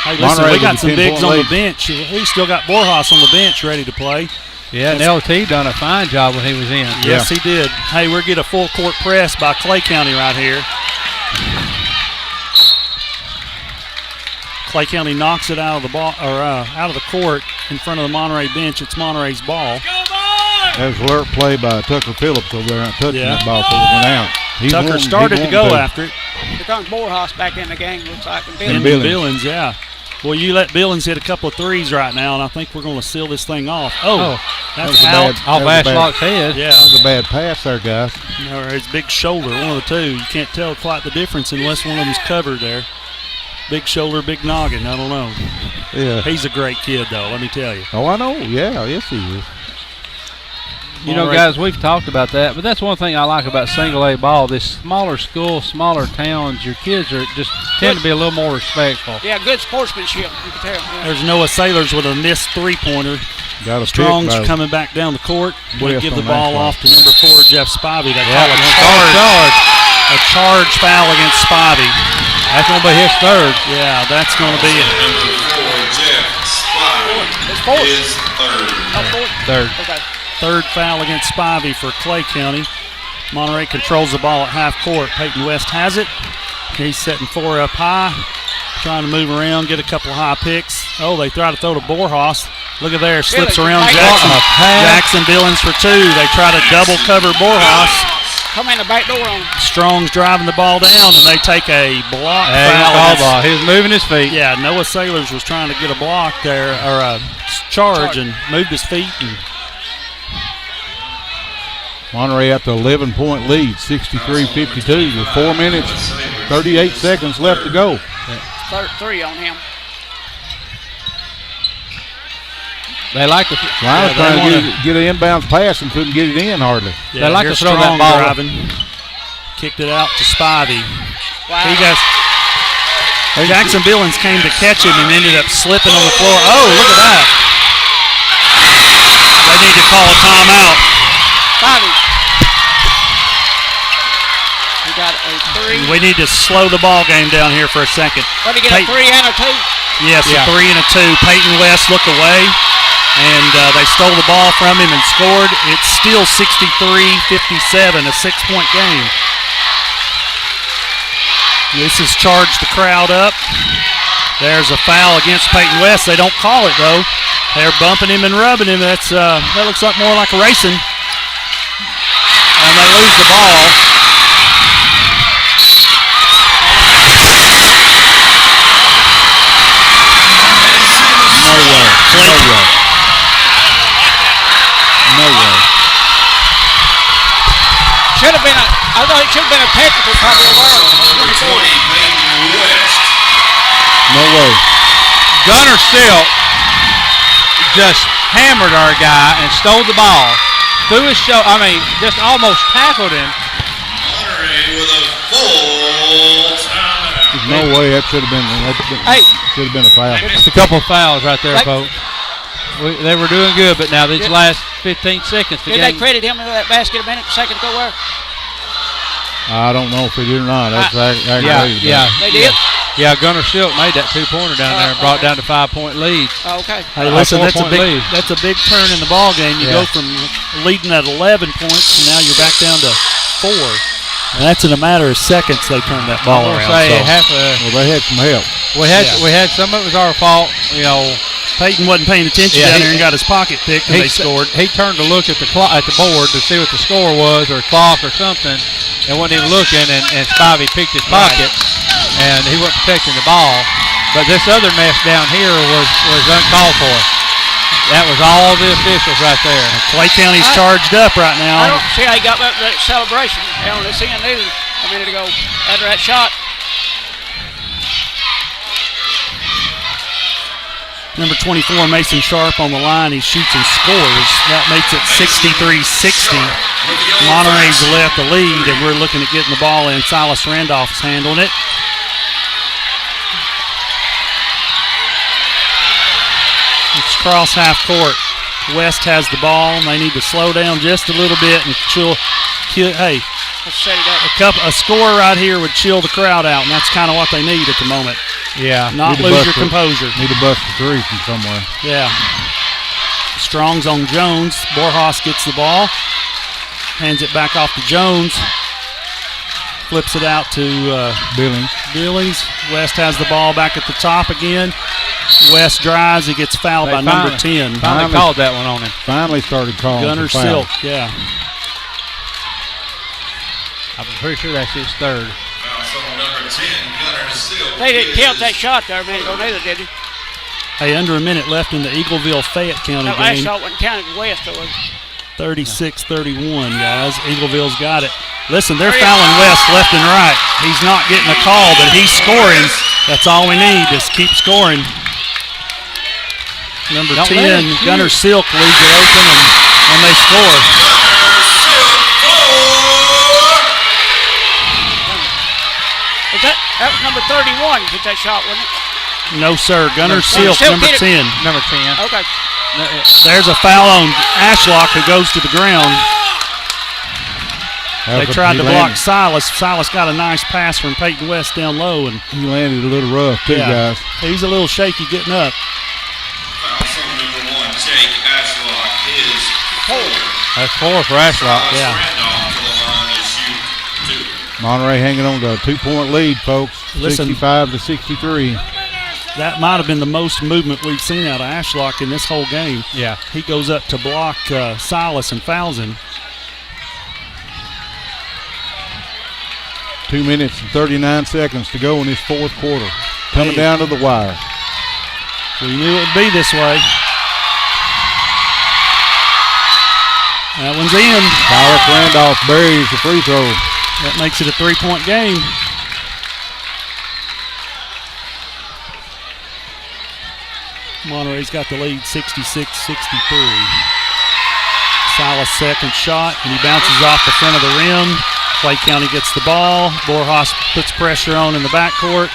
Hey, listen, we got some bigs on the bench. We still got Borjas on the bench ready to play. Yeah, and LT done a fine job when he was in. Yes, he did. Hey, we're getting a full court press by Clay County right here. Clay County knocks it out of the ball out of the court in front of the Monterey bench. It's Monterey's ball. That was alert play by Tucker Phillips over there, touching that ball before it went out. Tucker started to go after it. Here comes Borjas back in the game, looks like. And Billings, yeah. Well, you let Billings hit a couple of threes right now, and I think we're going to seal this thing off. That's out. Off Ashlock's head. Yeah. That was a bad pass there, guys. No, it's big shoulder, one of the two. You can't tell quite the difference unless one of them's covered there. Big shoulder, big noggin. I don't know. Yeah. He's a great kid, though, let me tell you. Oh, I know. Yeah, yes, he is. You know, guys, we've talked about that, but that's one thing I like about single-A ball. This smaller school, smaller towns, your kids are just tend to be a little more respectful. Yeah, good sportsmanship, you can tell. Yeah. There's Noah Sailors with a missed three-pointer. Strong's coming back down the court. We give the ball off to number 4, Jeff Spivey. They call a charge foul against Spivey. That's going to be his third. Yeah, that's going to be it. Number 4, Jeff Spivey is third. Third. Okay. Third foul against Spivey for Clay County. Monterey controls the ball at half court. Peyton West has it. He's setting 4 up high, trying to move around, get a couple of high picks. They try to throw to Borjas. Look at there, slips around Jackson. Jackson Billings for 2. They try to double cover Borjas. Come in the back door on him. Strong's driving the ball down, and they take a block foul. He was moving his feet. Yeah, Noah Sailors was trying to get a block there, or a charge, and moved his feet. And Monterey up to 11-point lead, 63-52 with 4 minutes, 38 seconds left to go. Third 3 on him. They like to trying to get an inbounds pass and couldn't get it in hardly. Yeah, they like to throw that ball driving. Kicked it out to Spivey. Wow. Jackson Billings came to catch him and ended up slipping on the floor. Oh, look at that. They need to call a timeout. Spivey. got a 3. We need to slow the ball game down here for a second. What did he get, a 3 and a 2? Yes, a 3 and a 2. Peyton West looked away, and they stole the ball from him and scored. It's still 63-57, a 6-point game. This has charged the crowd up. There's a foul against Peyton West. They don't call it, though. They're bumping him and rubbing him. That looks like more like a racing. And they lose the ball. No way. Should have been I thought it should have been a technical probably over. No way. Gunner Silk just hammered our guy and stole the ball. Through his just almost tackled him. Monterey with a full timeout. There's no way that should have been a foul. Just a couple of fouls right there, folks. They were doing good, but now these last 15 seconds. Did they credit him with that basket a second ago? Where? I don't know if they did or not. That's yeah. They did? Yeah, Gunner Silk made that 2-pointer down there and brought down to 5-point lead. Oh, okay. Hey, listen, that's a big turn in the ball game. You go from leading at 11 points, and now you're back down to 4. And that's in a matter of seconds they turned that ball around. Well, they had some help. We had some of it was our fault, Peyton wasn't paying attention down there and got his pocket picked, and they scored. He turned to look at the board to see what the score was, or clock or something, and wasn't even looking, and Spivey picked his pocket, and he wasn't protecting the ball. But this other mess down here was uncalled for. That was all the officials right there. And Clay County's charged up right now. I don't see how he got that celebration down this end either a minute ago after that shot. Number 24, Mason Sharp on the line. He shoots and scores. That makes it 63-60. Monterey's left the lead, and we're looking at getting the ball in. Silas Randolph's handling it. It's cross half court. West has the ball, and they need to slow down just a little bit and chill. Hey, let's set it up. A score right here would chill the crowd out, and that's kind of what they need at the moment. Yeah. Not lose your composure. Need to bust a 3 from somewhere. Yeah. Strong's on Jones. Borjas gets the ball. Hands it back off to Jones. Flips it out to Billings. West has the ball back at the top again. West drives. He gets fouled by number 10. Finally called that one on him. Finally started calling Gunner for foul. Silk, yeah. I'm pretty sure that's his third. Number 10, Gunner Silk. They didn't count that shot there a minute ago neither, did they? Hey, under a minute left in the Eagleville-Fayette County that last game. shot wasn't counted West. 36-31, guys. Eagleville's got it. Listen, they're fouling West left and right. He's not getting a call, but he's scoring. That's all we need, is keep scoring. Number 10, Gunner Silk leaves it open, and they score. That was number 31 hit that shot, wasn't it? No, sir. Gunner Silk, number 10. Number 10. Okay. There's a foul on Ashlock, who goes to the ground. They tried to block Silas. Silas got a nice pass from Peyton West down low, and he landed a little rough too, guys. He's a little shaky getting up. Foul on number 1, Jake Ashlock is 4. That's 4 for Ashlock. Yeah. Randolph to the line is shoot 2. Monterey hanging on to a 2-point lead, folks. Listen, 65-63. That might have been the most movement we've seen out of Ashlock in this whole game. Yeah. He goes up to block Silas and fouls him. 2 minutes and 39 seconds to go in this fourth quarter. Coming down to the wire. We knew it would be this way. That one's in. Silas Randolph buries the free throw. That makes it a 3-point game. Monterey's got the lead 66-63. Silas' second shot, and he bounces off the front of the rim. Clay County gets the ball. Borjas puts pressure on in the backcourt.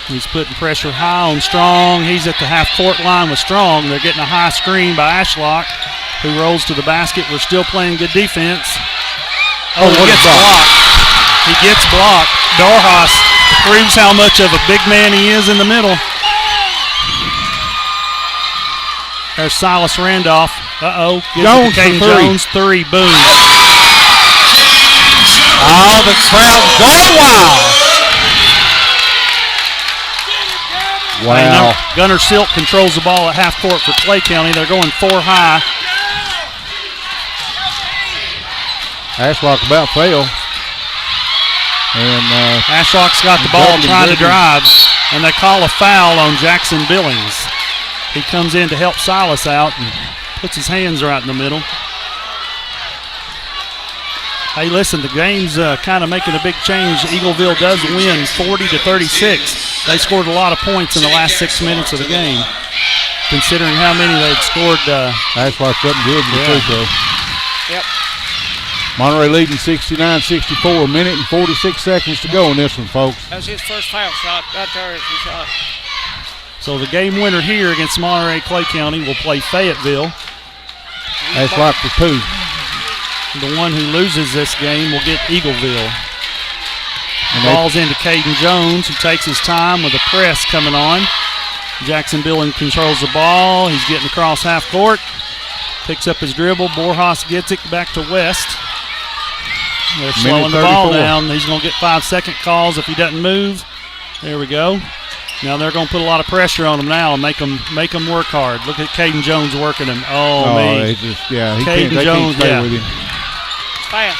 He's putting pressure high on Strong. He's at the half-court line with Strong. They're getting a high screen by Ashlock, who rolls to the basket. We're still playing good defense. Oh, he gets blocked. He gets blocked. Dorhas proves how much of a big man he is in the middle. There's Silas Randolph. Uh-oh. Jones for Caden three. Jones, three. Boom. Oh, the crowd's going wild. Wow. Gunnar Silk controls the ball at half court for Clay County. They're going 4 high. Ashlock about fell. And Ashlock's got the ball trying to drive, and they call a foul on Jackson Billings. He comes in to help Silas out and puts his hands right in the middle. Hey, listen, the game's kind of making a big change. Eagleville does win 40-36. They scored a lot of points in the last 6 minutes of the game, considering how many they'd scored. Ashlock's up good in the free throw. Yep. Monterey leading 69-64, a minute and 46 seconds to go in this one, folks. That's his first foul shot. Right there is his shot. So the game winner here against Monterey Clay County will play Fayetteville. Ashlock for 2. The one who loses this game will get Eagleville. The ball's into Caden Jones, who takes his time with a press coming on. Jackson Billings controls the ball. He's getting across half court. Picks up his dribble. Borjas gets it back to West. They're slowing the ball down. He's going to get 5-second calls if he doesn't move. There we go. Now they're going to put a lot of pressure on him now and make him work hard. Look at Caden Jones working him. Oh, man. He Caden Jones, can't stay with him. Foul.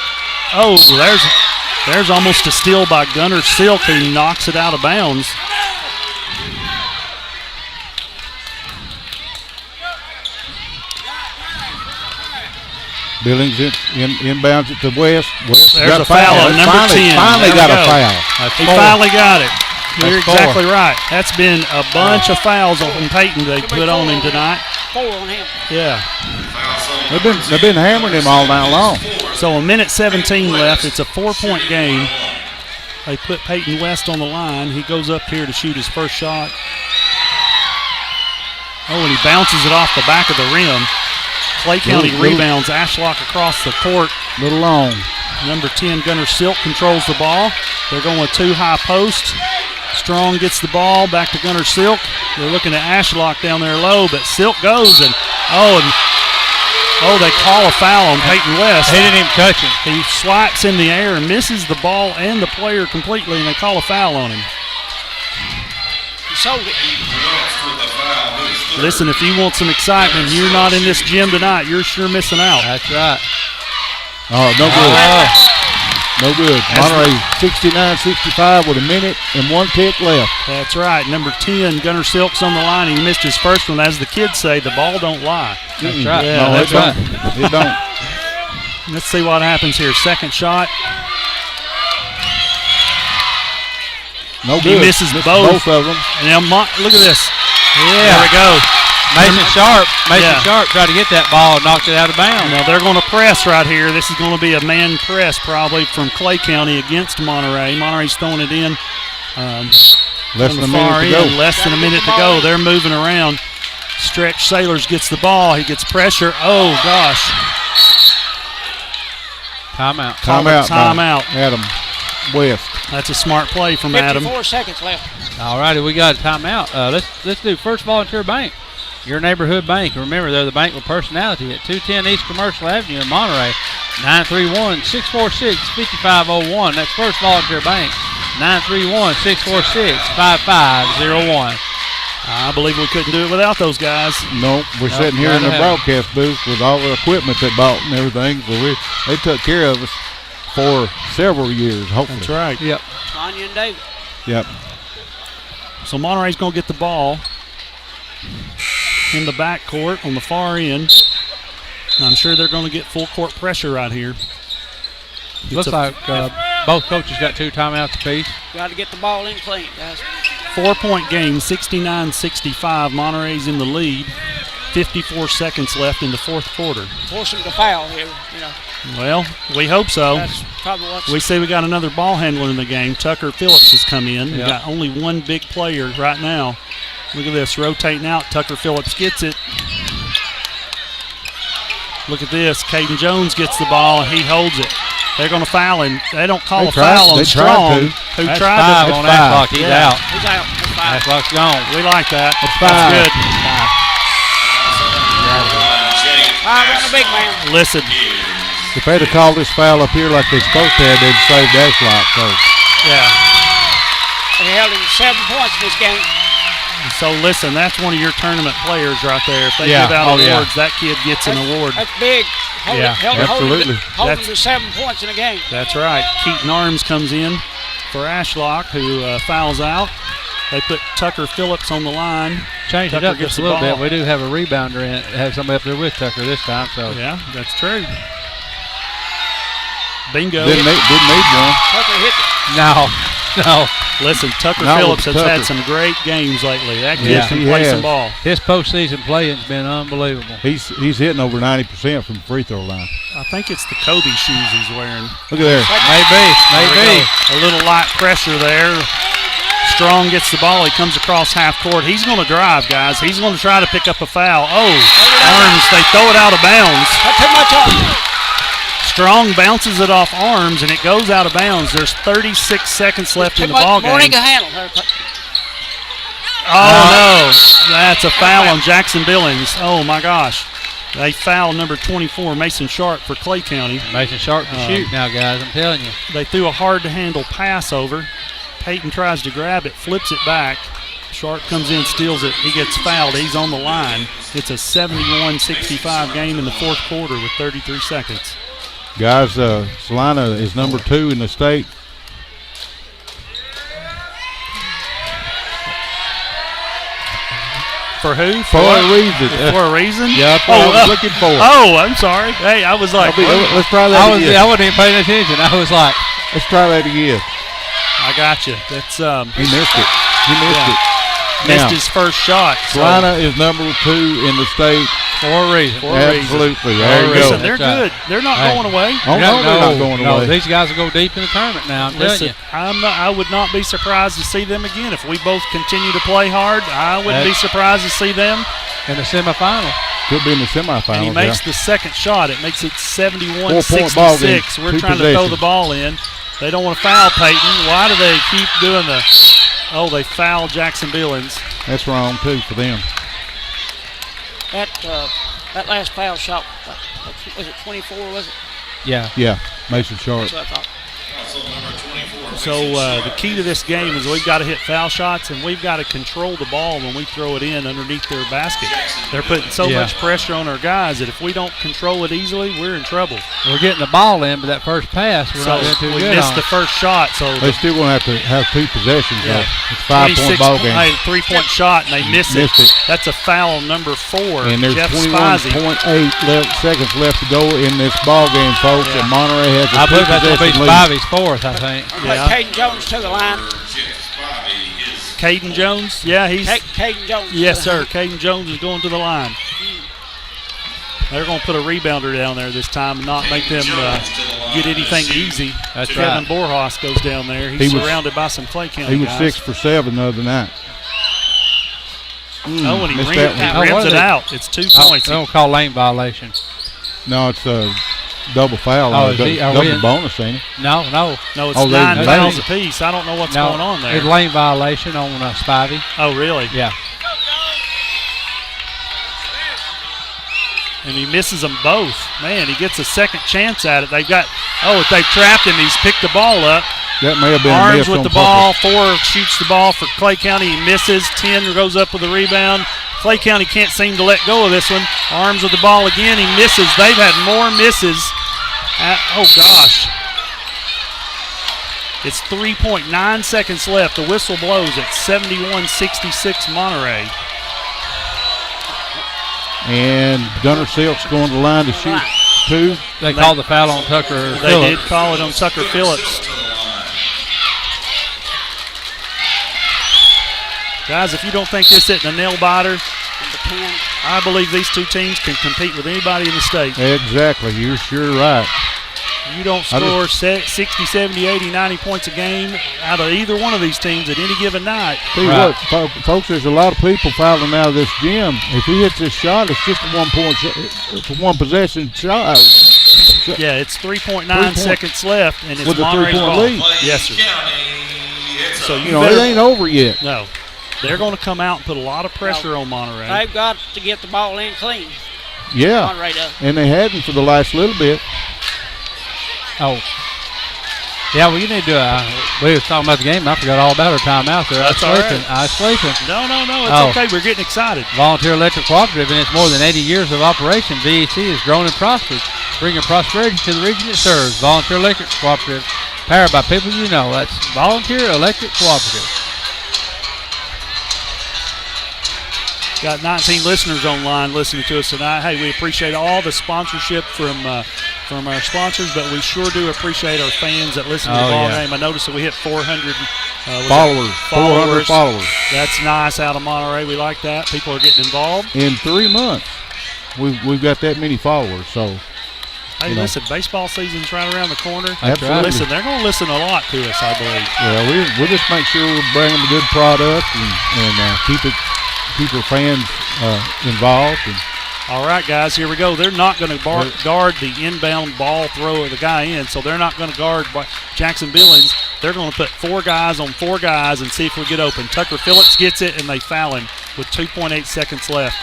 Oh, there's almost a steal by Gunnar Silk, who knocks it out of bounds. Billings inbounds it to West. There's a foul on number 10. Finally got a foul. He finally got it. You're exactly right. That's been a bunch of fouls on Peyton they put on him tonight. 4 on him. Yeah. They've been hammering him all night long. So a minute 17 left. It's a 4-point game. They put Peyton West on the line. He goes up here to shoot his first shot. Oh, and he bounces it off the back of the rim. Clay County rebounds. Ashlock across the court. Little long. Number 10, Gunnar Silk, controls the ball. They're going with 2 high posts. Strong gets the ball back to Gunnar Silk. They're looking at Ashlock down there low, but Silk goes and they call a foul on Peyton West. He didn't even touch him. He swipes in the air and misses the ball and the player completely, and they call a foul on him. He sold it. Listen, if you want some excitement, you're not in this gym tonight. You're sure missing out. That's right. Oh, no good. No good. Monterey 69-65 with a minute and 1 tick left. That's right. Number 10, Gunnar Silk's on the line. He missed his first one. As the kids say, the ball don't lie. That's right. Yeah, No, that's right. It don't. Let's see what happens here. Second shot. No He good. misses both of them. And now look at this. Yeah. There we go. Mason Sharp tried to get that ball and knocked it out of bounds. Now they're going to press right here. This is going to be a man press probably from Clay County against Monterey. Monterey's throwing it in. Less than a minute to go. Less than a minute to go. They're moving around. Stretch Sailors gets the ball. He gets pressure. Oh, gosh. Timeout. Timeout. Adam West. That's a smart play from 54 Adam. 54 seconds left. All righty, we got a timeout. Let's do First Volunteer Bank, your neighborhood bank. Remember, they're the bank with personality at 210 East Commercial Avenue in Monterey. 931-646-5501. That's First Volunteer Bank. 931-646-5501. I believe we couldn't do it without those guys. Nope, we're sitting here in the broadcast booth with all the equipment they bought and everything. So they took care of us for several years, hopefully. That's right. Yep. Tanya and David. Yep. So Monterey's going to get the ball in the backcourt on the far end. And I'm sure they're going to get full court pressure right here. Looks like both coaches got 2 timeouts apiece. Got to get the ball in clean, guys. 4-point game, 69-65. Monterey's in the lead. 54 seconds left in the fourth quarter. Force them to foul here, you know. Well, we hope so. That's probably what's... We see we got another ball handler in the game. Tucker Phillips has come in. We got only one big player right now. Look at this, rotating out. Tucker Phillips gets it. Look at this. Caden Jones gets the ball, and he holds it. They're going to foul him. They don't call They a foul on tried Strong, to. who That's tried 5 to. on Ashlock. He's Yeah. out. He's out. That's fine. Ashlock's gone. We like that. That's That's 5. good. On the big man. Listen, If they'd have called this foul up here like they're supposed to have, they'd saved Ashlock. So yeah. They held him 7 points in this game. So listen, that's one of your tournament players right there. If they Yeah. give out Oh, yeah. awards, that kid gets an award. That's big. Yeah, absolutely. Hold him to 7 points in a game. That's right. Keaton Arms comes in for Ashlock, who fouls out. They put Tucker Phillips on the line. Change it Tucker up gets just a the little ball. bit. We do have a rebounder in. Have somebody up there with Tucker this time. So Yeah, that's true. Bingo. didn't need one. Tucker hit it. no. Listen, Tucker Not Phillips with has had Tucker. some great games lately. That kid Yeah, can he play has. some ball. His postseason playing's been unbelievable. He's hitting over 90% from the free throw line. I think it's the Kobe shoes he's wearing. Look at there. Maybe. There we go. A little light pressure there. Strong gets the ball. He comes across half court. He's going to drive, guys. He's going to try to pick up a foul. Oh, Arms, they throw it out of bounds. Not too much on. Strong bounces it off Arms, and it goes out of bounds. There's 36 seconds left in the ball game. Morning can handle her. Oh, no. That's a foul on Jackson Billings. Oh, my gosh. They foul number 24, Mason Sharp, for Clay County. Mason Sharp to shoot now, guys. I'm telling you. They threw a hard-to-handle pass over. Peyton tries to grab it, flips it back. Sharp comes in, steals it. He gets fouled. He's on the line. It's a 71-65 game in the fourth quarter with 33 seconds. Guys, Salina is number 2 in the state. For who? For a reason. For a reason? Yeah, that's what I was looking for. Oh, I'm sorry. Hey, I was like, Let's try that again. I wasn't even paying attention. I was like, Let's try that again. I got you. That's He missed it. He missed Yeah. it. missed Now, his first shot. So Salina is number 2 in the state. for a reason. For a reason. Absolutely. There you Listen, go. they're That's right. good. They're not Hey. going away. Oh, no, they're not going no, away. these guys will go deep in the tournament now. I'm telling Listen, you. I would not be surprised to see them again. If we both continue to play hard, I wouldn't be surprised to see them. In the semifinal. Could be in the semifinals. And he makes the second shot. It makes it 4-point ball game, 71-66. We're 2 trying to throw the possessions. ball in. They don't want to foul Peyton. Why do they keep doing the – oh, they foul Jackson Billings. That's wrong, too, for them. That last foul shot, was it 24, was it? Yeah. Yeah, Mason Sharp. That's what I thought. So the key to this game is we've got to hit foul shots, and we've got to control the ball when we throw it in underneath their basket. They're putting so much pressure on our guys that if we don't control it easily, we're in trouble. We're getting the ball in, but that first pass, we're not doing too we good missed on. the first shot. So They're still going to have 2 possessions. Yeah. Though. It's a 5-point ball game. Hey, 3-point shot, and they miss it. Missed it. That's a foul on number 4, And there's Jeff Spizey. 21.8 seconds left to go in this ball game, folks. Yeah. And Monterey has a I believe that's going to be two-possession lead. Spivey's fourth, I think. Yeah. Caden Jones to the line. Caden Jones, yeah, he's Caden Jones. yes, sir. Caden Jones is going to the line. They're going to put a rebounder down there this time and not make them get anything easy. That's Kevin right. Borhaus goes down there. He's He was- surrounded by some Clay County He was guys. 6 for 7 the other night. Oh, and he missed rims that one. what it is it? out. It's 2 I points. don't call lane violation. No, it's a double foul. Oh, or is he- are we double in- bonus, ain't it? No. No, it's Oh, 9 they- fouls they- apiece. I don't know what's no, going on It's there. lane violation on Spivey. Oh, really? Yeah. And he misses them both. Man, he gets a second chance at it. They've trapped him. He's picked the ball up. That may have been a Arms miss with on the purpose. ball. 4 shoots the ball for Clay County. He misses. 10 goes up with the rebound. Clay County can't seem to let go of this one. Arms with the ball again. He misses. They've had more misses. Oh, gosh. It's 3.9 seconds left. The whistle blows at 71-66 Monterey. And Gunnar Silk's going to the line to shoot 2. They called the foul on Tucker They Phillips. did call it on Tucker Phillips. Guys, if you don't think this isn't a nail-biter, I believe these two teams can compete with anybody in the state. Exactly. You're sure right. You don't score 60, 70, 80, 90 points a game out of either one of these teams at any given night. Tell you what, folks, there's a lot of people fouling out of this gym. If he hits this shot, it's just a 1 possession shot. Yeah, it's 3.9 seconds left, and it's with a Monterey's 3-point ball. lead. Yes, sir. So You know, it ain't over yet. No. They're going to come out and put a lot of pressure on Monterey. They've got to get the ball in clean. Yeah, Monterey does. and they hadn't for the last little bit. Oh. Yeah, well, you need to. We was talking about the game. I forgot all about our timeout there. That's all right. I was sleeping. No, it's okay. We're getting excited. Volunteer Electric Cooperative, in its more than 80 years of operation, VEC has grown and prospered, bringing prosperity to the region it serves. Volunteer Electric Cooperative, powered by people you know. That's Volunteer Electric Cooperative. Got 19 listeners online listening to us tonight. Hey, we appreciate all the sponsorship from our sponsors, but we sure do appreciate our fans that listen to the ball game. I noticed that we hit 400 Followers. 400 followers. That's nice out of Monterey. We like that. People are getting involved. In 3 months, we've got that many followers. So, hey, listen, baseball season's right around the corner. Absolutely. Listen, they're going to listen a lot to us, I believe. Yeah, we'll just make sure we're bringing a good product and keep our fans involved. And all right, guys, here we go. They're not going to guard the inbound ball throw of the guy in, so they're not going to guard Jackson Billings. They're going to put 4 guys on 4 guys and see if we get open. Tucker Phillips gets it, and they foul him with 2.8 seconds left.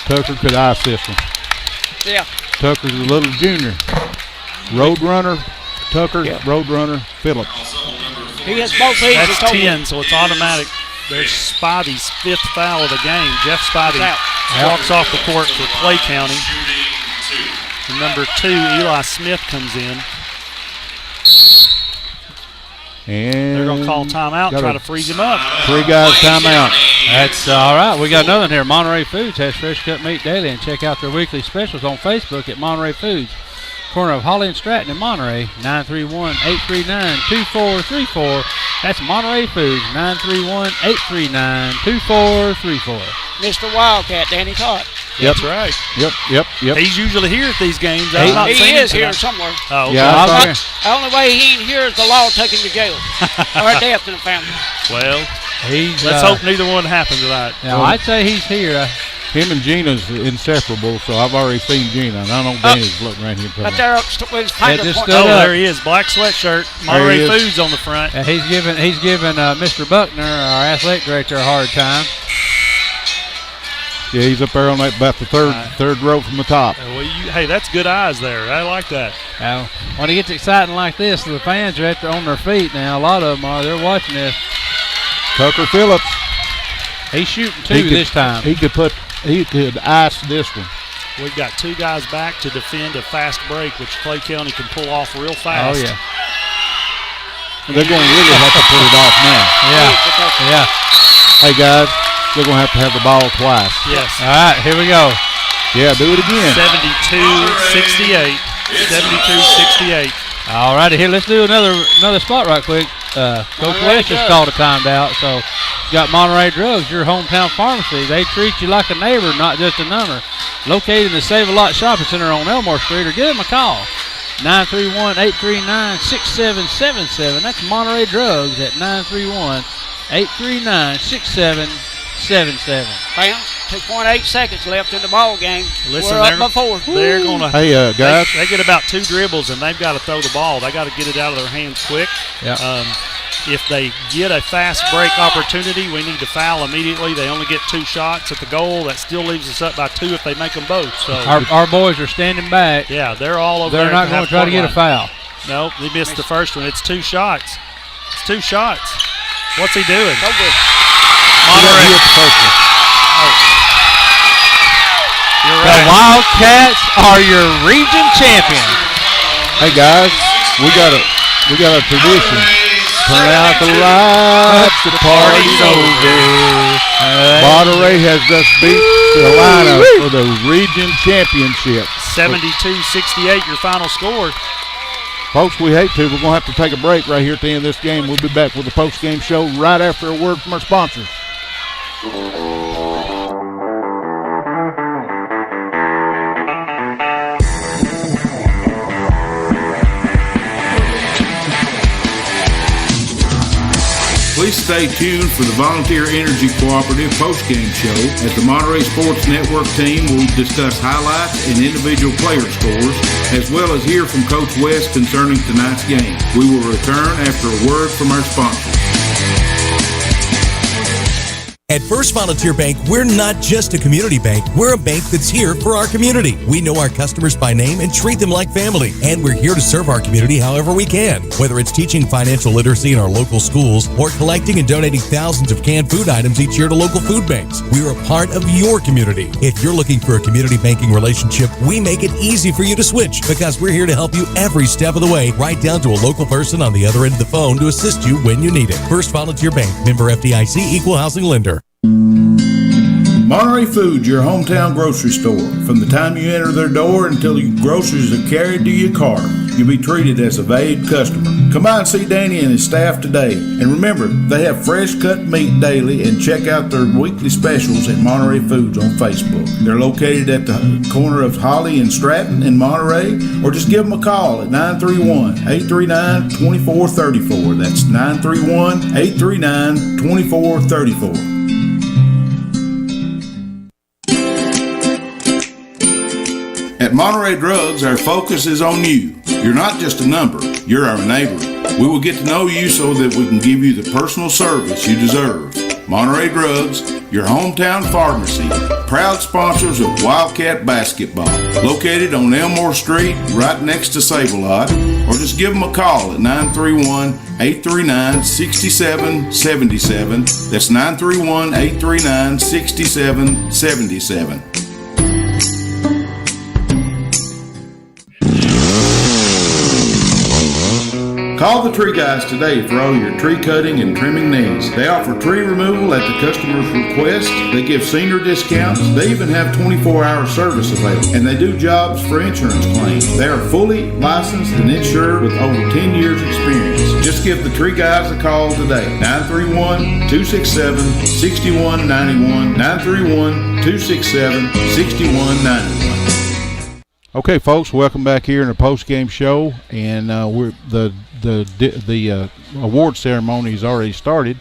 Tucker could ice this one. Yeah. Tucker's a little junior. Roadrunner, Tucker, Roadrunner, Phillips. He has both feet. That's 10, so it's automatic. There's Spivey's 5th foul of the game. Jeff Spivey walks off the court for Clay County. And number 2, Eli Smith, comes in. And they're going to call timeout and try to freeze him up. 3 guys timeout. That's all right. We got another one here. Monterey Foods has fresh cut meat daily, and check out their weekly specials on Facebook at Monterey Foods. Corner of Holly and Stratton in Monterey, 931-839-2434. That's Monterey Foods, 931-839-2434. Mr. Wildcat, Danny Todd. That's right. Yep. He's usually here at these games. He is here somewhere. Oh, yeah. The only way he ain't here is the law taking him to jail or death in the family. Well, let's hope neither one happens tonight. Now, I'd say he's here. Him and Gina's inseparable, so I've already seen Gina, and I know Danny's looking right here. But there was kind of there he is, black sweatshirt, Monterey Foods on the front. He's giving Mr. Buckner, our athletic director, a hard time. Yeah, he's up there on about the third row from the top. Well, hey, that's good eyes there. I like that. Now, when it gets exciting like this, the fans are on their feet now. A lot of them are. They're watching this. Tucker Phillips. He's shooting 2 this time. He could ice this one. We've got 2 guys back to defend a fast break, which Clay County can pull off real fast. Oh, yeah. They're going to really have to put it off now. Yeah. Hey, guys, they're going to have the ball twice. Yes. All right, here we go. Yeah, do it again. 72-68. 72-68. All righty, here, let's do another spot right quick. Coach West just called a timeout, so got Monterey Drugs, your hometown pharmacy. They treat you like a neighbor, not just a number. Located in the Save-A-Lot Shopping Center on Elmore Street, or give them a call. 931-839-6777. That's Monterey Drugs at 931-839-6777. Bam. 2.8 seconds left in the ball game. Listen, we're up by 4. They're going to. Hey, guys. They get about 2 dribbles, and they've got to throw the ball. They got to get it out of their hands quick. Yeah. If they get a fast break opportunity, we need to foul immediately. They only get 2 shots at the goal. That still leaves us up by 2 if they make them both. So our boys are standing back. Yeah, they're all over there. They're not going to try to get a foul. Nope, they missed the first one. It's 2 shots. It's 2 shots. What's he doing? So good. Monterey. You're right. The Wildcats are your region champions. Hey guys, we got a tradition. Turn out the lights, the party's over. Monterey has just beat the lineup for the region championship. 72-68, your final score. Folks, we hate to. We're going to have to take a break right here at the end of this game. We'll be back with the post-game show right after a word from our sponsors. Please stay tuned for the Volunteer Energy Cooperative postgame show as the Monterey Sports Network team will discuss highlights and individual player scores, as well as hear from Coach West concerning tonight's game. We will return after a word from our sponsors. At First Volunteer Bank, we're not just a community bank. We're a bank that's here for our community. We know our customers by name and treat them like family. And we're here to serve our community however we can. Whether it's teaching financial literacy in our local schools or collecting and donating thousands of canned food items each year to local food banks, we're a part of your community. If you're looking for a community banking relationship, we make it easy for you to switch because we're here to help you every step of the way, right down to a local person on the other end of the phone to assist you when you need it. First Volunteer Bank, member FDIC, equal housing lender. Monterey Foods, your hometown grocery store. From the time you enter their door until your groceries are carried to your car, you'll be treated as a valued customer. Come by and see Danny and his staff today. And remember, they have fresh cut meat daily, and check out their weekly specials at Monterey Foods on Facebook. They're located at the corner of Holly and Stratton in Monterey, or just give them a call at 931-839-2434. That's 931-839-2434. At Monterey Drugs, our focus is on you. You're not just a number, you're our neighbor. We will get to know you so that we can give you the personal service you deserve. Monterey Drugs, your hometown pharmacy, proud sponsors of Wildcat basketball. Located on Elmore Street, right next to Save-A-Lot, or just give them a call at 931-839-6777. That's 931-839-6777. Call the Tree Guys today for all your tree cutting and trimming needs. They offer tree removal at the customer's request. They give senior discounts. They even have 24-hour service available. And they do jobs for insurance claims. They are fully licensed and insured with over 10 years experience. Just give the Tree Guys a call today. 931-267-6191. 931-267-6191. Okay, folks, welcome back here in our post-game show, and we're the award ceremony has already started.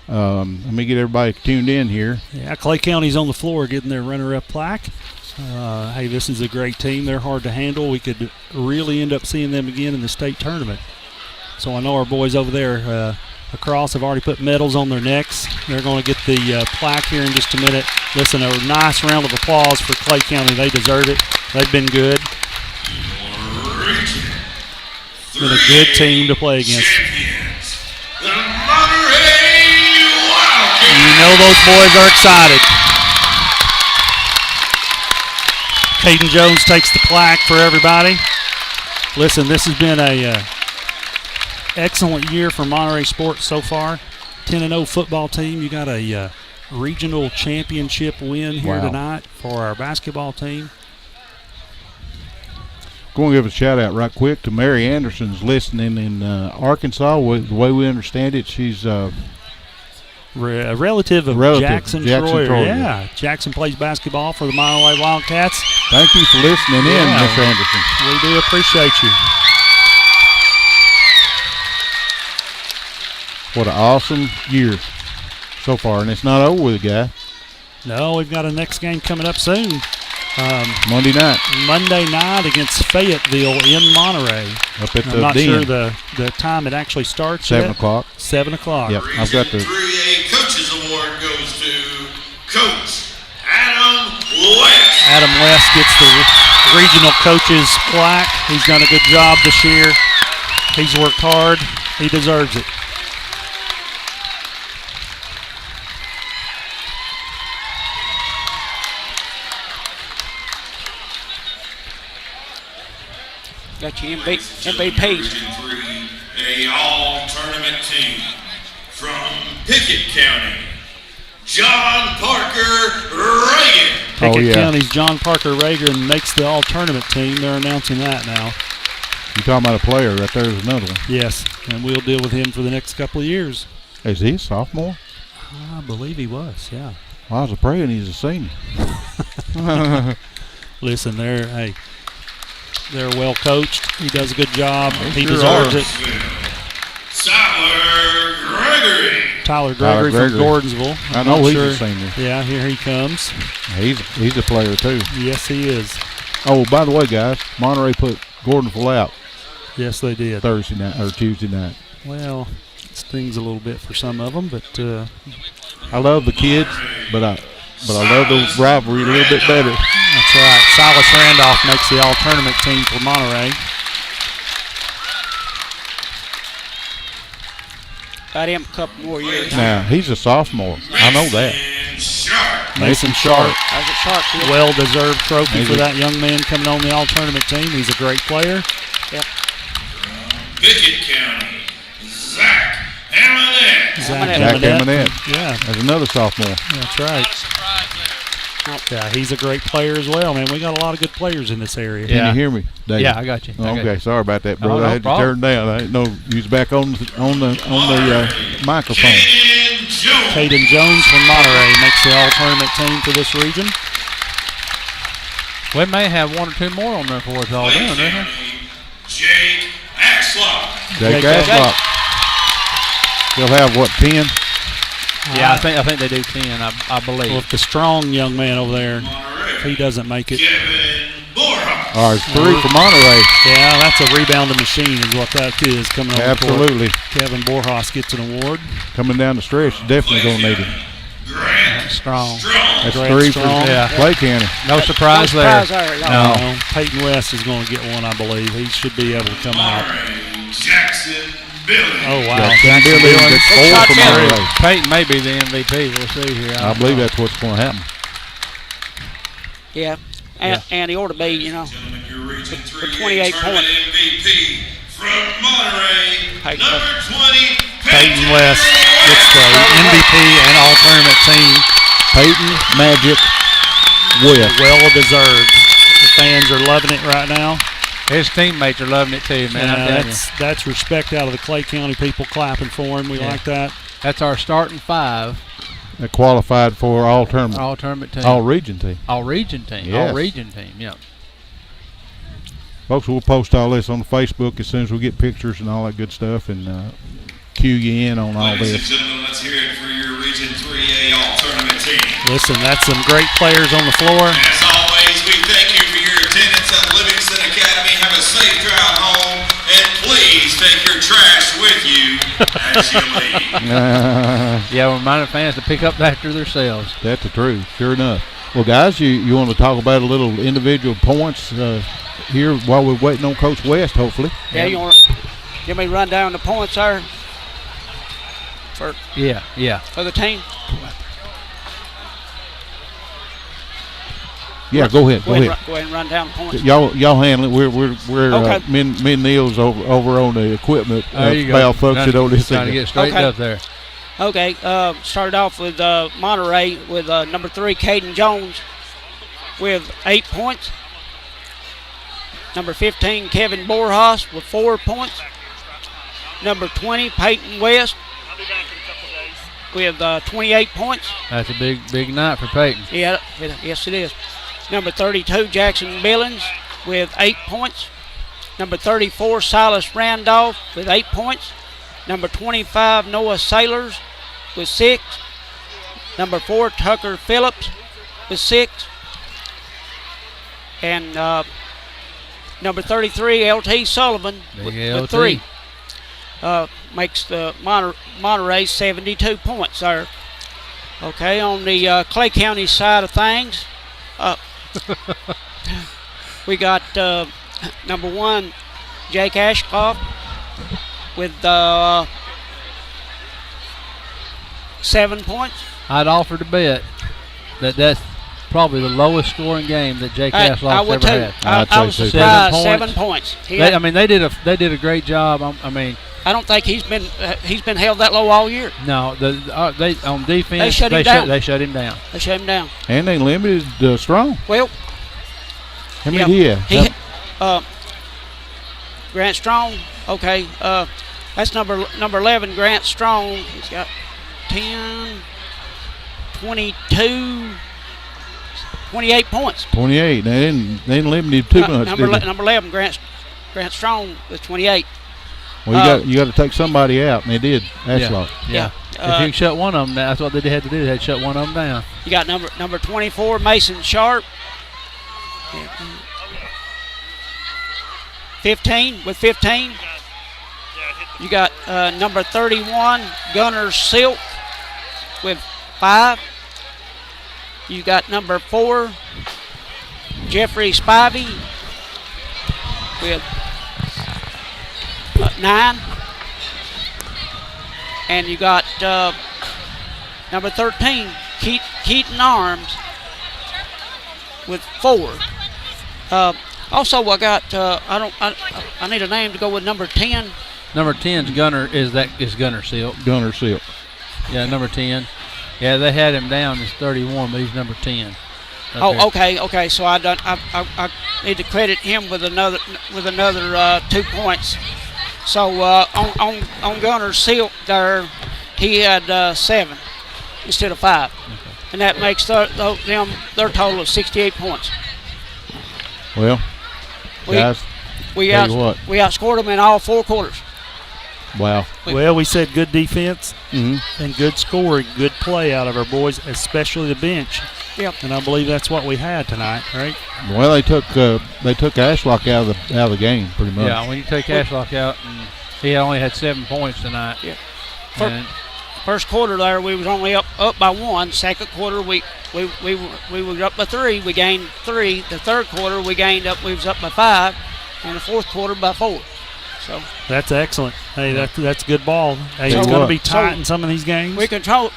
Let me get everybody tuned in here. Yeah, Clay County's on the floor getting their runner-up plaque. Hey, this is a great team. They're hard to handle. We could really end up seeing them again in the state tournament. So I know our boys over there across have already put medals on their necks. They're going to get the plaque here in just a minute. Listen, a nice round of applause for Clay County. They deserve it. They've been good. It's been a good team to play against. The Monterey Wildcats. You know those boys are excited. Caden Jones takes the plaque for everybody. Listen, this has been a excellent year for Monterey sports so far. 10-0 football team. You got a regional championship win here tonight for our basketball team. Going to give a shout out right quick to Mary Anderson's listening in Arkansas. The way we understand it, she's a relative of Jackson Troyer. Yeah, Jackson plays basketball for the Monterey Wildcats. Thank you for listening in, Miss Anderson. We do appreciate you. What an awesome year so far, and it's not over with, guy. No, we've got a next game coming up soon. Monday night. Monday night against Fayetteville in Monterey. Up at I'm not sure the time it actually starts 7 o'clock. 7 o'clock. Yep, I've got the 3A Coaches Award goes to Coach Adam West. Adam West gets the regional coaches plaque. He's done a good job this year. He's worked hard. He deserves it. Got your MVP. Region 3, a all-tournament team from Pickett County, John Parker Reagan. Pickett County's John Parker Reagan makes the all-tournament team. They're announcing that now. You're talking about a player right there is another one. Yes, and we'll deal with him for the next couple of years. Is he a sophomore? I believe he was, yeah. Well, I was praying he's a senior. Listen, they're well coached. He does a good job. He deserves it. Siler Gregory. Tyler Gregory from Gordonsville. I know he's a senior. Yeah, here he comes. He's a player too. Yes, he is. Oh, by the way, guys, Monterey put Gordonsville out. Yes, they did. Thursday night or Tuesday night. Well, it stings a little bit for some of them, but I love the kids, but I love the rivalry a little bit better. That's right. Silas Randolph makes the all-tournament team for Monterey. Got him a couple more years. Now, he's a sophomore. I know that. Mason Sharp. That's a Sharp kid. Well-deserved trophy for that young man coming on the all-tournament team. He's a great player. Yep. Pickett County, Zach Hamanette. Zach Hamanette. Yeah. There's another sophomore. That's right. Yeah, he's a great player as well, man. We got a lot of good players in this area. Can you hear me, Dave? Yeah, I got you. Okay, sorry about that, brother. No I had to turn down. I didn't know you was back on the microphone. Caden Jones from Monterey makes the all-tournament team for this region. We may have one or two more on there before it's all done, isn't it? Jake Axlock. Jake Axlock. He'll have what, 10? Yeah, I think they do 10. I believe. Well, if the strong young man over there, if he doesn't make it. Kevin Borja. All right, 3 for Monterey. Yeah, that's a rebounding machine is what that is coming on Absolutely. the court. Kevin Borjas gets an award. Coming down the stretch, definitely going to need him. Grant Strong. That's Grant 3 Strong. for Clay County. No surprise there. No. Peyton West is going to get one, I believe. He should be able to come out. Jackson Billy. Oh, wow. Jackson Billings gets 4 for Monterey. Peyton may be the MVP. We'll see here. I believe that's what's going to happen. Yeah. And he ought to be, you know, Gentlemen, your Region 3 for 28 tournament points. MVP from Monterey, Peyton number 20, Peyton West gets the MVP and all-tournament team. Peyton Magic West. Well-deserved. The fans are loving it right now. His teammates are loving it too, man. I'm telling you. That's respect out of the Clay County people clapping for him. We like that. That's our starting 5. That qualified for all-tournament. All-tournament team. All-region team. All-region team. Yes. All-region team, yeah. Folks, we'll post all this on Facebook as soon as we get pictures and all that good stuff and cue you in on all Ladies and this. gentlemen, let's hear it for your Region 3A all-tournament team. Listen, that's some great players on the floor. As always, we thank you for your attendance at Livingston Academy. Have a safe drive home, and please take your trash with you as you leave. Yeah, remind the fans to pick up after themselves. That's the truth, sure enough. Well, guys, you want to talk about a little individual points here while we're waiting on Coach West, hopefully? Yeah, you want to give me run down the points there for the team? Yeah, go ahead. Go ahead and run down the points. Y'all handle it. We're Okay. me and Neil's over on the equipment. There you go. Malfunction on this Trying to thing. get straightened Okay. up there. Okay, started off with Monterey with number 3, Caden Jones, with 8 points. Number 15, Kevin Borjas with 4 points. Number 20, Peyton West with 28 points. That's a big night for Peyton. Yeah, yes it is. Number 32, Jackson Billings with 8 points. Number 34, Silas Randolph with 8 points. Number 25, Noah Sailors with 6. Number 4, Tucker Phillips with 6. And number 33, LT Sullivan with 3. Makes the Monterey 72 points there. Okay, on the Clay County side of things, we got number 1, Jake Ashcroft with 7 points. I'd offer to bet that's probably the lowest scoring game that Jake Ashlock's ever had. I was surprised. 7 points. They did a great job. I don't think he's been held that low all year. No, they on defense they shut him down. They shut him down. They shut him down. And they limited Strong. Well, how many did he have? Grant Strong. Okay, that's number 11, Grant Strong. He's got 10, 22, 28 points. 28. They didn't limit him too much. Number 11, Grant Strong with 28. Well, you got to take somebody out, and they did. Ashlock. Yeah. If you can shut one of them down, that's what they had to do. They had to shut one of them down. You got number 24, Mason Sharp. 15 with 15. You got number 31, Gunnar Silk with 5. You got number 4, Jeffrey Spivey with 9. And you got number 13, Keaton Arms with 4. Also, I got I need a name to go with number 10. Number 10's is Gunnar Silk. Gunnar Silk. Yeah, number 10. Yeah, they had him down as 31, but he's number 10. Okay. So I need to credit him with another 2 points. So on Gunnar Silk there, he had 7 instead of 5, and that makes their total of 68 points. Well, guys, we outscored them in all 4 quarters. Wow. Well, we said good defense Mm-hmm. and good scoring, good play out of our boys, especially the bench. Yep. And I believe that's what we had tonight, right? Well, they took Ashlock out of the game pretty much. Yeah, when you take Ashlock out, and he only had 7 points tonight. Yeah. And First quarter there, we was only up by 1. Second quarter, we were up by 3. We gained 3. The third quarter, we was up by 5, and the fourth quarter by 4. So that's excellent. Hey, that's good ball. Hey, So it's going to what? be tight in some of these games. we controlled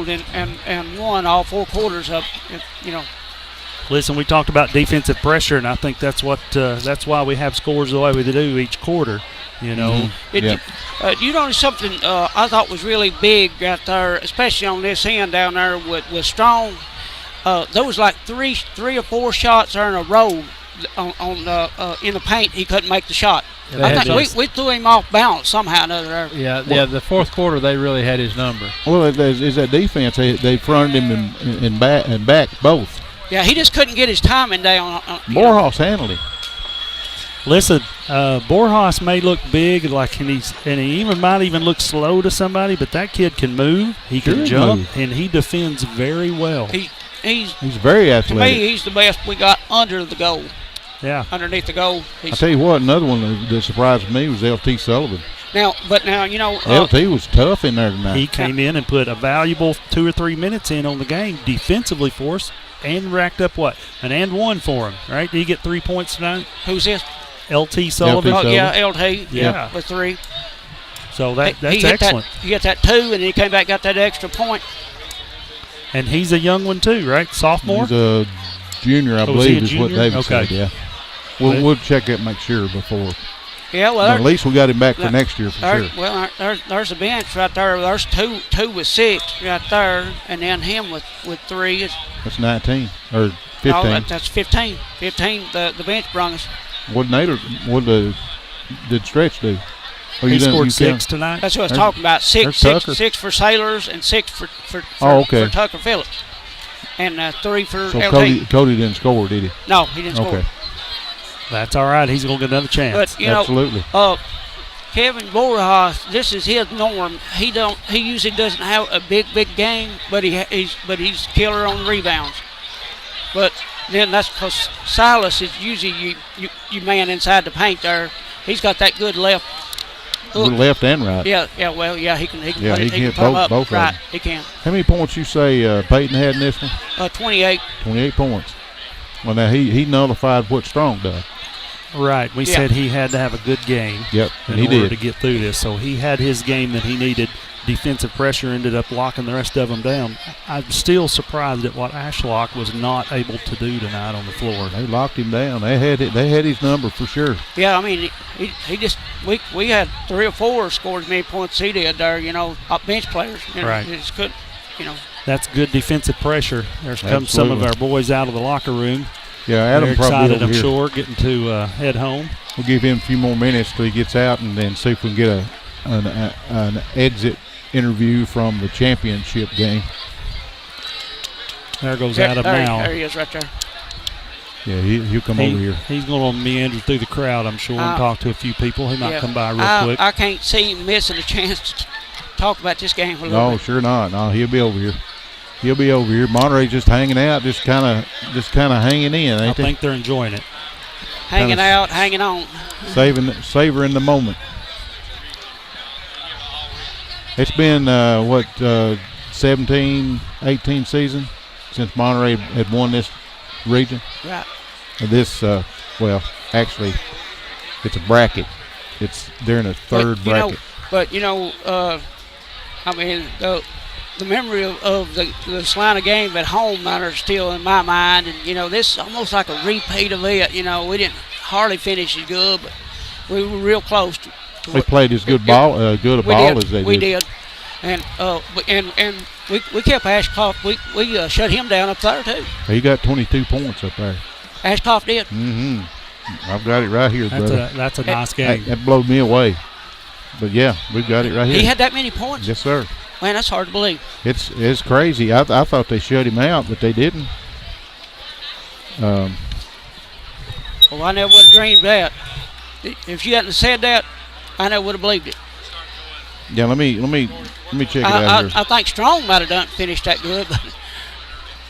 and won all 4 quarters of Listen, we talked about defensive pressure, and I think that's why we have scores the way we do each quarter. You know, You know something I thought was really big out there, especially on this end down there with Strong. There was like three or 4 shots there in a row in the paint. He couldn't make the shot. I think we threw him off balance somehow or another. Yeah. The fourth quarter, they really had his number. Well, is that defense? They fronted him and back both. Yeah, he just couldn't get his timing down. Morehouse handled him. listen, Borjas may look big, and he might even look slow to somebody, but that kid can move. He can jump, and he defends very well. He's very athletic. To me, he's the best we got under the goal. Yeah. Underneath the goal. I tell you what, another one that surprised me was LT Sullivan. Now, LT was tough in there tonight. He came in and put a valuable 2 or 3 minutes in on the game defensively for us, and racked up an and one for him, right? Did he get 3 points tonight? Who's this? LT Sullivan. Oh, yeah, LT. Yeah. With 3. So that's excellent. He got that 2, and then he came back, got that extra point. And he's a young one too, right? Sophomore? He's a junior, I believe, is what David said. Okay. Yeah. We'll check that and make sure before. Yeah, well, at least we got him back for next year for sure. Well, there's a bench right there. There's two with 6 right there, and then him with 3. That's 19 or 15. No, that's 15. 15. The bench brung us. What did Stretch do? Oh, he scored 6 tonight. That's what I was talking about. 6 for Sailors and 6 for Tucker Phillips, and 3 for so LT. Cody didn't score, did he? No, he didn't score. Okay. That's all right. He's going to get another chance. But absolutely. Kevin Borjas, this is his norm. He usually doesn't have a big game, but he's killer on rebounds. But then that's because Silas is usually you man inside the paint there. He's got that good left hook. Good left and right. Yeah. Well, yeah, he can. He can hit put 'em up. both right, of them. he can. How many points you say Peyton had in this one? 28. 28 points. Well, now he nullified what Strong does. Right. We said he had to have a good game. Yep, and he in order did to get through this. So he had his game that he needed. Defensive pressure ended up locking the rest of them down. I'm still surprised at what Ashlock was not able to do tonight on the floor. They locked him down. They had his number for sure. Yeah, I mean, he just we had 3 or 4 scored as many points he did there. Bench players. Right. He just couldn't. That's good defensive pressure. There's come some of our boys out of the locker room. Yeah, Adam They're probably excited, I'm sure, getting to head home. We'll give him a few more minutes till he gets out, and then see if we can get an exit interview from the championship game. There goes Adam now. There he is right there. Yeah, he'll come over here. He's going to meander through the crowd, I'm sure, and talk to a few people. He might come by real quick. I can't see him missing a chance to talk about this game for a little bit. No, sure not. No, he'll be over here. He'll be over here. Monterey's just hanging out, just kind of hanging in, ain't they? I think they're enjoying it. Hanging out, hanging on. Savoring the moment. It's been, 17, 18 season since Monterey had won this region. Right. This, actually, it's a bracket. They're in a third bracket. The memory of the Salina game at home are still in my mind, and this is almost like a repeat of it. We didn't hardly finish as good, but we were real close. We played as good ball as they did. We did, and we kept Ashcroft. We shut him down up there too. He got 22 points up there. Ashcroft did. Mm-hmm. I've got it right here, brother. That's a nice game. That blew me away. But yeah, we've got it right here. He had that many points? Yes, sir. Man, that's hard to believe. It's crazy. I thought they shut him out, but they didn't. Well, I never would have dreamed that. If you hadn't said that, I never would have believed it. Yeah, let me check it out here. I think Strong might have finished that good, but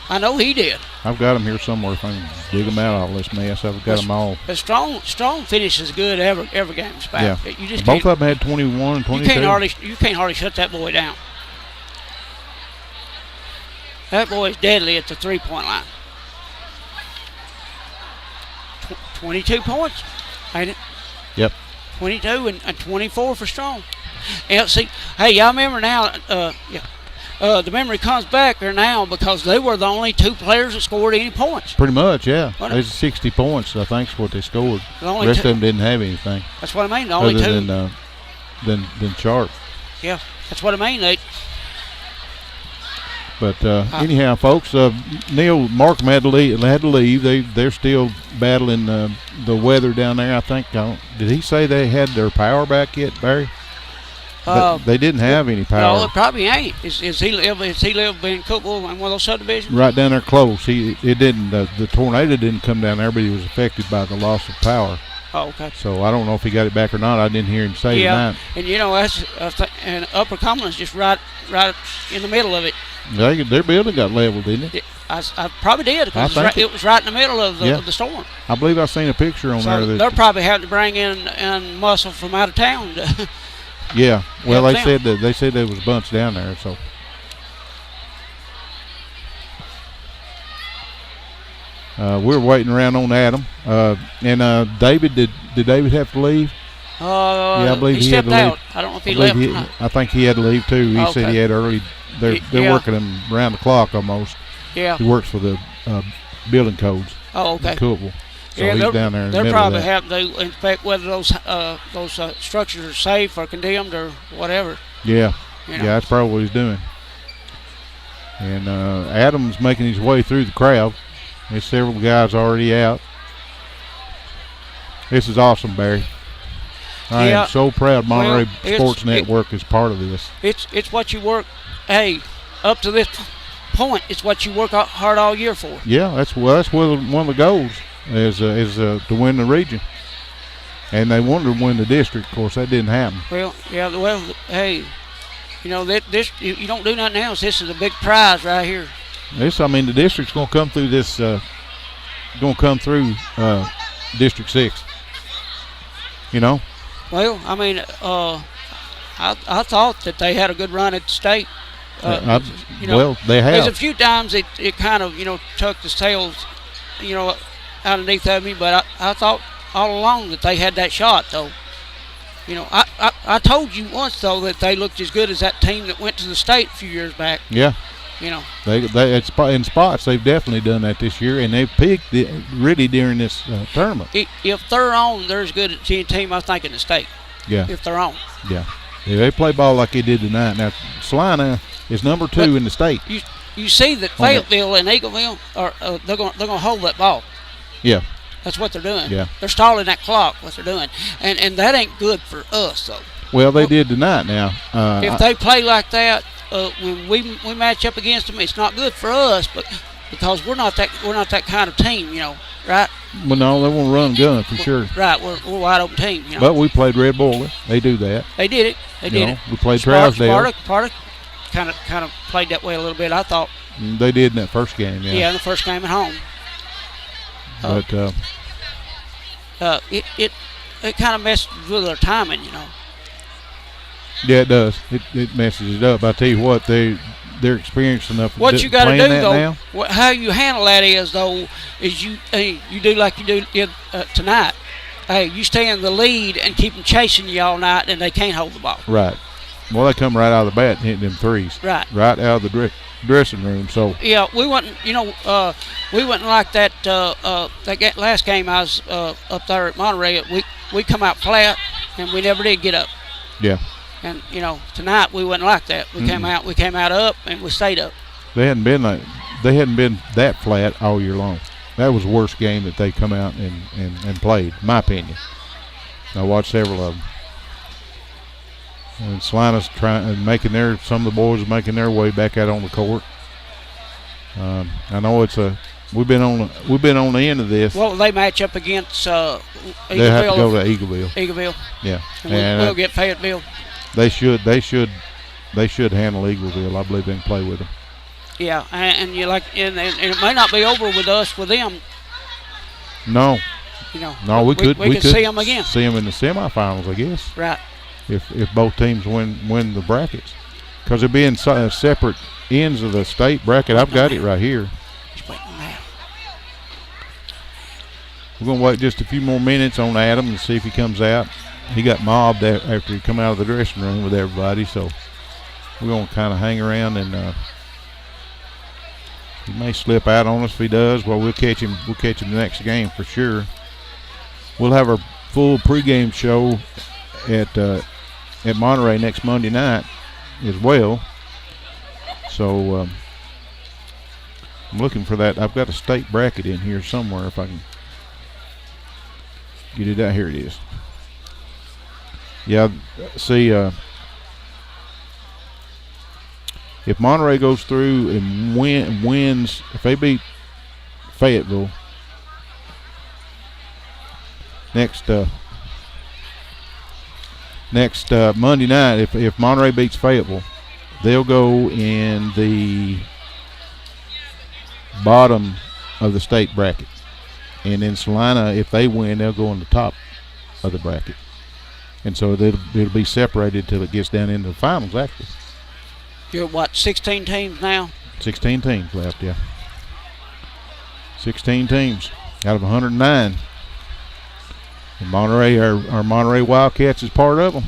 I know he did. I've got them here somewhere. If I can dig them out all this mess, I've got them all. But Strong finishes good every game. Yeah. You just both of them had 21 and 22. You can't hardly shut that boy down. That boy is deadly at the 3-point line. 22 points, ain't it? Yep. 22 and 24 for Strong. And see, hey, y'all remember now? The memory comes back there now because they were the only two players that scored any points. Pretty much, yeah. There's 60 points, I think, is what they scored. The rest of them didn't have anything. That's what I mean. The only other two. Than Sharp. Yeah, that's what I mean. But anyhow, folks, Neil Markham had to leave. They're still battling the weather down there. I think. Did he say they had their power back yet, Barry? They didn't have any power. No, it probably ain't. Is he live in Cookville in one of those subdivisions? Right down there close. It didn't. The tornado didn't come down there, but he was affected by the loss of power. Oh, okay. So I don't know if he got it back or not. I didn't hear him say tonight. And and Upper Cumberland's just right in the middle of it. Their building got leveled, didn't it? I probably did because it was right in the middle of the storm. I believe I seen a picture on there. They're probably having to bring in muscle from out of town. Yeah. Well, they said there was a bunch down there. So. We're waiting around on Adam. And David, did David have to leave? Yeah, I believe he had to leave. Out. I don't know if he left or not. I think he had to leave too. He said he had early. They're working him around the clock almost. Yeah. He works for the building codes. Oh, okay. In Cookville. So he's down there in the middle of that. They're probably having to inspect whether those structures are safe or condemned or whatever. Yeah. Yeah, that's probably what he's doing. And Adam's making his way through the crowd. There's several guys already out. This is awesome, Barry. I am so proud Monterey Sports Network is part of this. It's what you work, up to this point, it's what you work hard all year for. Yeah, that's one of the goals is to win the region. And they wanted to win the district. Of course, that didn't happen. Well, yeah, hey, this you don't do nothing else. This is a big prize right here. The district's going to come through this. District 6. Well, I thought that they had a good run at the state. Well, they have. There's a few times it kind of tucked the tails, underneath of me, but I thought all along that they had that shot though. I told you once though that they looked as good as that team that went to the state a few years back. Yeah. They in spots they've definitely done that this year, and they've picked it really during this tournament. If they're on, they're as good as any team I think in the state. Yeah. If they're on. Yeah. If they play ball like they did tonight. Now Salina is number 2 in the state. You see that Fayetteville and Eagleville are they're going to hold that ball. Yeah. That's what they're doing. Yeah. They're stalling that clock. What they're doing, and that ain't good for us though. Well, they did tonight. Now, if they play like that. When we match up against them, it's not good for us, but because we're not that kind of team, right? Well, no, they want to run gun for sure. Right, we're a wide open team. But we played Red Boiler. They do that. They did it. They did it. We played Trousdale. Sparta kind of played that way a little bit, I thought. They did in that first game, yeah. Yeah, in the first game at home. But it kind of messes with their timing, Yeah, it does. It messes it up. I tell you what, they're experienced enough. What you got to do though, now. How you handle that is you do like you do tonight. Hey, you stay in the lead and keep them chasing you all night, and they can't hold the ball. Right. Well, they come right out of the bat and hitting them threes. Right. Right out of the dressing room. So. Yeah, we wouldn't. We wouldn't like that. Last game I was up there at Monterey. We come out flat, and we never did get up. Yeah. And tonight we wasn't like that. We came out up, and we stayed up. They hadn't been that flat all year long. That was the worst game that they come out and played, in my opinion. I watched several of them. And Salina's some of the boys are making their way back out on the court. I know we've been on the end of this. Well, they match up against Eagleville. They have to go to Eagleville. Eagleville. Yeah. And we'll get Fayetteville. They should handle Eagleville. I believe they can play with them. Yeah, and it may not be over with us with them. No. No, we could see them again. See them in the semifinals, I guess. Right. If both teams win the brackets, because they'll be in separate ends of the state bracket. I've got it right here. We're gonna wait just a few more minutes on Adam and see if he comes out. He got mobbed after he come out of the dressing room with everybody, so we're gonna kind of hang around and he may slip out on us. If he does, well, we'll catch him. We'll catch him the next game for sure. We'll have our full pregame show at Monterey next Monday night as well. So I'm looking for that. I've got a state bracket in here somewhere if I can get it out. Here it is. Yeah, see, if Monterey goes through and wins, if they beat Fayetteville next Monday night, if Monterey beats Fayetteville, they'll go in the bottom of the state bracket. And then Salina, if they win, they'll go on the top of the bracket. And so it'll be separated till it gets down into the finals, actually. You're what, 16 teams now? 16 teams left, yeah. 16 teams out of 109. And Monterey, our Monterey Wildcats is part of them.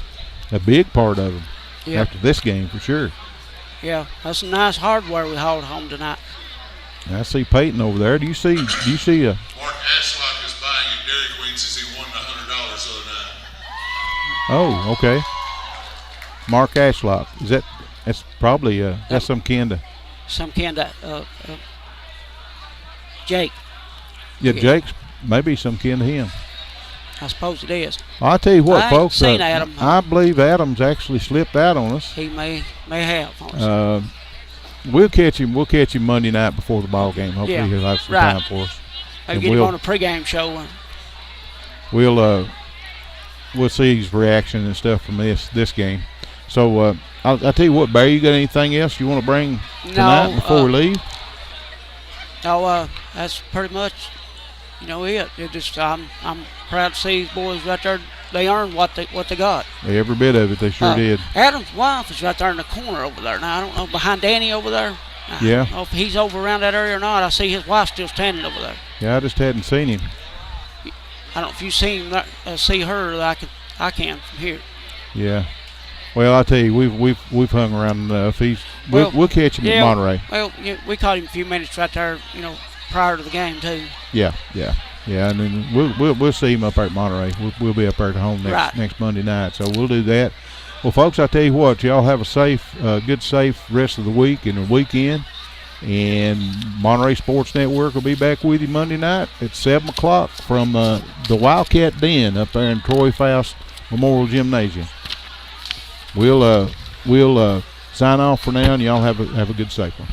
A big part of them. Yeah. After this game, for sure. Yeah, that's some nice hardware we hauled home tonight. I see Peyton over there. Do you see a Mark Ashlock is buying you Dairy Queen since he won $100 the other night. Oh, okay. Mark Ashlock. That's probably that's some kind of Jake. Yeah, Jake's maybe some kin to him. I suppose it is. I'll tell you what, I folks. Ain't seen Adam. I believe Adam's actually slipped out on us. He may have on us. We'll catch him. We'll catch him Monday night before the ball game. Hopefully he'll have some time for us. Maybe get him on a pregame show. We'll see his reaction and stuff from this game. So I'll tell you what, Barry. You got anything else you want to bring tonight before we leave? No, that's pretty much, it. It just I'm proud to see these boys right there. They earned what they got. Every bit of it, they sure did. Adam's wife is right there in the corner over there. Now I don't know, behind Danny over there. Yeah. I don't know if he's over around that area or not. I see his wife still standing over there. Yeah, I just hadn't seen him. I don't know if you see her. I can from here. Yeah. Well, I tell you, we've hung around enough. We'll catch him at Monterey. Well, we caught him a few minutes right there, prior to the game too. Yeah, and then we'll see him up there at Monterey. We'll be up there at home next Monday night, so we'll do that. Well, folks, I tell you what, y'all have a good, safe rest of the week and the weekend. And Monterey Sports Network will be back with you Monday night at 7 o'clock from the Wildcat Den up there in Troy Faust Memorial Gymnasium. We'll sign off for now, and y'all have a good, safe one.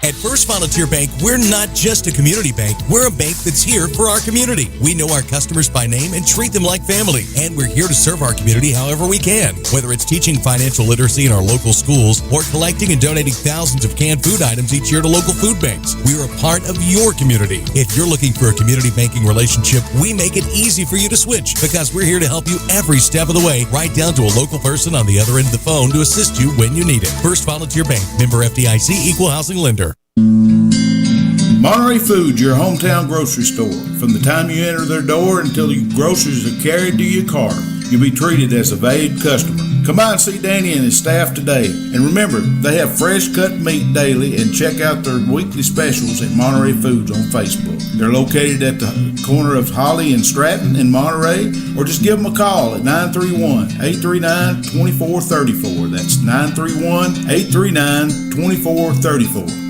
At First Volunteer Bank, we're not just a community bank. We're a bank that's here for our community. We know our customers by name and treat them like family. And we're here to serve our community however we can. Whether it's teaching financial literacy in our local schools or collecting and donating thousands of canned food items each year to local food banks, we're a part of your community. If you're looking for a community banking relationship, we make it easy for you to switch because we're here to help you every step of the way, right down to a local person on the other end of the phone to assist you when you need it. First Volunteer Bank, member FDIC, equal housing lender. Monterey Foods, your hometown grocery store. From the time you enter their door until your groceries are carried to your car, you'll be treated as a valued customer. Come by and see Danny and his staff today. And remember, they have fresh cut meat daily, and check out their weekly specials at Monterey Foods on Facebook. They're located at the corner of Holly and Stratton in Monterey, or just give them a call at 931-839-2434. That's 931-839-2434.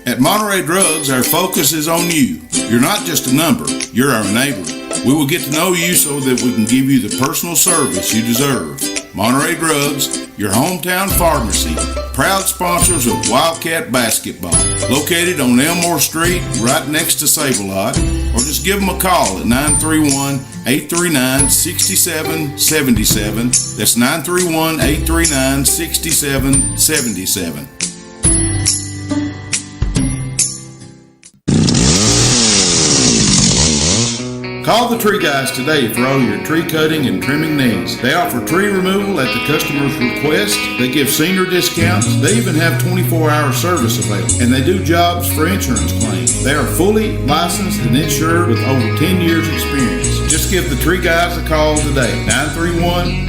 At Monterey Drugs, our focus is on you. You're not just a number, you're our neighbor. We will get to know you so that we can give you the personal service you deserve. Monterey Drugs, your hometown pharmacy, proud sponsors of Wildcat basketball. Located on Elmore Street, right next to Save-A-Lot, or just give them a call at 931-839-6777. That's 931-839-6777. Call the Tree Guys today for all your tree cutting and trimming needs. They offer tree removal at the customer's request. They give senior discounts. They even have 24-hour service available. And they do jobs for insurance claims. They are fully licensed and insured with over 10 years experience. Just give the Tree Guys a call today.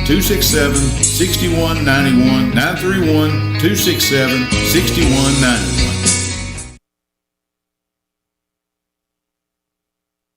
931-267-6191. 931-267-6191.